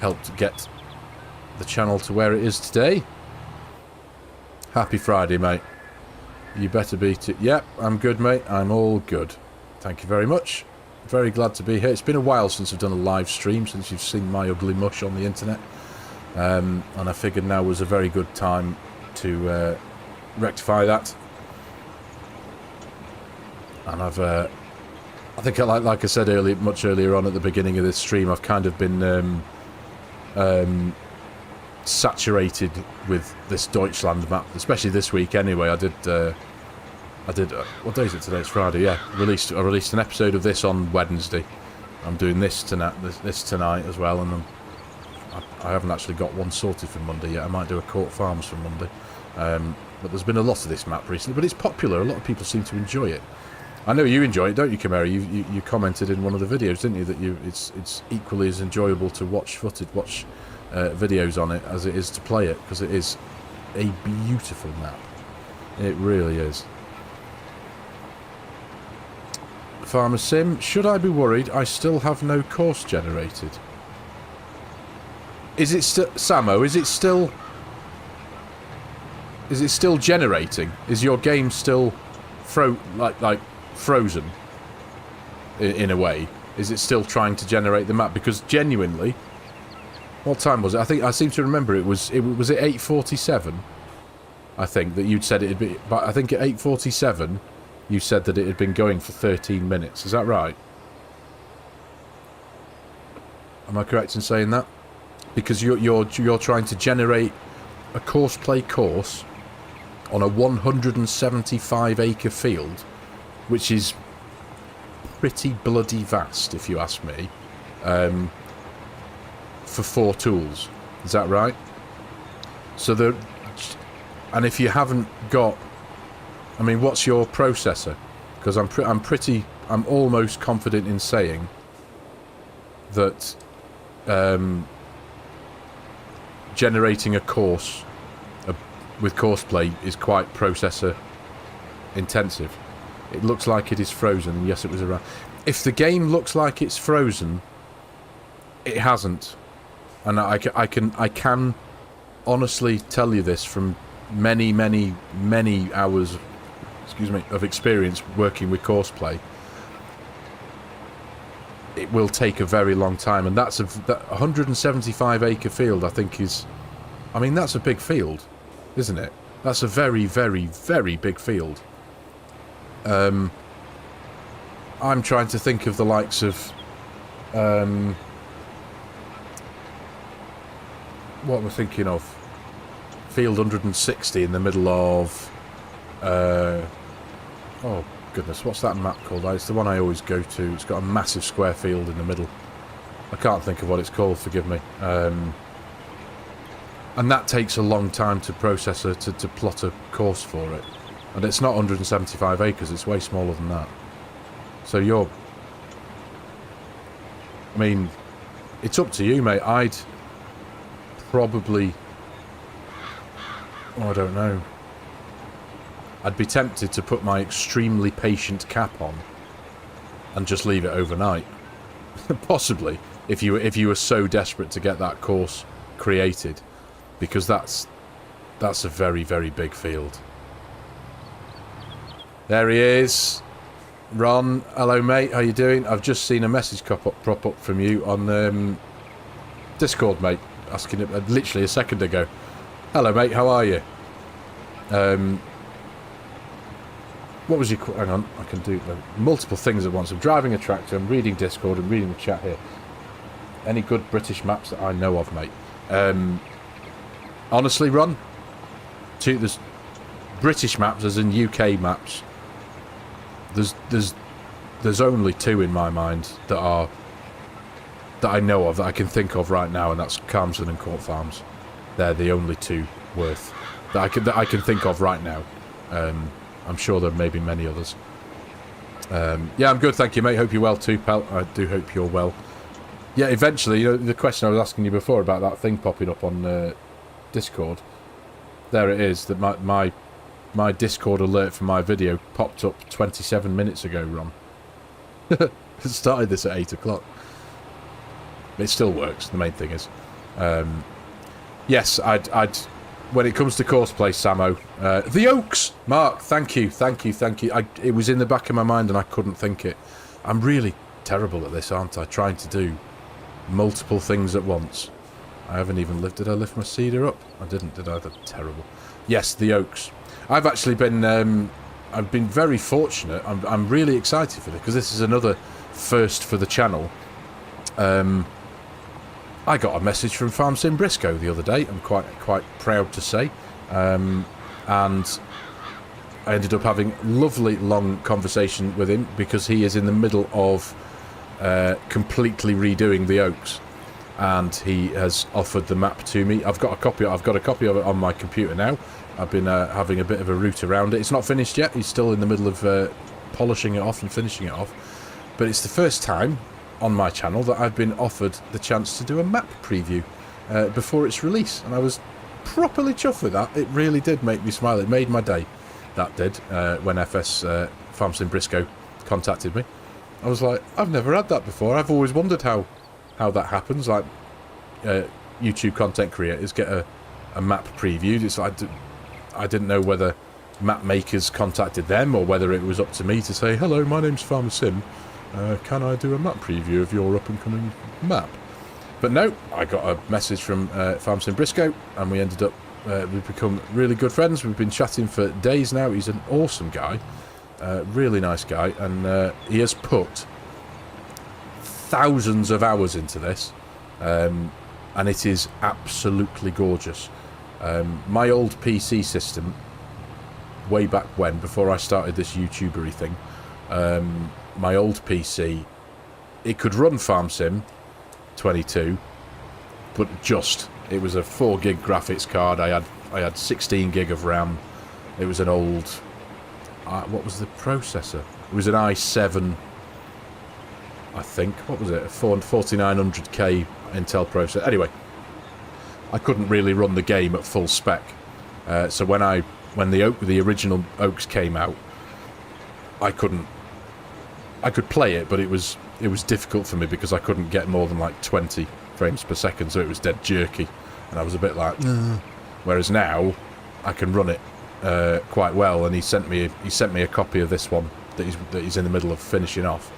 helped get the channel to where it is today. Happy Friday, mate. You better beat it. Yep, I'm good, mate. I'm all good. Thank you very much. Very glad to be here. It's been a while since I've done a live stream, since you've seen my ugly mush on the internet. And I figured now was a very good time to rectify that. And I think, like I said earlier, much earlier on at the beginning of this stream, I've kind of been saturated with this Deutschland map, especially this week. Anyway, I did. What day is it today? It's Friday. Yeah, I released an episode of this on Wednesday. I'm doing this tonight. This tonight as well, and I haven't actually got one sorted for Monday yet. I might do a Court Farms for Monday. But there's been a lot of this map recently, but it's popular. A lot of people seem to enjoy it. I know you enjoy it, don't you, Chimera? You commented in one of the videos, didn't you, that it's equally as enjoyable to watch videos on it as it is to play it, because it is a beautiful map. It really is. FARMERSIM, should I be worried I still have no course generated? Is it still, Samo, is it still generating? Is your game still frozen in a way? Is it still trying to generate the map? Because genuinely, what time was it? I seem to remember was it 8:47. I think that you'd said it'd be, but I think at 8:47 you said that it had been going for 13 minutes. Is that right? Am I correct in saying that? Because you're trying to generate a Courseplay course on a 175-acre field, which is pretty bloody vast, if you ask me, for 4 tools. Is that right? So and if you haven't got, I mean, what's your processor? Because I'm almost confident in saying that generating a course with Courseplay is quite processor intensive. It looks like it is frozen, and yes, it was around. If the game looks like it's frozen, it hasn't, and I can honestly tell you this from many hours, excuse me, of experience working with Courseplay. It will take a very long time, and that's that 175-acre field. I think is, I mean, that's a big field, isn't it? That's a very big field. I'm trying to think of the likes of what we're thinking of. Field 160 in the middle of oh goodness, what's that map called? It's the one I always go to. It's got a massive square field in the middle. I can't think of what it's called, forgive me. And that takes a long time to processor to plot a course for it. And it's not 175 acres, it's way smaller than that. So I mean, it's up to you, mate. I'd probably, I don't know. I'd be tempted to put my extremely patient cap on and just leave it overnight. Possibly, if you were so desperate to get that course created, because that's a very big field. There he is. Ron, hello mate, how you doing? I've just seen a message prop up from you on Discord, mate, asking it literally a second ago. Hello mate, how are you? What was your... Hang on, I can do multiple things at once. I'm driving a tractor, I'm reading Discord, and reading the chat here. Any good British maps that I know of, mate? Honestly, Ron, there's British maps, as in UK maps. There's only 2 in my mind that I know of, that I can think of right now, and that's Carmson and Court Farms. They're the only 2 worth that I can think of right now. I'm sure there may be many others. Yeah, I'm good, thank you, mate. Hope you're well too, pal. I do hope you're well. Yeah, eventually, you know, the question I was asking you before about that thing popping up on Discord. There it is. That my Discord alert for my video popped up 27 minutes ago, Ron. Started this at 8 o'clock. It still works, the main thing is. Yes, I'd when it comes to Courseplay, Samo, the Oaks! Mark, thank you. It was in the back of my mind and I couldn't think it. I'm really terrible at this, aren't I? Trying to do multiple things at once. I haven't even did I lift my cedar up? I didn't, did I? That's terrible. Yes, the Oaks. I've actually been, I've been very fortunate. I'm really excited for this, because this is another first for the channel. I got a message from FARMERSIM Briscoe the other day, I'm quite proud to say. And I ended up having a lovely long conversation with him, because he is in the middle of completely redoing the Oaks. And he has offered the map to me. I've got a copy of it on my computer now. I've been having a bit of a route around it. It's not finished yet. He's still in the middle of polishing it off and finishing it off. But it's the first time on my channel that I've been offered the chance to do a map preview before its release. And I was properly chuffed with that. It really did make me smile. It made my day. That did, when FARMERSIM Briscoe contacted me. I was like, I've never had that before. I've always wondered how that happens. Like, YouTube content creators get a map previewed. It's like, I didn't know whether map makers contacted them or whether it was up to me to say, hello, my name's FARMERSIM. Can I do a map preview of your up-and-coming map? But no, I got a message from FARMERSIM Briscoe, and we ended up, we've become really good friends. We've been chatting for days now. He's an awesome guy, really nice guy, and he has put thousands of hours into this, and it is absolutely gorgeous. My old PC system, way back when, before I started this YouTubery thing, my old PC, it could run FARMERSIM 22, but it was a 4 gig graphics card. I had 16 gig of RAM. It was an old, what was the processor? It was an i7, I think. What was it? A 4900K Intel processor. Anyway, I couldn't really run the game at full spec. So when the original Oaks came out, I could play it, but it was difficult for me because I couldn't get more than like 20 frames per second, so it was dead jerky, and I was a bit like, whereas now I can run it quite well. And he sent me a copy of this one that he's in the middle of finishing off,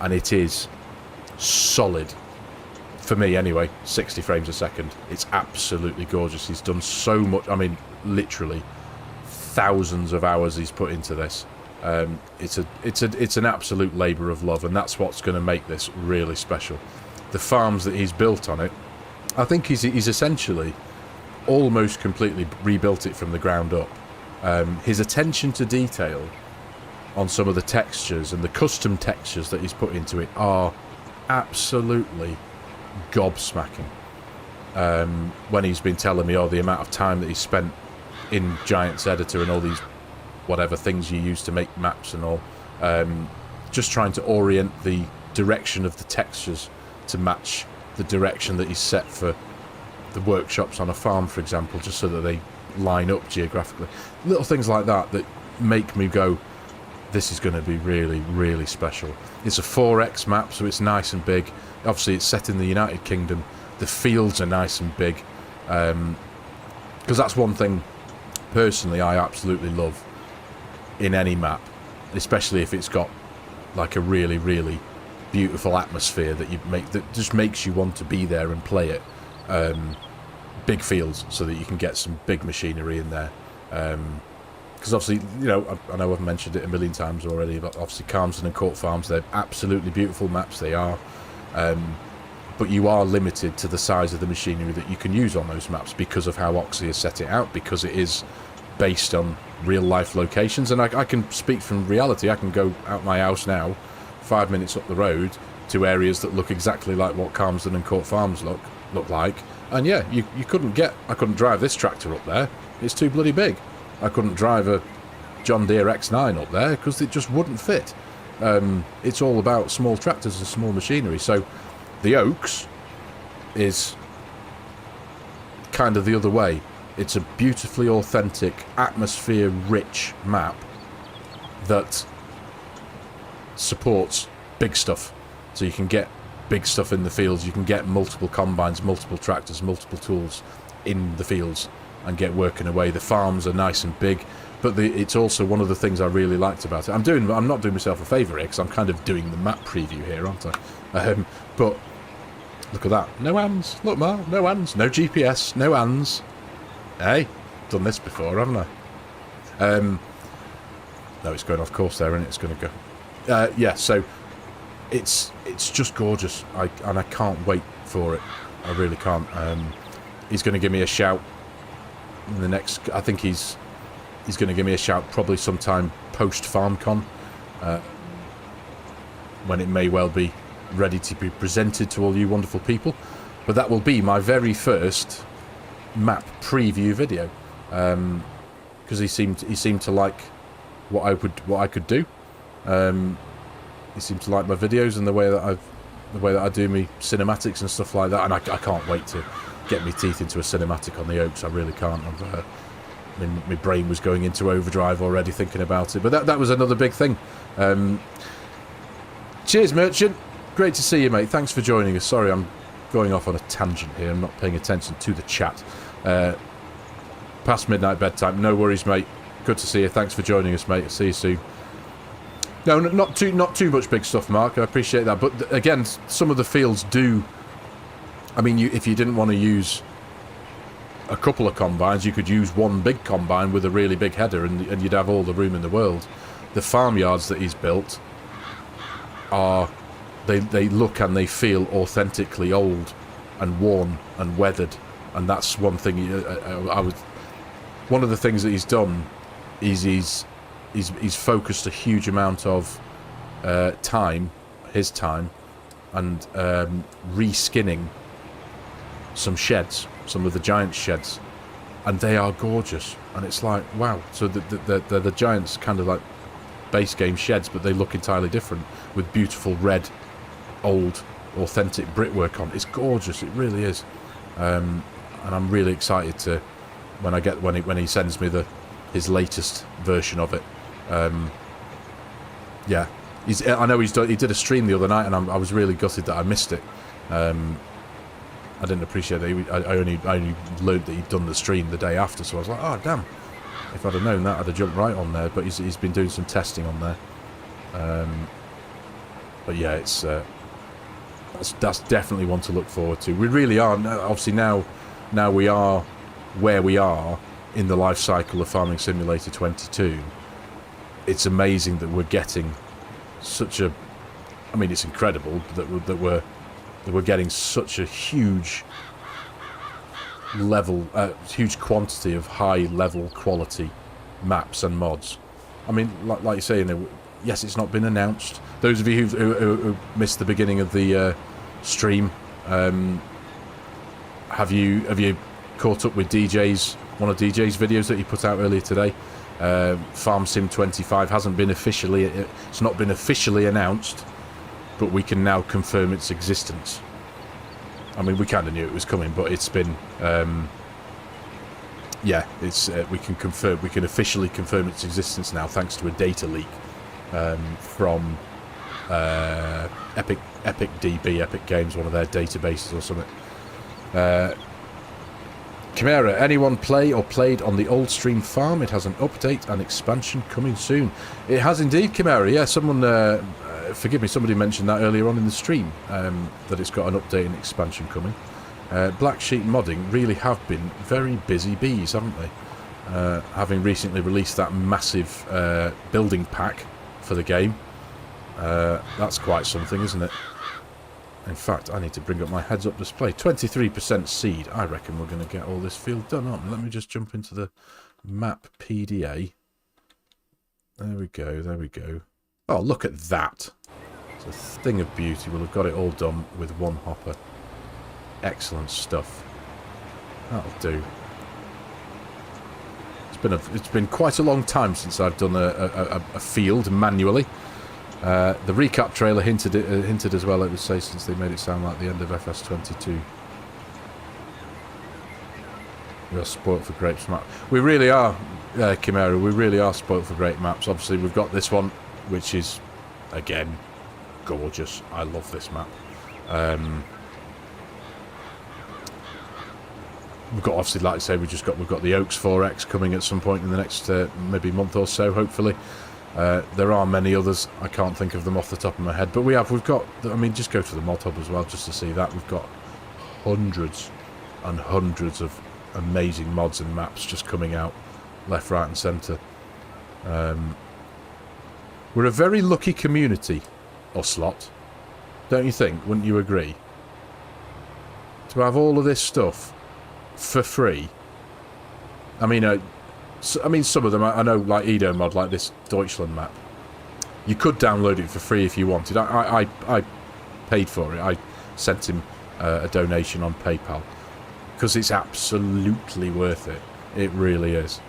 and it is solid for me anyway. 60 frames a second. It's absolutely gorgeous. He's done so much. I mean, literally thousands of hours he's put into this. It's an absolute labour of love, and that's what's going to make this really special. The farms that he's built on it, I think he's essentially almost completely rebuilt it from the ground up. His attention to detail on some of the textures and the custom textures that he's put into it are absolutely gobsmacking. When he's been telling me the amount of time that he's spent in Giants Editor and all these whatever things you use to make maps and all, just trying to orient the direction of the textures to match the direction that he's set for the workshops on a farm, for example, just so that they line up geographically. Little things like that that make me go, this is going to be really, really special. It's a 4x map, so it's nice and big. Obviously, it's set in the United Kingdom. The fields are nice and big, because that's one thing, personally, I absolutely love in any map, especially if it's got like a really, really beautiful atmosphere that just makes you want to be there and play it. Big fields, so that you can get some big machinery in there. Because obviously, you know, I know I've mentioned it a million times already, but obviously Carmsden and Court Farms, they're absolutely beautiful maps, they are. But you are limited to the size of the machinery that you can use on those maps because of how Oxy has set it out, because it is based on real life locations. And I can speak from reality. I can go out my house now, 5 minutes up the road, to areas that look exactly like what Carmsden and Court Farms look like. And yeah, I couldn't drive this tractor up there. It's too bloody big. I couldn't drive a John Deere X9 up there because it just wouldn't fit. It's all about small tractors and small machinery. So the Oaks is kind of the other way. It's a beautifully authentic, atmosphere-rich map that supports big stuff. So you can get big stuff in the fields. You can get multiple combines, multiple tractors, multiple tools in the fields and get working away. The farms are nice and big, but it's also one of the things I really liked about it. I'm not doing myself a favour here because I'm kind of doing the map preview here, aren't I? But look at that. No hands. Look, Mar. No hands. No GPS. No hands. Hey, done this before, haven't I? No, it's going off course there, and it's going to go. Yeah, so it's just gorgeous, and I can't wait for it. I really can't. He's going to give me a shout in the next. I think he's going to give me a shout probably sometime post FarmCon, when it may well be ready to be presented to all you wonderful people. But that will be my very first map preview video, because he seemed to like what I could do. He seemed to like my videos and the way that I do me cinematics and stuff like that, and I can't wait to get my teeth into a cinematic on the Oaks. I really can't. My brain was going into overdrive already thinking about it, but that was another big thing. Cheers, Merchant. Great to see you, mate. Thanks for joining us. Sorry, I'm going off on a tangent here. I'm not paying attention to the chat. Past midnight bedtime. No worries, mate. Good to see you. Thanks for joining us, mate. I'll see you soon. No, not too much big stuff, Mark. I appreciate that. But again, some of the fields do. I mean, if you didn't want to use a couple of combines, you could use one big combine with a really big header, and you'd have all the room in the world. The farmyards that he's built are. They look and they feel authentically old and worn and weathered, and that's one thing. One of the things that he's done is he's focused a huge amount of his time, and reskinning some sheds, some of the giant sheds, and they are gorgeous. And it's like, wow. So the giants kind of like base game sheds, but they look entirely different with beautiful red, old, authentic brickwork on. It's gorgeous. It really is. And I'm really excited to when he sends me his latest version of it. Yeah, I know he did a stream the other night, and I was really gutted that I missed it. I didn't appreciate that. I only learned that he'd done the stream the day after, so I was like, oh damn, if I'd have known that, I'd have jumped right on there. But he's been doing some testing on there. But yeah, it's that's definitely one to look forward to. We really are. Obviously now we are where we are in the life cycle of Farming Simulator 22. It's amazing that we're getting such a. I mean, it's incredible that we're getting such a huge level, huge quantity of high level quality maps and mods. I mean, like you say, yes, it's not been announced. Those of you who missed the beginning of the stream, have you caught up with DJ's one of DJ's videos that he put out earlier today? FarmSim 25 hasn't been officially. It's not been officially announced, but we can now confirm its existence. I mean, we kind of knew it was coming, but it's been. Yeah, it's we can officially confirm its existence now, thanks to a data leak from Epic Games, one of their databases or something. Chimera, anyone play or played on the Old Stream farm? It has an update and expansion coming soon. It has indeed, Chimera. Yeah, someone, forgive me, somebody mentioned that earlier on in the stream, that it's got an update and expansion coming. Black Sheep Modding really have been very busy bees, haven't they? Having recently released that massive building pack for the game. That's quite something, isn't it? In fact, I need to bring up my heads-up display. 23% seed. I reckon we're going to get all this field done, aren't we? Let me just jump into the map PDA. There we go, there we go. Oh, look at that. It's a thing of beauty. We'll have got it all done with one hopper. Excellent stuff. That'll do. It's been quite a long time since I've done a field manually. The recap trailer hinted as well, I would say, since they made it sound like the end of FS22. We are spoilt for great maps. We really are, Chimera, we really are spoilt for great maps. Obviously, we've got this one, which is, again, gorgeous. I love this map. We've got, obviously, like I say, we've got the Oaks 4X coming at some point in the next maybe month or so, hopefully. There are many others. I can't think of them off the top of my head, but we've got, I mean, just go to the mod hub as well just to see that. We've got hundreds and hundreds of amazing mods and maps just coming out left, right and centre. We're a very lucky community, Ocelot, don't you think? Wouldn't you agree? To have all of this stuff for free. I mean, some of them, I know, like Edo mod, like this Deutschland map. You could download it for free if you wanted. I paid for it. I sent him a donation on PayPal because it's absolutely worth it. It really is.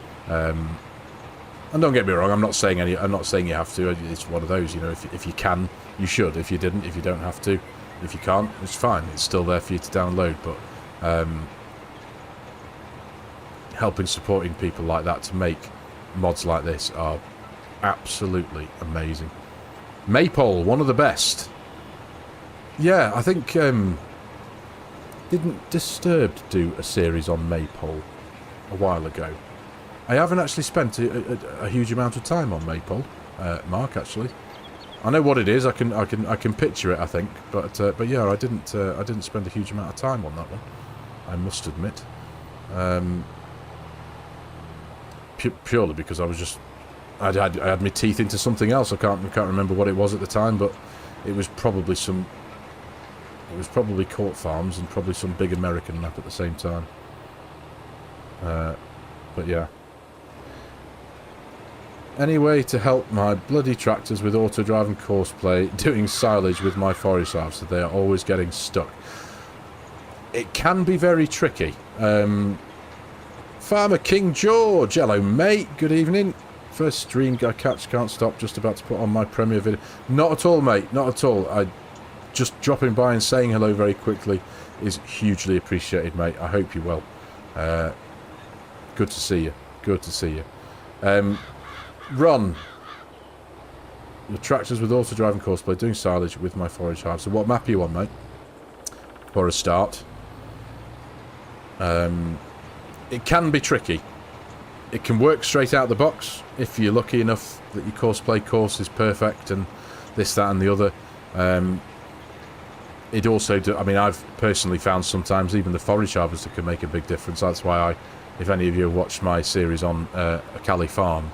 And don't get me wrong, I'm not saying you have to. It's one of those, you know. If you can, you should. If you didn't, if you don't have to, if you can't, it's fine. It's still there for you to download. But helping, supporting people like that to make mods like this are absolutely amazing. Maypole, one of the best. Yeah, I think didn't Disturbed do a series on Maypole a while ago? I haven't actually spent a huge amount of time on Maypole, Mark. Actually, I know what it is. I can picture it. I think, but yeah, I didn't spend a huge amount of time on that one. I must admit. Purely because I was just I had my teeth into something else. I can't remember what it was at the time, but it was probably Court Farms and probably some big American map at the same time. But yeah. Anyway, to help my bloody tractors with auto drive and Courseplay, doing silage with my forage harvester, they are always getting stuck. It can be very tricky. Farmer King George, hello mate, good evening. First stream I catch, can't stop, just about to put on my premiere video. Not at all mate, not at all. I just dropping by and saying hello very quickly is hugely appreciated mate. I hope you're well. Good to see you, good to see you. Ron, the tractors with auto drive and Courseplay, doing silage with my forage harvester. What map are you on mate? For a start. It can be tricky. It can work straight out the box if you're lucky enough that your Courseplay course is perfect and this, that and the other. It also, I mean, I've personally found sometimes even the forage harvester can make a big difference. That's why if any of you have watched my series on a Cali farm,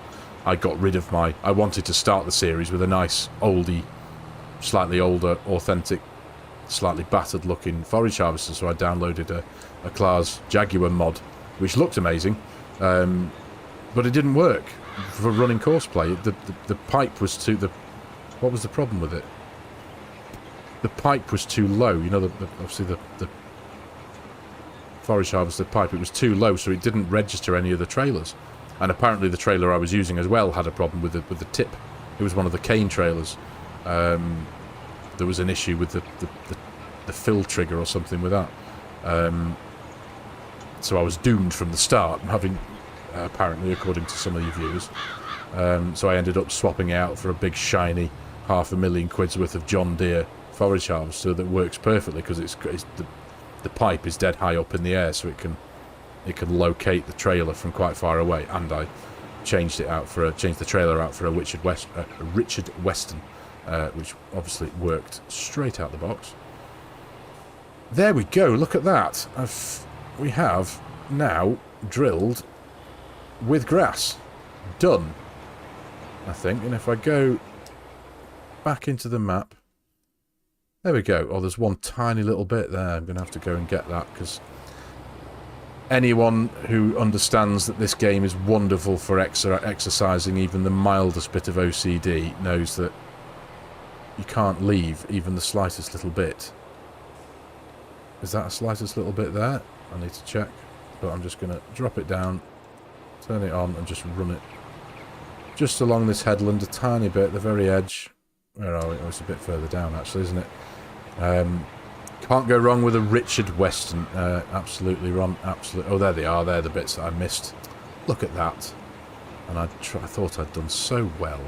I got rid of I wanted to start the series with a nice oldie, slightly older, authentic, slightly battered looking forage harvester, so I downloaded a Claas Jaguar mod, which looked amazing, but it didn't work for running Courseplay. The pipe was too... what was the problem with it? The pipe was too low. You know, obviously the forage harvester pipe, it was too low, so it didn't register any of the trailers. And apparently the trailer I was using as well had a problem with the tip. It was one of the cane trailers. There was an issue with the fill trigger or something with that. So I was doomed from the start, having, apparently, according to some of your viewers. So I ended up swapping it out for a big, shiny, £500,000 worth of John Deere forage harvester that works perfectly because the pipe is dead high up in the air, so it can locate the trailer from quite far away. And I changed the trailer out for a Richard Weston, which obviously worked straight out the box. There we go. Look at that. We have now drilled with grass. Done, I think. And if I go back into the map, there we go. Oh, there's one tiny little bit there. I'm going to have to go and get that because anyone who understands that this game is wonderful for exercising even the mildest bit of OCD knows that you can't leave even the slightest little bit. Is that a slightest little bit there? I need to check, but I'm just going to drop it down, turn it on and just run it just along this headland a tiny bit, the very edge. Where are we? Oh, it's a bit further down actually, isn't it? Can't go wrong with a Richard Weston. Absolutely, Ron. Absolutely. Oh, there they are. They're the bits that I missed. Look at that. And I thought I'd done so well.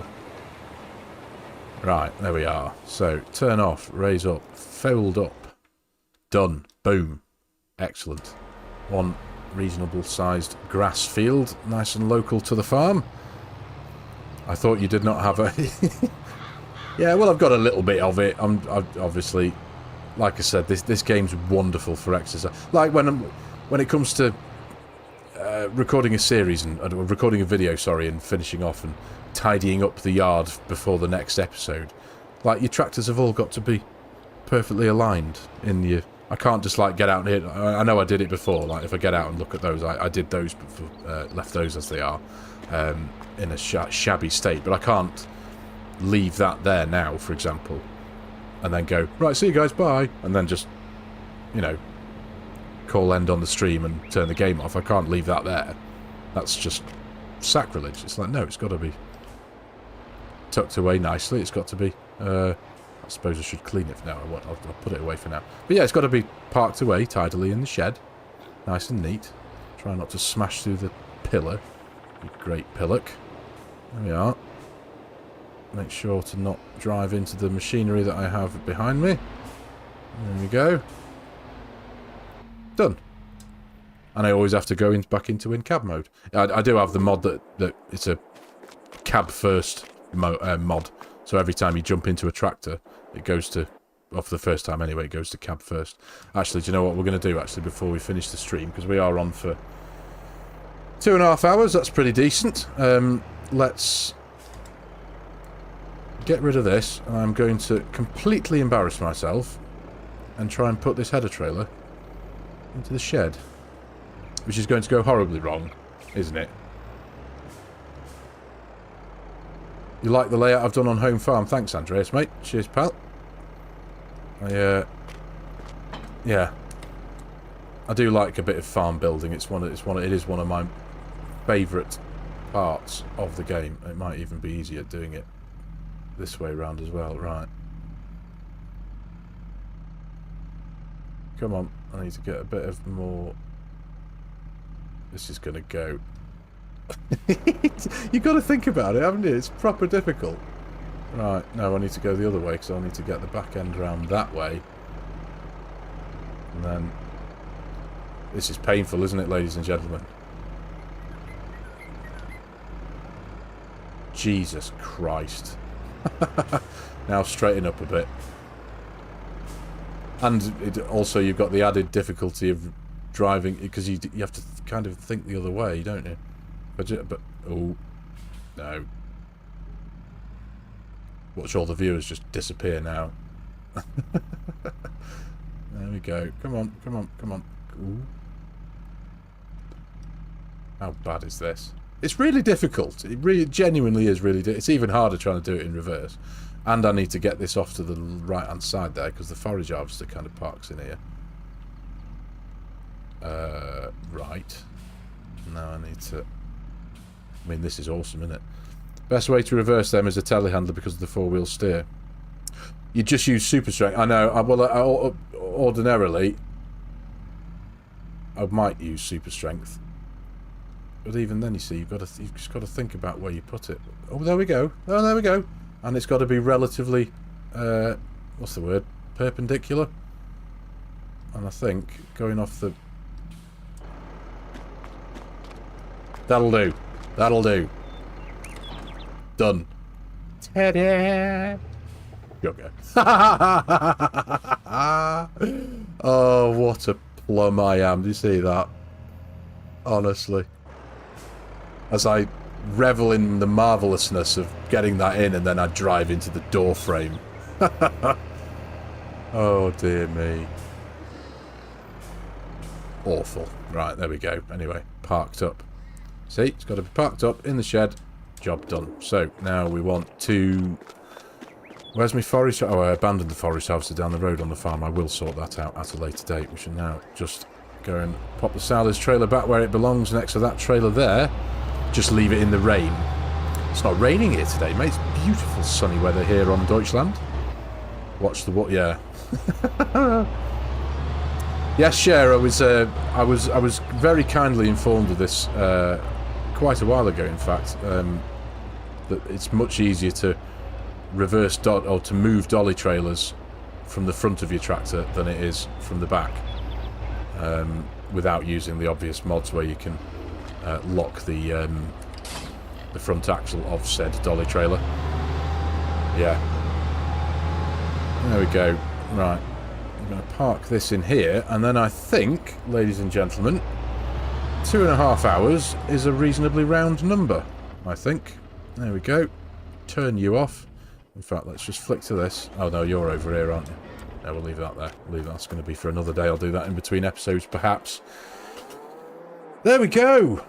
Right, there we are. So, turn off, raise up, fold up. Done. Boom. Excellent. One reasonable sized grass field, nice and local to the farm. I thought you did not have a... Yeah, well, I've got a little bit of it. I'm obviously, like I said, this game's wonderful for exercise. Like when it comes to recording a series and recording a video, sorry, and finishing off and tidying up the yard before the next episode. Like, your tractors have all got to be perfectly aligned in your... I can't just, like, get out and hit... I know I did it before. Like, if I get out and look at those, I did those before, left those as they are, in a shabby state. But I can't leave that there now, for example, and then go, right, see you guys, bye, and then just, you know, call end on the stream and turn the game off. I can't leave that there. That's just sacrilege. It's like, no, it's got to be tucked away nicely. It's got to be, I suppose I should clean it for now. I'll put it away for now. But yeah, it's got to be parked away tidily in the shed. Nice and neat. Try not to smash through the pillar. You great pillock. There we are. Make sure to not drive into the machinery that I have behind me. There we go. Done. And I always have to go back into in-cab mode. I do have the mod that it's a cab first mod. So every time you jump into a tractor, it goes to, well, for the first time anyway, it goes to cab first. Actually, do you know what we're going to do actually before we finish the stream? Because we are on for 2.5 hours. That's pretty decent. Let's get rid of this, and I'm going to completely embarrass myself and try and put this header trailer into the shed, which is going to go horribly wrong, isn't it? You like the layout I've done on Home Farm? Thanks, Andreas, mate. Cheers, pal. Yeah, I do like a bit of farm building. It is one of my favourite parts of the game. It might even be easier doing it this way around as well. Right. Come on. I need to get a bit of more... This is going to go... You've got to think about it, haven't you? It's proper difficult. Right. No, I need to go the other way because I need to get the back end around that way. And then... This is painful, isn't it, ladies and gentlemen? Jesus Christ. Now straighten up a bit. And also you've got the added difficulty of driving, because you have to kind of think the other way, don't you? But oh no! Watch all the viewers just disappear now. There we go. Come on, come on, come on. Ooh. How bad is this? It's really difficult. It really, genuinely is really difficult. It's even harder trying to do it in reverse. And I need to get this off to the right-hand side there, because the forage harvester kind of parks in here. Right. Now I need to... I mean, this is awesome, isn't it? Best way to reverse them is a telehandler because of the four-wheel steer. You just use super strength. I know. Ordinarily, I might use super strength. But even then, you see, you've just got to think about where you put it. Oh, there we go. Oh, there we go. And it's got to be relatively, what's the word? Perpendicular. And I think going off the... That'll do. That'll do. Done. Ta-da! Yoga. Oh, what a plum I am. Do you see that? Honestly. As I revel in the marvellousness of getting that in, and then I drive into the door frame. Oh, dear me. Awful. Right, there we go. Anyway, parked up. See, it's got to be parked up in the shed. Job done. So, now we want to... Where's my forest? Oh, I abandoned the forest harvester down the road on the farm. I will sort that out at a later date. We should now just go and pop the silage trailer back where it belongs, next to that trailer there. Just leave it in the rain. It's not raining here today, mate. It's beautiful sunny weather here on Deutschland. Watch the what? Yeah. Yes, Cher. I was very kindly informed of this quite a while ago. In fact, that it's much easier to reverse or to move dolly trailers from the front of your tractor than it is from the back, without using the obvious mods where you can lock the front axle of said dolly trailer. Yeah. There we go. Right. I'm going to park this in here, and then I think, ladies and gentlemen, 2.5 hours is a reasonably round number, I think. There we go. Turn you off. In fact, let's just flick to this. Oh no, you're over here, aren't you? No, we'll leave that there. We'll leave that's going to be for another day. I'll do that in between episodes, perhaps. There we go.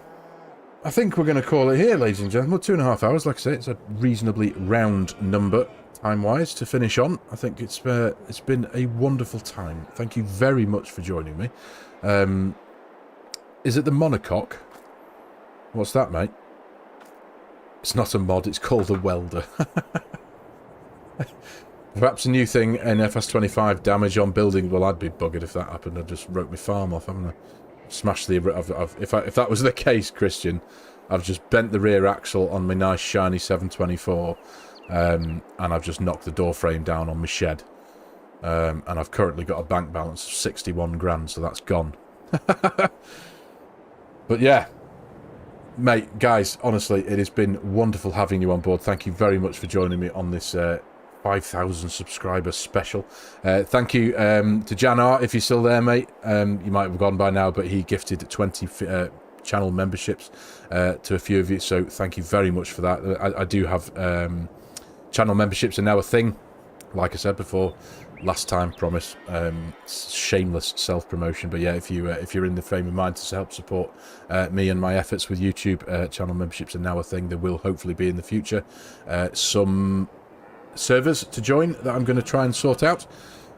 I think we're going to call it here, ladies and gentlemen. 2.5 hours, like I say, it's a reasonably round number, time-wise, to finish on. I think it's been a wonderful time. Thank you very much for joining me. Is it the monocoque? What's that, mate? It's not a mod, it's called a welder. Perhaps a new thing in FS25, damage on building. Well, I'd be buggered if that happened. I'd just wrote my farm off, haven't I? Smashed the... if that was the case, Christian, I've just bent the rear axle on my nice shiny 724, and I've just knocked the door frame down on my shed. And I've currently got a bank balance of 61 grand, so that's gone. But yeah, mate, guys, honestly, it has been wonderful having you on board. Thank you very much for joining me on this 5,000 subscriber special. Thank you to Jan R, if you're still there, mate. You might have gone by now, but he gifted 20 channel memberships to a few of you, so thank you very much for that. I do have channel memberships are now a thing, like I said before. Last time, promise. Shameless self-promotion, but yeah, if you're in the frame of mind to help support me and my efforts with YouTube, channel memberships are now a thing. There will hopefully be in the future some servers to join that I'm going to try and sort out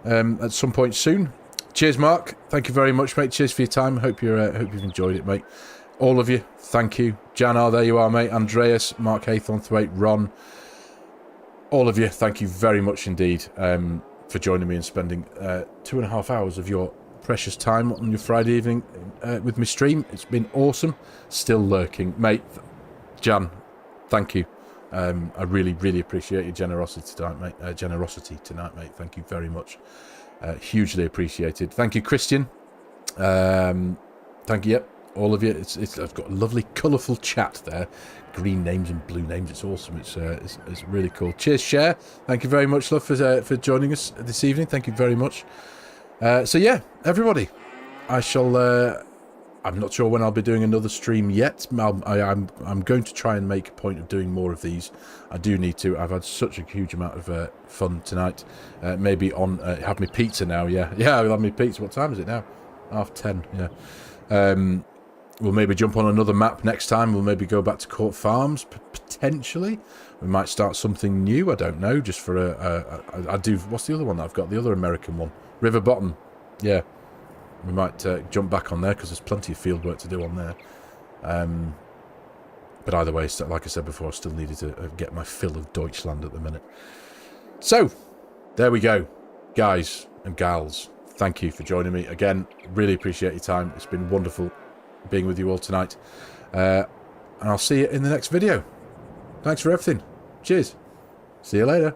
at some point soon. Cheers, Mark. Thank you very much, mate. Cheers for your time. Hope you've enjoyed it, mate. All of you, thank you. Janar, there you are, mate. Andreas, Mark Haythornthwaite, Ron. All of you, thank you very much indeed. For joining me and spending 2.5 hours of your precious time on your Friday evening with me stream. It's been awesome. Still lurking, mate. Jan, thank you. I really, really appreciate your generosity tonight, mate. Thank you very much. Hugely appreciated. Thank you, Christian. Thank you. Yep, all of you. I've got a lovely, colourful chat there. Green names and blue names. It's awesome. It's really cool. Cheers, Cher. Thank you very much, love, for joining us this evening. Thank you very much. So yeah, everybody, I shall. I'm not sure when I'll be doing another stream yet. I'm going to try and make a point of doing more of these. I do need to. I've had such a huge amount of fun tonight. Maybe on have me pizza now. Yeah, I'll have me pizza. What time is it now? 10:30. Yeah. We'll maybe jump on another map next time. We'll maybe go back to Court Farms, potentially. We might start something new. I don't know. Just for I do. What's the other one that I've got? The other American one, River Bottom. Yeah, we might jump back on there because there's plenty of field work to do on there. But either way, like I said before, I still needed to get my fill of Deutschland at the minute. So there we go, guys and gals. Thank you for joining me again. Really appreciate your time. It's been wonderful being with you all tonight, and I'll see you in the next video. Thanks for everything. Cheers. See you later.